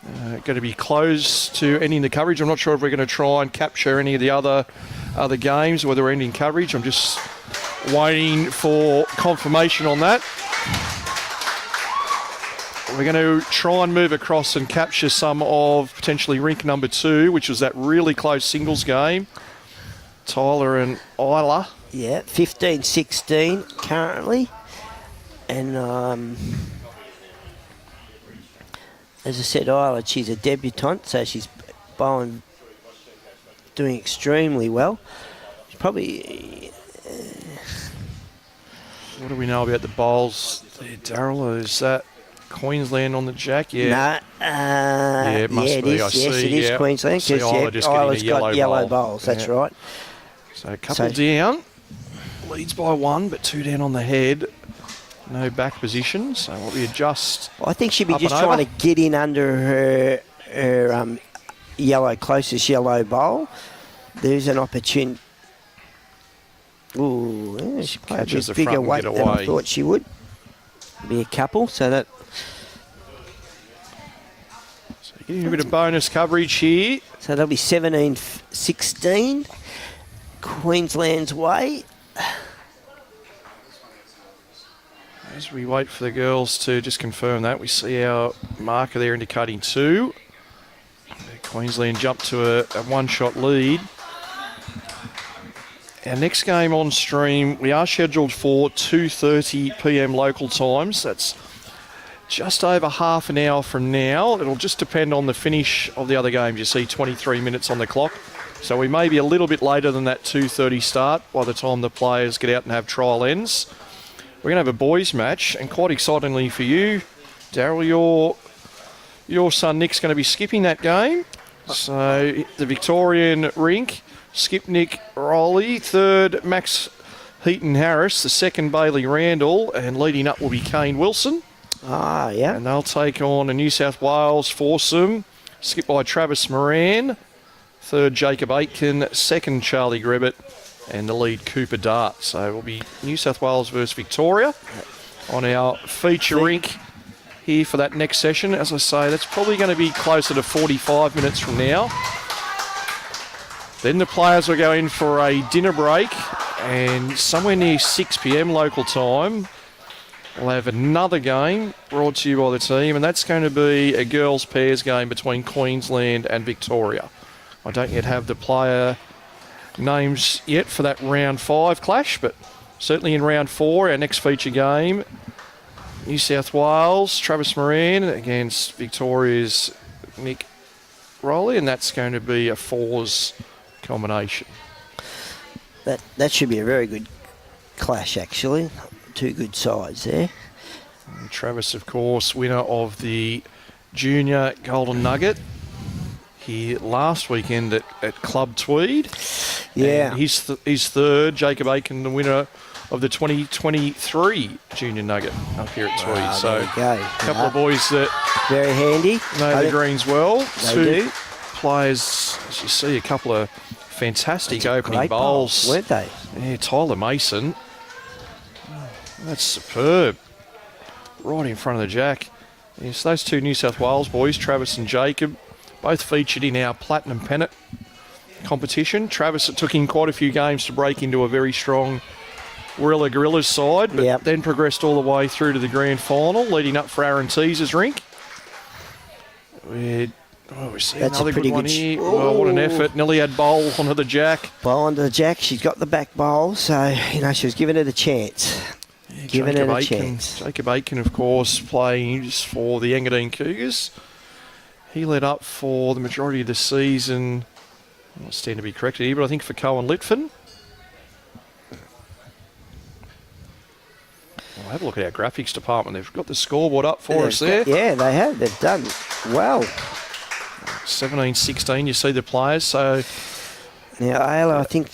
going to be close to ending the coverage. I'm not sure if we're going to try and capture any of the other games, whether we're ending coverage. I'm just waiting for confirmation on that. We're going to try and move across and capture some of potentially rink number 2, which was that really close singles game. Tyler and Isla. Yeah, 15-16 currently. And as I said, Isla, she's a debutante, so she's bowling, doing extremely well. She's probably... What do we know about the bowls there, Daryl? Is that Queensland on the jack? Yeah. No, yeah, it must be. Yes, it is Queensland. See, Isla just Isla's getting a got yellow bowl. bowls, that's right. So a couple down. Leads by 1, but 2 down on the head. No back position, so what we adjust. I think she'd be just trying to get in under her closest yellow bowl. There's an opportunity. Ooh, yeah, she played a bit bigger weight than I thought she would. Be a couple, so that. So getting a bit of bonus coverage here. So that'll be 17-16. Queensland's way. As we wait for the girls to just confirm that, we see our marker there indicating 2. Queensland jumped to a one-shot lead. Our next game on stream, we are scheduled for 2:30 p.m. local times. That's just over half an hour from now. It'll just depend on the finish of the other games. You see 23 minutes on the clock. So we may be a little bit later than that 2:30 start by the time the players get out and have trial ends. We're going to have a boys match, and quite excitingly for you, Daryl, your son Nick's going to be skipping that game. So the Victorian rink, skip Nick Rowley, third Max Heaton-Harris, the second Bailey Randall, and leading up will be Kane Wilson. Ah, yeah. And they'll take on a New South Wales foursome, skipped by Travis Moran, third Jacob Aitken, second Charlie Grebbett, and the lead Cooper Dart. So it will be New South Wales versus Victoria on our feature rink here for that next session. As I say, that's probably going to be closer to 45 minutes from now. Then the players will go in for a dinner break, and somewhere near 6 p.m. local time, we'll have another game brought to you by the team, and that's going to be a girls' pairs game between Queensland and Victoria. I don't yet have the player names yet for that round 5 clash, but certainly in round 4, our next feature game, New South Wales, Travis Moran against Victoria's Nick Rowley, and that's going to be a 4s combination. That should be a very good clash, actually. 2 good sides there. And Travis, of course, winner of the Junior Golden Nugget here last weekend at Club Tweed. Yeah. And his third, Jacob Aitken, the winner of the 2023 Junior Nugget up here at Tweed. Ah, So there you go. a couple of boys that Very handy. know I the think greens well. They Two do. players, as you see, a couple of fantastic opening Great bowls. weren't they? Yeah, Tyler Mason. That's superb. Right in front of the jack. Yes, those two New South Wales boys, Travis and Jacob, both featured in our Platinum Pennant competition. Travis, it took him quite a few games to break into a very strong Gorillas side, but Yep. then progressed all the way through to the grand final, leading up for Aaron Teaser's rink. We see That's a another pretty good one good here. Well, what an Ooh. effort. Nearly had bowl onto the jack. Bowl under the jack. She's got the back bowl, so, she was giving it a chance. Giving it a chance. Jacob Aitken, of course, playing for the Engadine Cougars. He led up for the majority of the season. I don't stand to be corrected here, but I think for Cohen Litfin. Well, have a look at our graphics department. They've got the scoreboard up for us there. Yeah, they have. They've done well. 17-16, you see the players. So Now, Ayla, I think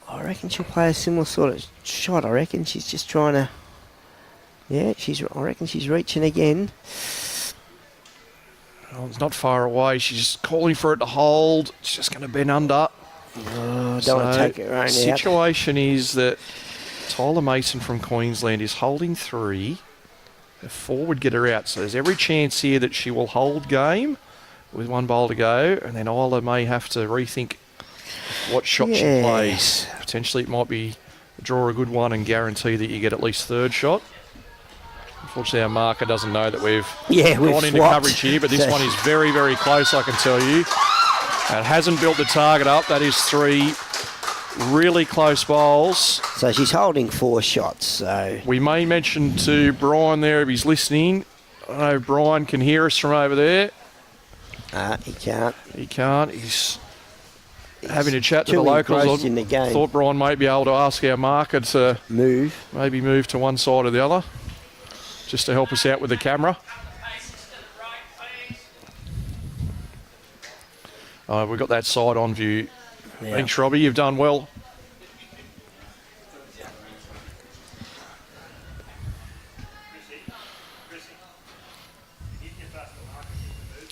I reckon she'll play a similar sort of shot. I reckon she's just trying to. Yeah, I reckon she's reaching again. it's not far away. She's calling for it to hold. It's just going to bend under. Oh, don't want to take her own The situation is that Tyler Mason from Queensland is holding 3. The 4 would get her out. So there's every chance here that she will hold game with 1 bowl to go, and then Isla may have to rethink what shot she plays. Potentially it might be draw a good one and guarantee that you get at least 3rd shot. Unfortunately, our marker doesn't know that we've gone into swapped. coverage here, but this one is very, very close, I can tell you. And it hasn't built the target up. That is 3 really close bowls. So she's holding 4 shots. So We may mention to Brian there, if he's listening, I know Brian can hear us from over there. he can't. He can't. He's having a chat to the too locals. engrossed in the game. Thought Brian might be able to ask our marker to Move. maybe move to one side or the other, just to help us out with the camera. We've got that side on view. Yeah. Thanks, Robbie. You've done well.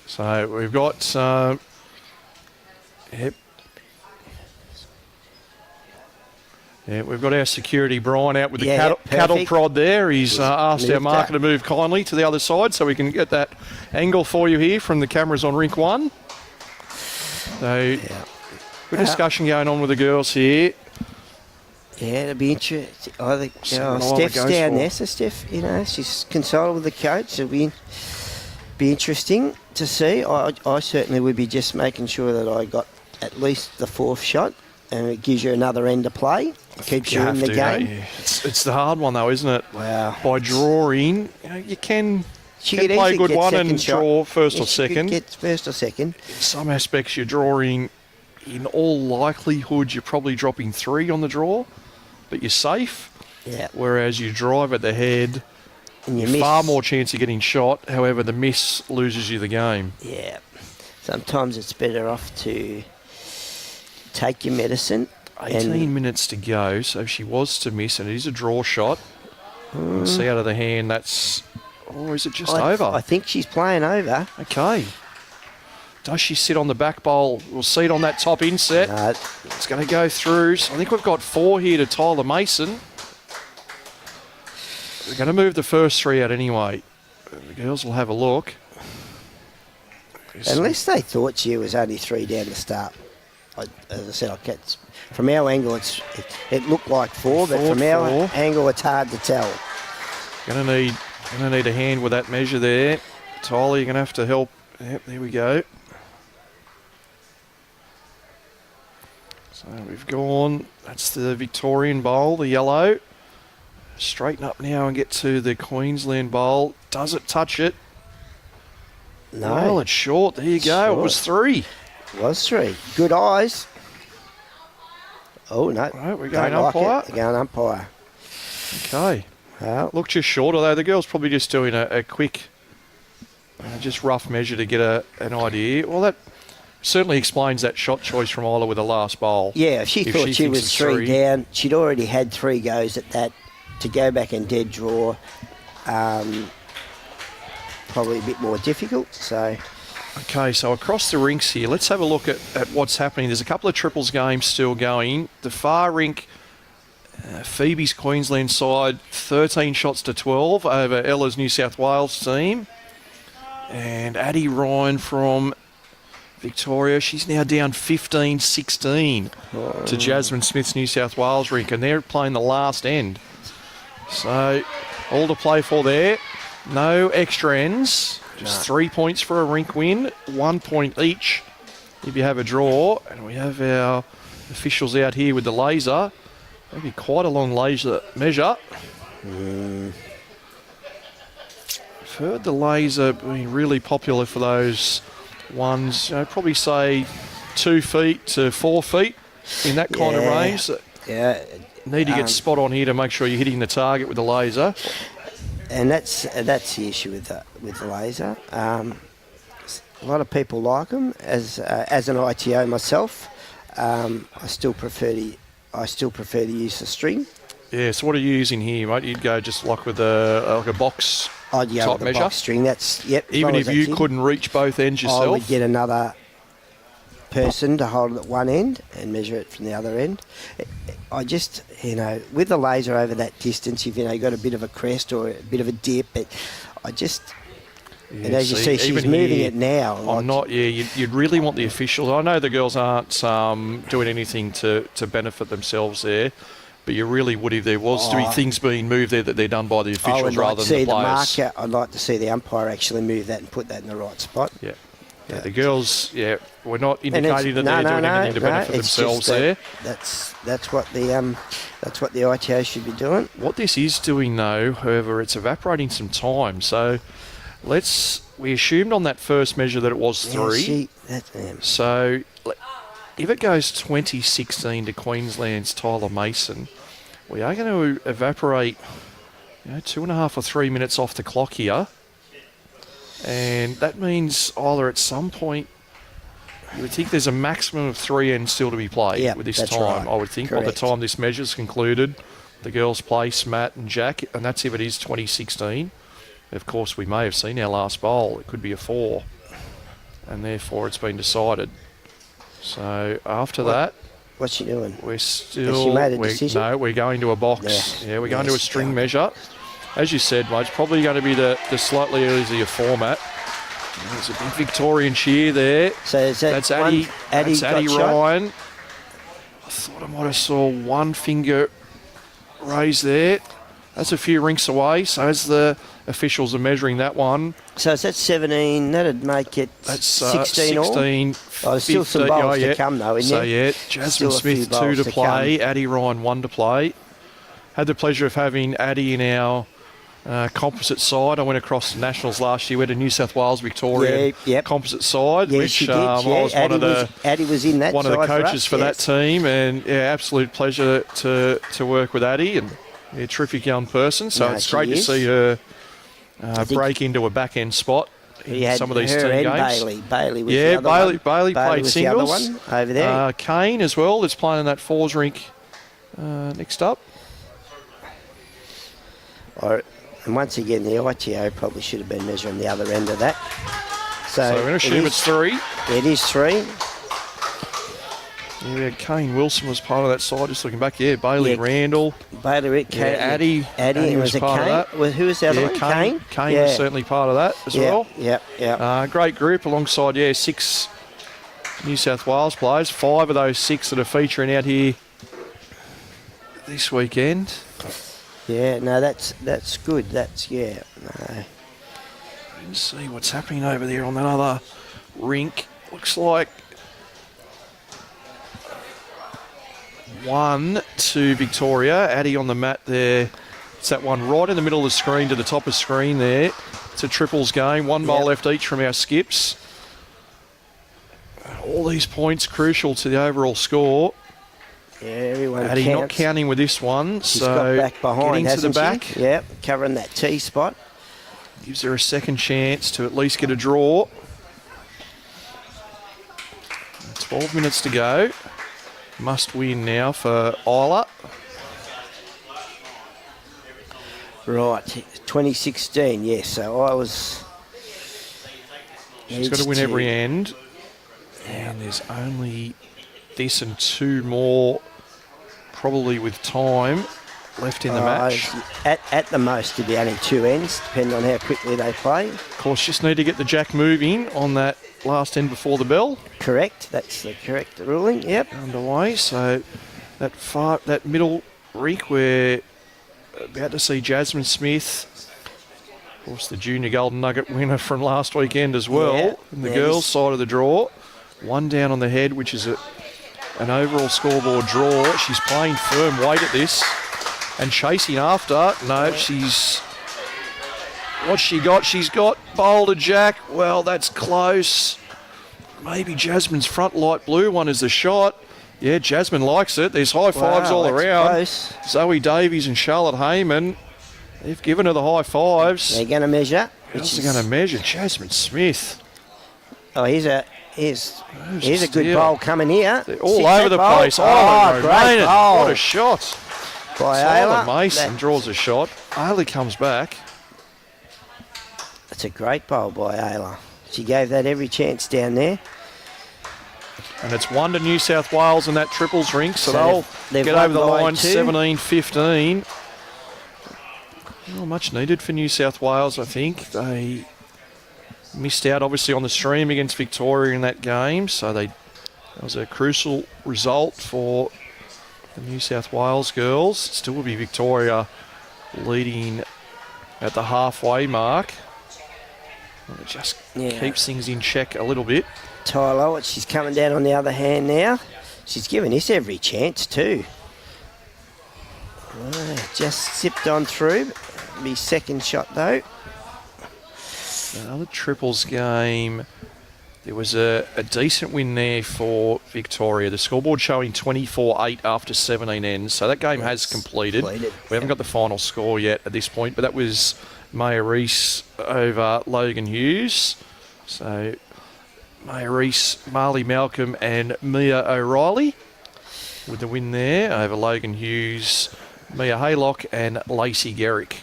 So we've got, yep. Yeah, we've got our security Brian out with the cattle perfect. prod there. He's asked our moved marker that. to move kindly to the other side so we can get that angle for you here from the cameras on rink 1. So, good discussion going on with the girls here. Yeah, it'll be interesting. I think See what Isla Steph's goes down for. there, so Steph, she's consulted with the coach. It'll be interesting to see. I certainly would be just making sure that I got at least the 4th shot, and it gives you another end to play. Keeps you in the game. Yeah. It's the hard one though, isn't it? Wow. By drawing, you can She can could play a easily good get one second and shot. draw first or She could second. get first or second. In some aspects, you're drawing. In all likelihood, you're probably dropping 3 on the draw, but you're safe. Yeah. Whereas you drive at the head, And you you're miss. far more chance of getting shot. However, the miss loses you the game. Yeah. Sometimes it's better off to take your medicine. 18 minutes to go, so if she was to miss, and it is a draw shot, we'll see out of the hand, that's... Or is it just over? I think she's playing over. Okay. Does she sit on the back bowl? We'll see it on that top inset. No, It's going to go through. So I think we've got 4 here to Tyler Mason. We're going to move the first 3 out anyway. The girls will have a look. unless they thought she was only 3 down the start. As I said, from our angle, it looked like 4, but from our angle, it's hard to tell. Going to need a hand with that measure there. Tyler, you're going to have to help. Yep, there we go. So we've gone. That's the Victorian bowl, the yellow. Straighten up now and get to the Queensland bowl. Does it touch it? No. Well, it's short. There you go. Short. It was 3. It was 3. Good eyes. Oh, no. Right, we're going Don't like umpire. it. They're going umpire. Okay. Well, Looked just short, although the girl's probably just doing a quick, just rough measure to get an idea. Well, that certainly explains that shot choice from Isla with the last bowl. Yeah, if she thought she thinks was it's three down, she'd already had 3 goes at that. To go back and dead draw, probably a bit more difficult. So, Okay, so across the rinks here, let's have a look at what's happening. There's a couple of triples games still going. The far rink, Phoebe's Queensland side, 13 shots to 12 over Ella's New South Wales team. And Addie Ryan from Victoria, she's now down 15-16 to Jasmine Smith's New South Wales rink, and they're playing the last end. So, all to play for there. No extra ends. Just 3 points for a rink win. 1 point each if you have a draw. And we have our officials out here with the laser. Maybe quite a long laser measure. I've heard the laser being really popular for those ones. Probably say 2 feet to 4 feet in that kind of range. Yeah. Need to get spot on here to make sure you're hitting the target with the laser. And that's the issue with the laser. A lot of people like them. As an ITO myself, I still prefer to use the string. Yeah. So what are you using here, mate? You'd go just like with a box I'd go type with the measure. box string. That's Even if you couldn't reach both ends yourself. I would get another person to hold it at one end and measure it from the other end. I just, with the laser over that distance, you've got a bit of a crest or a bit of a dip, but I just, and as you see, she's moving it now. I'm not, you'd really want the officials. I know the girls aren't doing anything to benefit themselves there, but you really would if there was to be things being moved there that they're done by the officials rather than the players. I'd like to see the umpire actually move that and put that in the right spot. Yeah. Yeah, the girls, we're not indicating that they're doing anything to benefit themselves there. That's what the ITO should be doing. What this is doing, though, however, it's evaporating some time. So we assumed on that first measure that it was 3. So if it goes 20-16 to Queensland's Tyler Mason, we are going to evaporate 2.5 or 3 minutes off the clock here. And that means either at some point, you would think there's a maximum of 3 ends still to be played with this time. Right. I would think by the time this measure's concluded, the girls place Matt and Jack, and that's if it is 2016. Of course, we may have seen our last bowl. It could be a 4, and therefore it's been decided. So after that, what's she doing? We're still. Has she made a decision? No, we're going to a box. Yeah, we're going to a string measure. As you said, mate, it's probably going to be the slightly easier format. There's a big Victorian cheer there. So is that's Addie Ryan. I thought I might have saw one finger raised there. That's a few rinks away. So as the officials are measuring that one. So is that 17? That'd make it 16 all? 16. Oh, there's still some bowls to come though, isn't there? So Jasmine Smith 2 to play. Addie Ryan 1 to play. Had the pleasure of having Addie in our composite side. I went across to Nationals last year. We had a New South Wales Victoria composite side, which I was Addie was in that one of the coaches for that team, and absolute pleasure to work with Addie, and a terrific young person. So it's great to see her break into a back end spot in some of these team games. Bailey was the other one. Bailey played singles. The other one over there. Kane as well. That's playing in that fours rink next up. And once again, the ITO probably should have been measuring the other end of that. So we're going to assume it's 3. It is 3. Yeah, Kane Wilson was part of that side. Just looking back, Bailey Randall. Bailey, Addie was part of that. Well, who was the other one? Kane? Kane was certainly part of that as well. Yeah. Great group alongside, 6 New South Wales players. 5 of those 6 that are featuring out here this weekend. Yeah, no, that's good. Let's see what's happening over there on that other rink. Looks like 1 to Victoria. Addie on the mat there. It's that one right in the middle of the screen to the top of screen there. It's a triples game. 1 bowl left each from our skips. All these points crucial to the overall score. Yeah, everyone Addie counts. not counting with this one. She's got back behind, getting to the back. She? Yep, covering that T spot. Gives her a second chance to at least get a draw. 12 minutes to go. Must win now for Isla. Right, 2016, yes. So I was... She's got to win every end. And there's only this and 2 more, probably with time, left in the match. At the most, it'd be only 2 ends, depending on how quickly they play. Of course, just need to get the jack moving on that last end before the bell. Correct, that's the correct ruling, yep. Underway, so that middle rink, we're about to see Jasmine Smith, of course the junior Golden Nugget winner from last weekend as well, Yeah, in the girls' side of the draw. 1 down on the head, which is an overall scoreboard draw. She's playing firm weight at this and chasing after. No, she's... What's she got? She's got Boulder Jack. Well, that's close. Maybe Jasmine's front light blue one is the shot. Yeah, Jasmine likes it. There's high fives all around. Close. Zoe Davies and Charlotte Heyman, they've given her the high fives. They're going to measure. Who's going to measure? Jasmine Smith. Oh, here's a good bowl coming here. They're all over the place. Oh, great bowl. What a shot. By Tyler Ayla. Mason draws a shot. Ayla comes back. That's a great bowl by Ayla. She gave that every chance down there. And it's 1 to New South Wales in that triples rink, so they'll get over the line 17-15. Not much needed for New South Wales, I think. They missed out, obviously, on the stream against Victoria in that game, so that was a crucial result for the New South Wales girls. Still will be Victoria leading at the halfway mark. Well, it just keeps things in check a little bit. Tyler, she's coming down on the other hand now. She's given this every chance too. Just zipped on through. Be second shot though. Another triples game. There was a decent win there for Victoria. The scoreboard showing 24-8 after 17 ends. So that game has completed. We haven't got the final score yet at this point, but that was Maya Reese over Logan Hughes. So Maya Reese, Marley Malcolm and Mia O'Reilly with the win there over Logan Hughes, Mia Haylock and Lacey Garrick.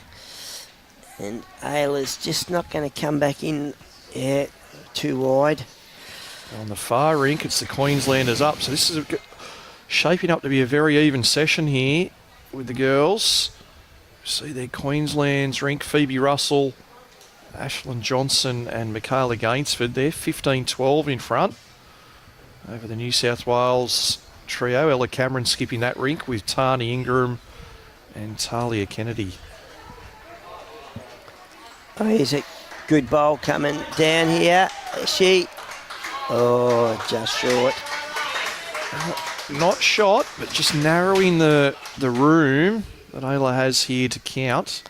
And Ayla's just not going to come back in too wide. On the far rink, it's the Queenslanders up. So this is shaping up to be a very even session here with the girls. See their Queensland's rink, Phoebe Russell, Ashlyn Johnson and Michaela Gainsford. They're 15-12 in front over the New South Wales trio. Ella Cameron skipping that rink with Tani Ingram and Talia Kennedy. Oh, here's a good bowl coming down here. Just short. Not shot, but just narrowing the room that Ayla has here to count.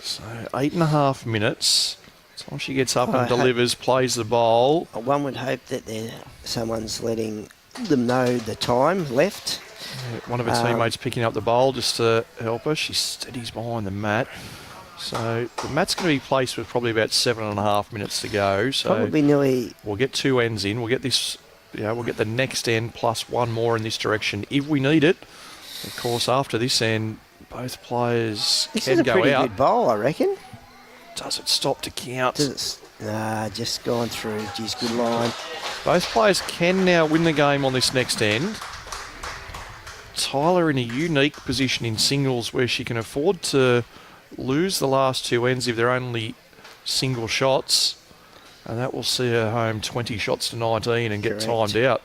So 8.5 minutes. Time she gets up and delivers, plays the bowl. One would hope that someone's letting them know the time left. One of her teammates picking up the bowl just to help her. She steadies behind the mat. So the mat's going to be placed with probably about 7.5 minutes to go. So probably nearly. We'll get 2 ends in. We'll get this. We'll get the next end plus 1 more in this direction if we need it. Of course, after this end, both players This can is a go pretty out. good bowl, I reckon. Does it stop to count? Just gone through. Geez, good line. Both players can now win the game on this next end. Tyler in a unique position in singles where she can afford to lose the last 2 ends if they're only single shots. And that will see her home 20 shots to 19 and get timed out.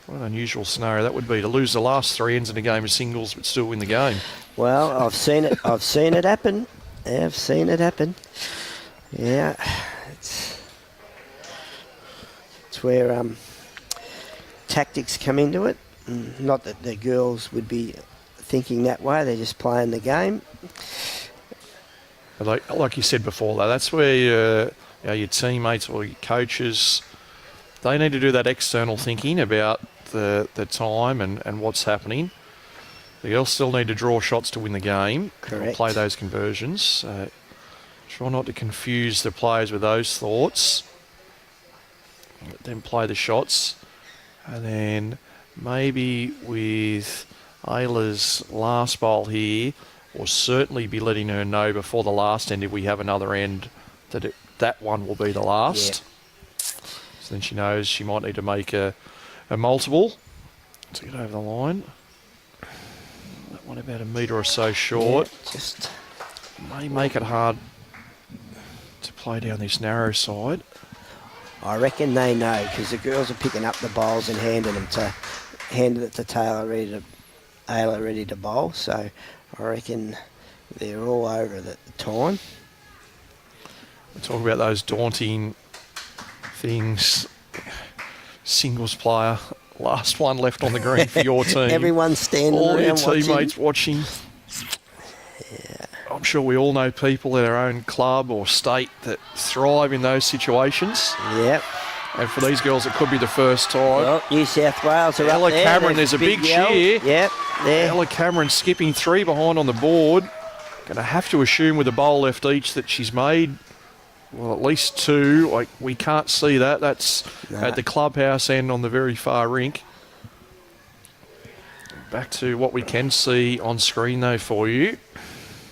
What an unusual scenario that would be, to lose the last 3 ends in a game of singles but still win the game. Well, I've seen it. I've seen it happen. I've seen it happen. Yeah, it's where tactics come into it. Not that the girls would be thinking that way. They're just playing the game. Like you said before, though, that's where your teammates or your coaches, they need to do that external thinking about the time and what's happening. The girls still need to draw shots to win the game. Correct. Play those conversions. Try not to confuse the players with those thoughts. Let them play the shots. And then maybe with Ayla's last bowl here, we'll certainly be letting her know before the last end if we have another end that one will be the last. So then she knows she might need to make a multiple to get over the line. That one about a metre or so short. Just may make it hard to play down this narrow side. I reckon they know because the girls are picking up the bowls and handing it to Ayla ready to bowl. So I reckon they're all over it at the time. We're talking about those daunting things. Singles player, last one left on the green for your team. Everyone's standing all around your teammates watching. Yeah. I'm sure we all know people in our own club or state that thrive in those situations. Yep. And for these girls, it could be the first time. Well, New South Wales are Ella up there. Cameron, there's a big yell. cheer. Yep, there. Ella Cameron skipping 3 behind on the board. Going to have to assume with a bowl left each that she's made, well, at least 2. Like, we can't see that. That's at the clubhouse end on the very far rink. Back to what we can see on screen, though, for you.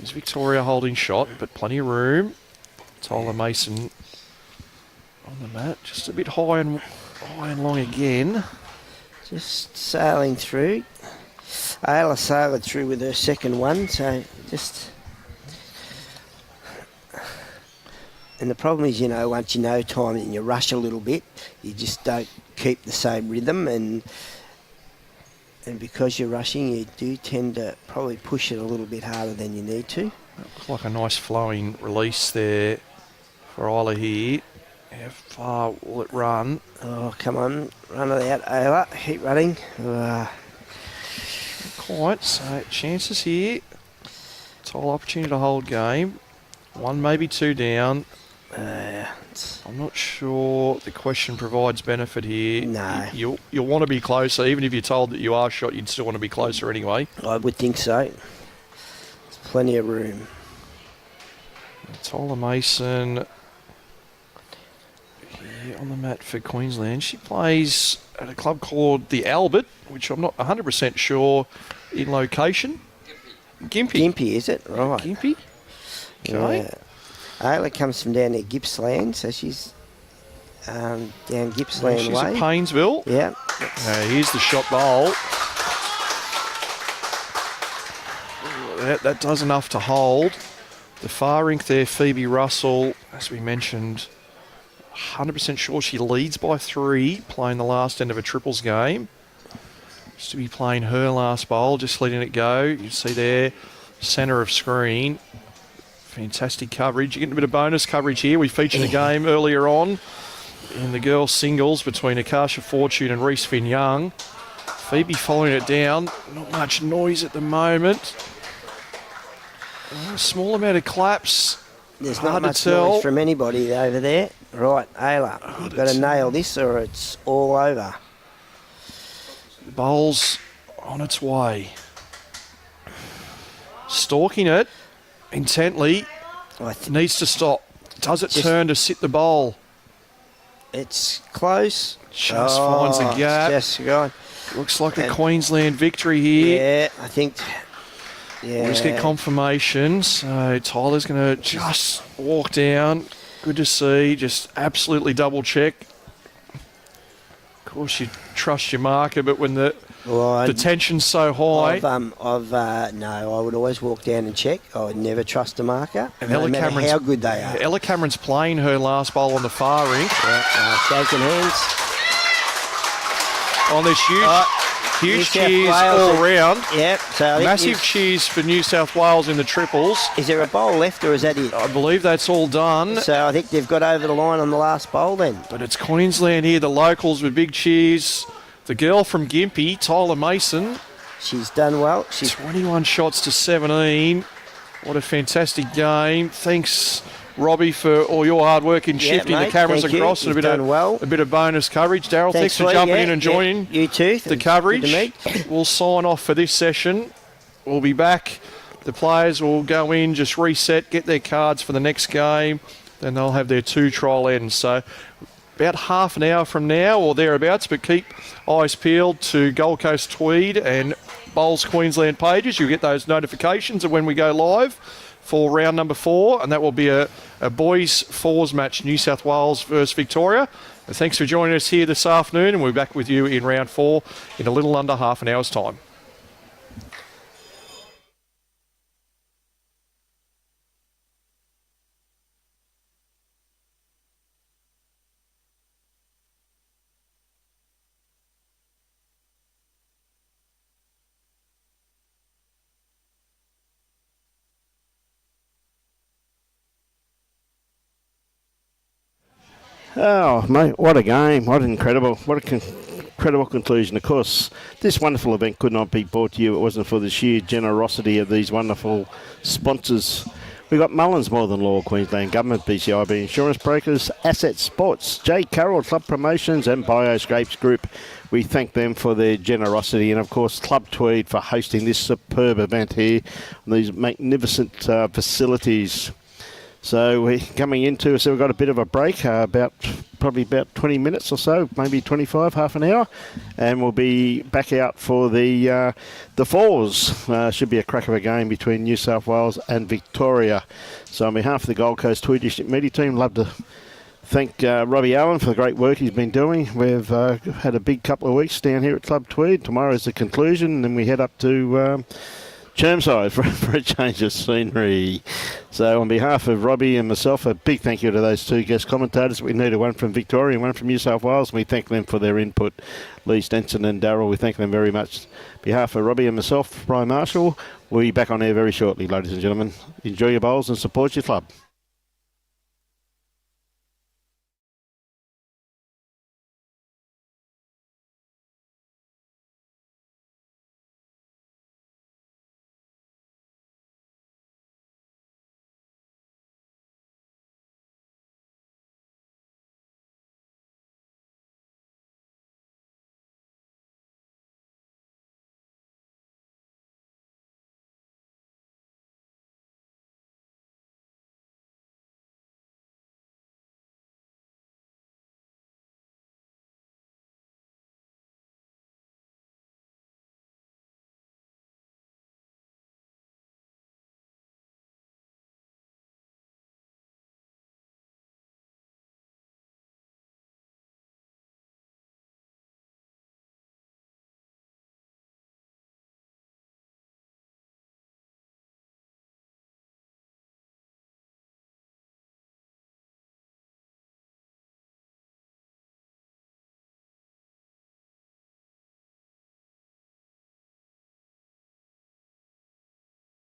Is Victoria holding shot, but plenty of room. Tyler Mason on the mat, just a bit high and long again. Just sailing through. Ayla sailed through with her second one, so just... And the problem is, once you know time and you rush a little bit, you just don't keep the same rhythm, and because you're rushing, you do tend to probably push it a little bit harder than you need to. Looks like a nice flowing release there for Isla here. How far will it run? Oh, come on. Run it out, Ayla. Keep running. Quite. So chances here. Tile opportunity to hold game. 1, maybe 2 down. I'm not sure the question provides benefit here. No. You'll want to be closer. Even if you're told that you are shot, you'd still want to be closer anyway. I would think so. There's plenty of room. Tyler Mason here on the mat for Queensland. She plays at a club called the Albert, which I'm not 100% sure in location. Gympie, is it? Right. Gympie? Okay. Yeah. Ayla comes from down near Gippsland, so she's down Gippsland She's way. at Paynesville. Yeah. Here's the shot bowl. That does enough to hold. The far rink there, Phoebe Russell, as we mentioned, 100% sure she leads by 3, playing the last end of a triples game. Just to be playing her last bowl, just letting it go. You see there, centre of screen. Fantastic coverage. You're getting a bit of bonus coverage here. We featured a game earlier on in the girls' singles between Akasha Fortune and Reese Finn-Young. Phoebe following it down. Not much noise at the moment. A small amount of claps. There's Hard not much to tell. noise from anybody over there. Right, Ayla, you've got to nail this or it's all over. The bowl's on its way. Stalking it intently. Needs to stop. Does it turn to sit the bowl? It's close. Just finds the gap. Just gone. Looks like a Queensland victory here. Yeah, I think. Yeah. We'll just get confirmation. So Tyler's going to just walk down. Good to see. Just absolutely double check. Of course, you trust your marker, but when the tension's so high. No, I would always walk down and check. I would never trust a marker, and no matter how good they are. Ella Cameron's playing her last bowl on the far rink. Yeah, shaking hands. On this huge cheers all round. Yep. So massive cheers for New South Wales in the triples. Is there a bowl left or is that it? I believe that's all done. So I think they've got over the line on the last bowl then. But it's Queensland here, the locals with big cheers. The girl from Gympie, Tyler Mason. She's done well. 21 shots to 17. What a fantastic game. Thanks, Robbie, for all your hard work in shifting the cameras across and a bit of bonus coverage. Daryl, thanks for jumping in and joining you too. the coverage. We'll sign off for this session. We'll be back. The players will go in, just reset, get their cards for the next game. Then they'll have their 2 trial ends. So about half an hour from now or thereabouts, but keep eyes peeled to Gold Coast Tweed and Bowls Queensland pages. You'll get those notifications of when we go live for round number 4, and that will be a boys fours match, New South Wales versus Victoria. And thanks for joining us here this afternoon, and we'll be back with you in round 4 in a little under half an hour's time. Oh, mate, what a game. What incredible conclusion. Of course, this wonderful event could not be brought to you if it wasn't for the sheer generosity of these wonderful sponsors. We've got Mullins More Than Law, Queensland Government, BCIB Insurance Brokers, Asset Sports, J. Carroll Club Promotions and Bioscapes Group. We thank them for their generosity, and of course Club Tweed for hosting this superb event here on these magnificent facilities. So we're coming into, so we've got a bit of a break, probably about 20 minutes or so, maybe 25, half an hour, and we'll be back out for the fours. Should be a crack of a game between New South Wales and Victoria. So on behalf of the Gold Coast Tweed District Media Team, love to thank Robbie Allen for the great work he's been doing. We've had a big couple of weeks down here at Club Tweed. Tomorrow is the conclusion, and then we head up to Chermside for a change of scenery. So on behalf of Robbie and myself, a big thank you to those two guest commentators. We needed one from Victoria and one from New South Wales, and we thank them for their input. Lee Stenson and Darryl, we thank them very much. On behalf of Robbie and myself, Brian Marshall, we'll be back on air very shortly, ladies and gentlemen. Enjoy your bowls and support your club.